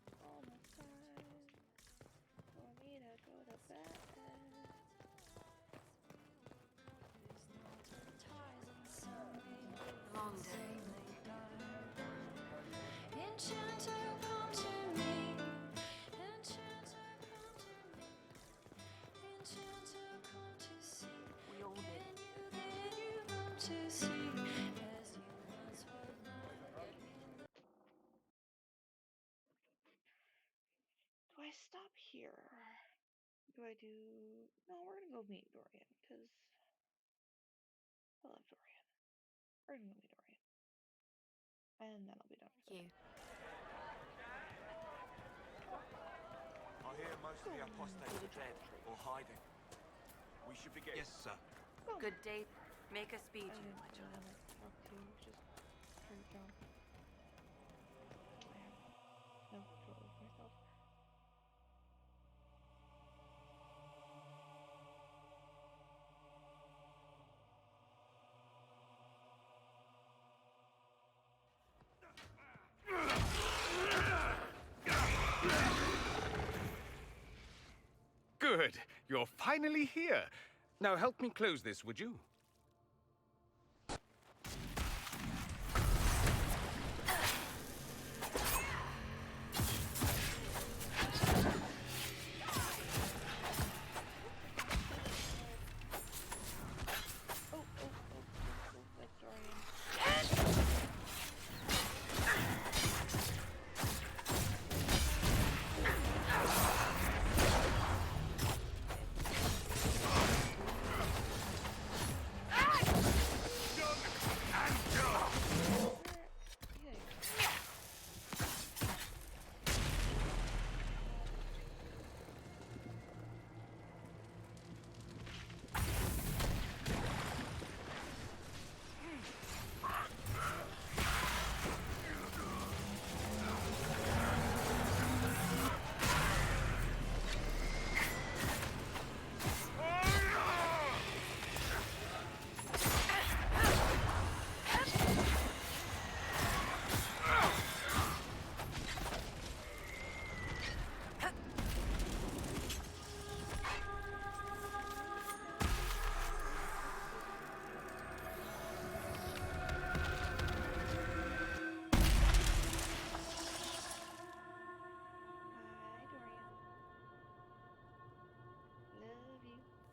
Speaker 1: It's almost time for me to go to bed.
Speaker 14: Long day. Enchanter, come to me. Enchanter, come to me. Enchanter, come to see.
Speaker 3: We all did.
Speaker 14: Then you come to see. As you once were mine.
Speaker 1: Do I stop here? Do I do... No, we're gonna go meet Dorian, because I love Dorian. We're gonna go meet Dorian. And then I'll be done.
Speaker 14: Thank you.
Speaker 9: I hear most of the apostates are dead or hiding. We should be getting...
Speaker 20: Yes, sir.
Speaker 2: Good day. Make a speech.
Speaker 1: I didn't want to talk to you, just turn it down. I have no control of myself.
Speaker 5: Good. You're finally here. Now help me close this, would you?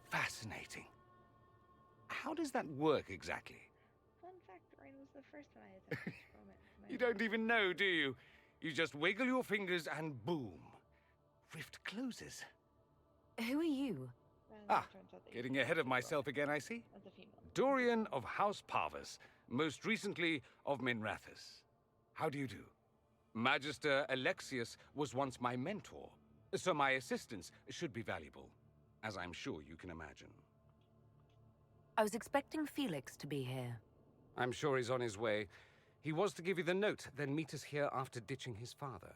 Speaker 5: Fascinating. How does that work exactly?
Speaker 1: Fun fact, Dorian was the first one I attempted to from it.
Speaker 5: You don't even know, do you? You just wiggle your fingers and boom. Rift closes.
Speaker 2: Who are you?
Speaker 5: Ah, getting ahead of myself again, I see.
Speaker 1: As a female.
Speaker 5: Dorian of House Parvus, most recently of Minrathous. How do you do? Magister Alexius was once my mentor, so my assistance should be valuable, as I'm sure you can imagine.
Speaker 3: I was expecting Felix to be here.
Speaker 5: I'm sure he's on his way. He was to give you the note, then meet us here after ditching his father.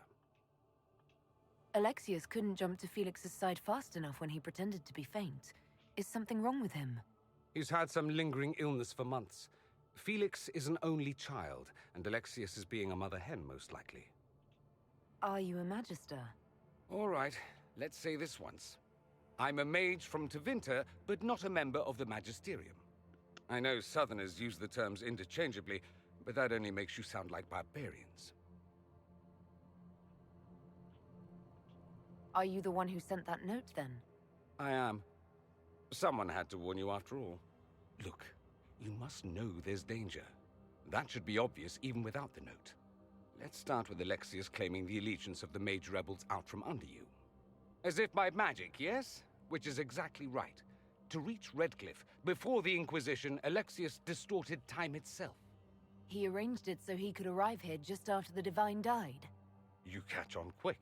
Speaker 3: Alexius couldn't jump to Felix's side fast enough when he pretended to be faint. Is something wrong with him?
Speaker 5: He's had some lingering illness for months. Felix is an only child, and Alexius is being a mother hen, most likely.
Speaker 3: Are you a magister?
Speaker 5: All right, let's say this once. I'm a mage from Tevinter, but not a member of the Magisterium. I know Southerners use the terms interchangeably, but that only makes you sound like barbarians.
Speaker 3: Are you the one who sent that note, then?
Speaker 5: I am. Someone had to warn you after all. Look, you must know there's danger. That should be obvious even without the note. Let's start with Alexius claiming the allegiance of the mage rebels out from under you. As if by magic, yes? Which is exactly right. To reach Redcliffe, before the Inquisition, Alexius distorted time itself.
Speaker 3: He arranged it so he could arrive here just after the Divine died.
Speaker 5: You catch on quick.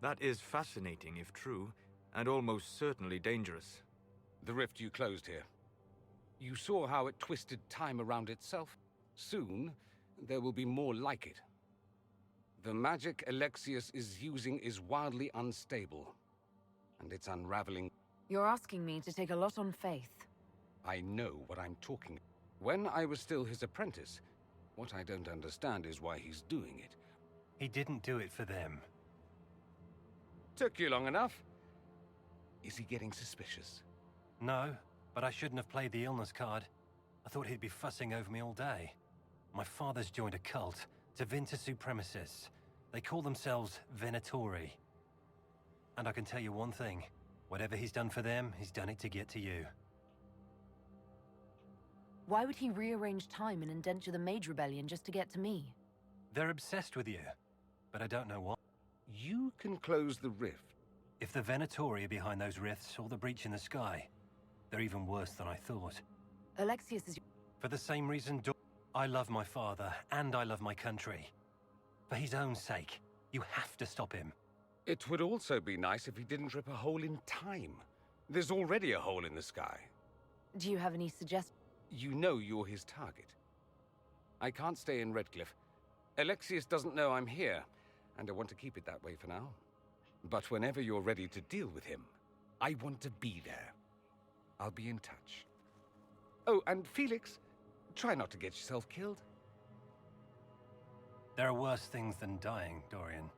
Speaker 22: That is fascinating, if true, and almost certainly dangerous.
Speaker 5: The rift you closed here. You saw how it twisted time around itself. Soon, there will be more like it. The magic Alexius is using is wildly unstable, and it's unraveling.
Speaker 3: You're asking me to take a lot on faith.
Speaker 5: I know what I'm talking. When I was still his apprentice, what I don't understand is why he's doing it.
Speaker 17: He didn't do it for them.
Speaker 5: Took you long enough. Is he getting suspicious?
Speaker 17: No, but I shouldn't have played the illness card. I thought he'd be fussing over me all day. My father's joined a cult, Tevinter Supremacists. They call themselves Venatori. And I can tell you one thing. Whatever he's done for them, he's done it to get to you.
Speaker 3: Why would he rearrange time and indenture the Mage Rebellion just to get to me?
Speaker 17: They're obsessed with you, but I don't know why.
Speaker 5: You can close the rift.
Speaker 17: If the Venatori are behind those rifts or the breach in the sky, they're even worse than I thought.
Speaker 3: Alexius is...
Speaker 17: For the same reason, I love my father, and I love my country. For his own sake, you have to stop him.
Speaker 5: It would also be nice if he didn't rip a hole in time. There's already a hole in the sky.
Speaker 3: Do you have any suggestions?
Speaker 5: You know you're his target. I can't stay in Redcliffe. Alexius doesn't know I'm here, and I want to keep it that way for now. But whenever you're ready to deal with him, I want to be there. I'll be in touch. Oh, and Felix, try not to get yourself killed.
Speaker 17: There are worse things than dying, Dorian.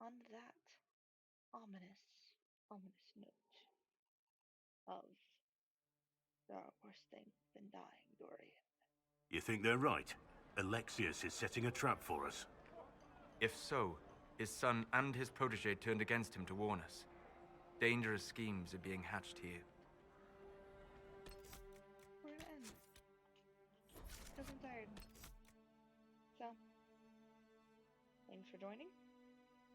Speaker 1: on that ominous note of there are worse things than dying, Dorian.
Speaker 13: You think they're right? Alexius is setting a trap for us.
Speaker 22: If so, his son and his protege turned against him to warn us. Dangerous schemes are being hatched here.
Speaker 1: We're gonna end. Because I'm tired. So, thanks for joining.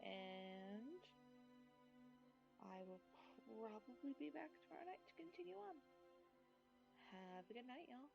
Speaker 1: And I will probably be back tomorrow night to continue on. Have a good night, y'all.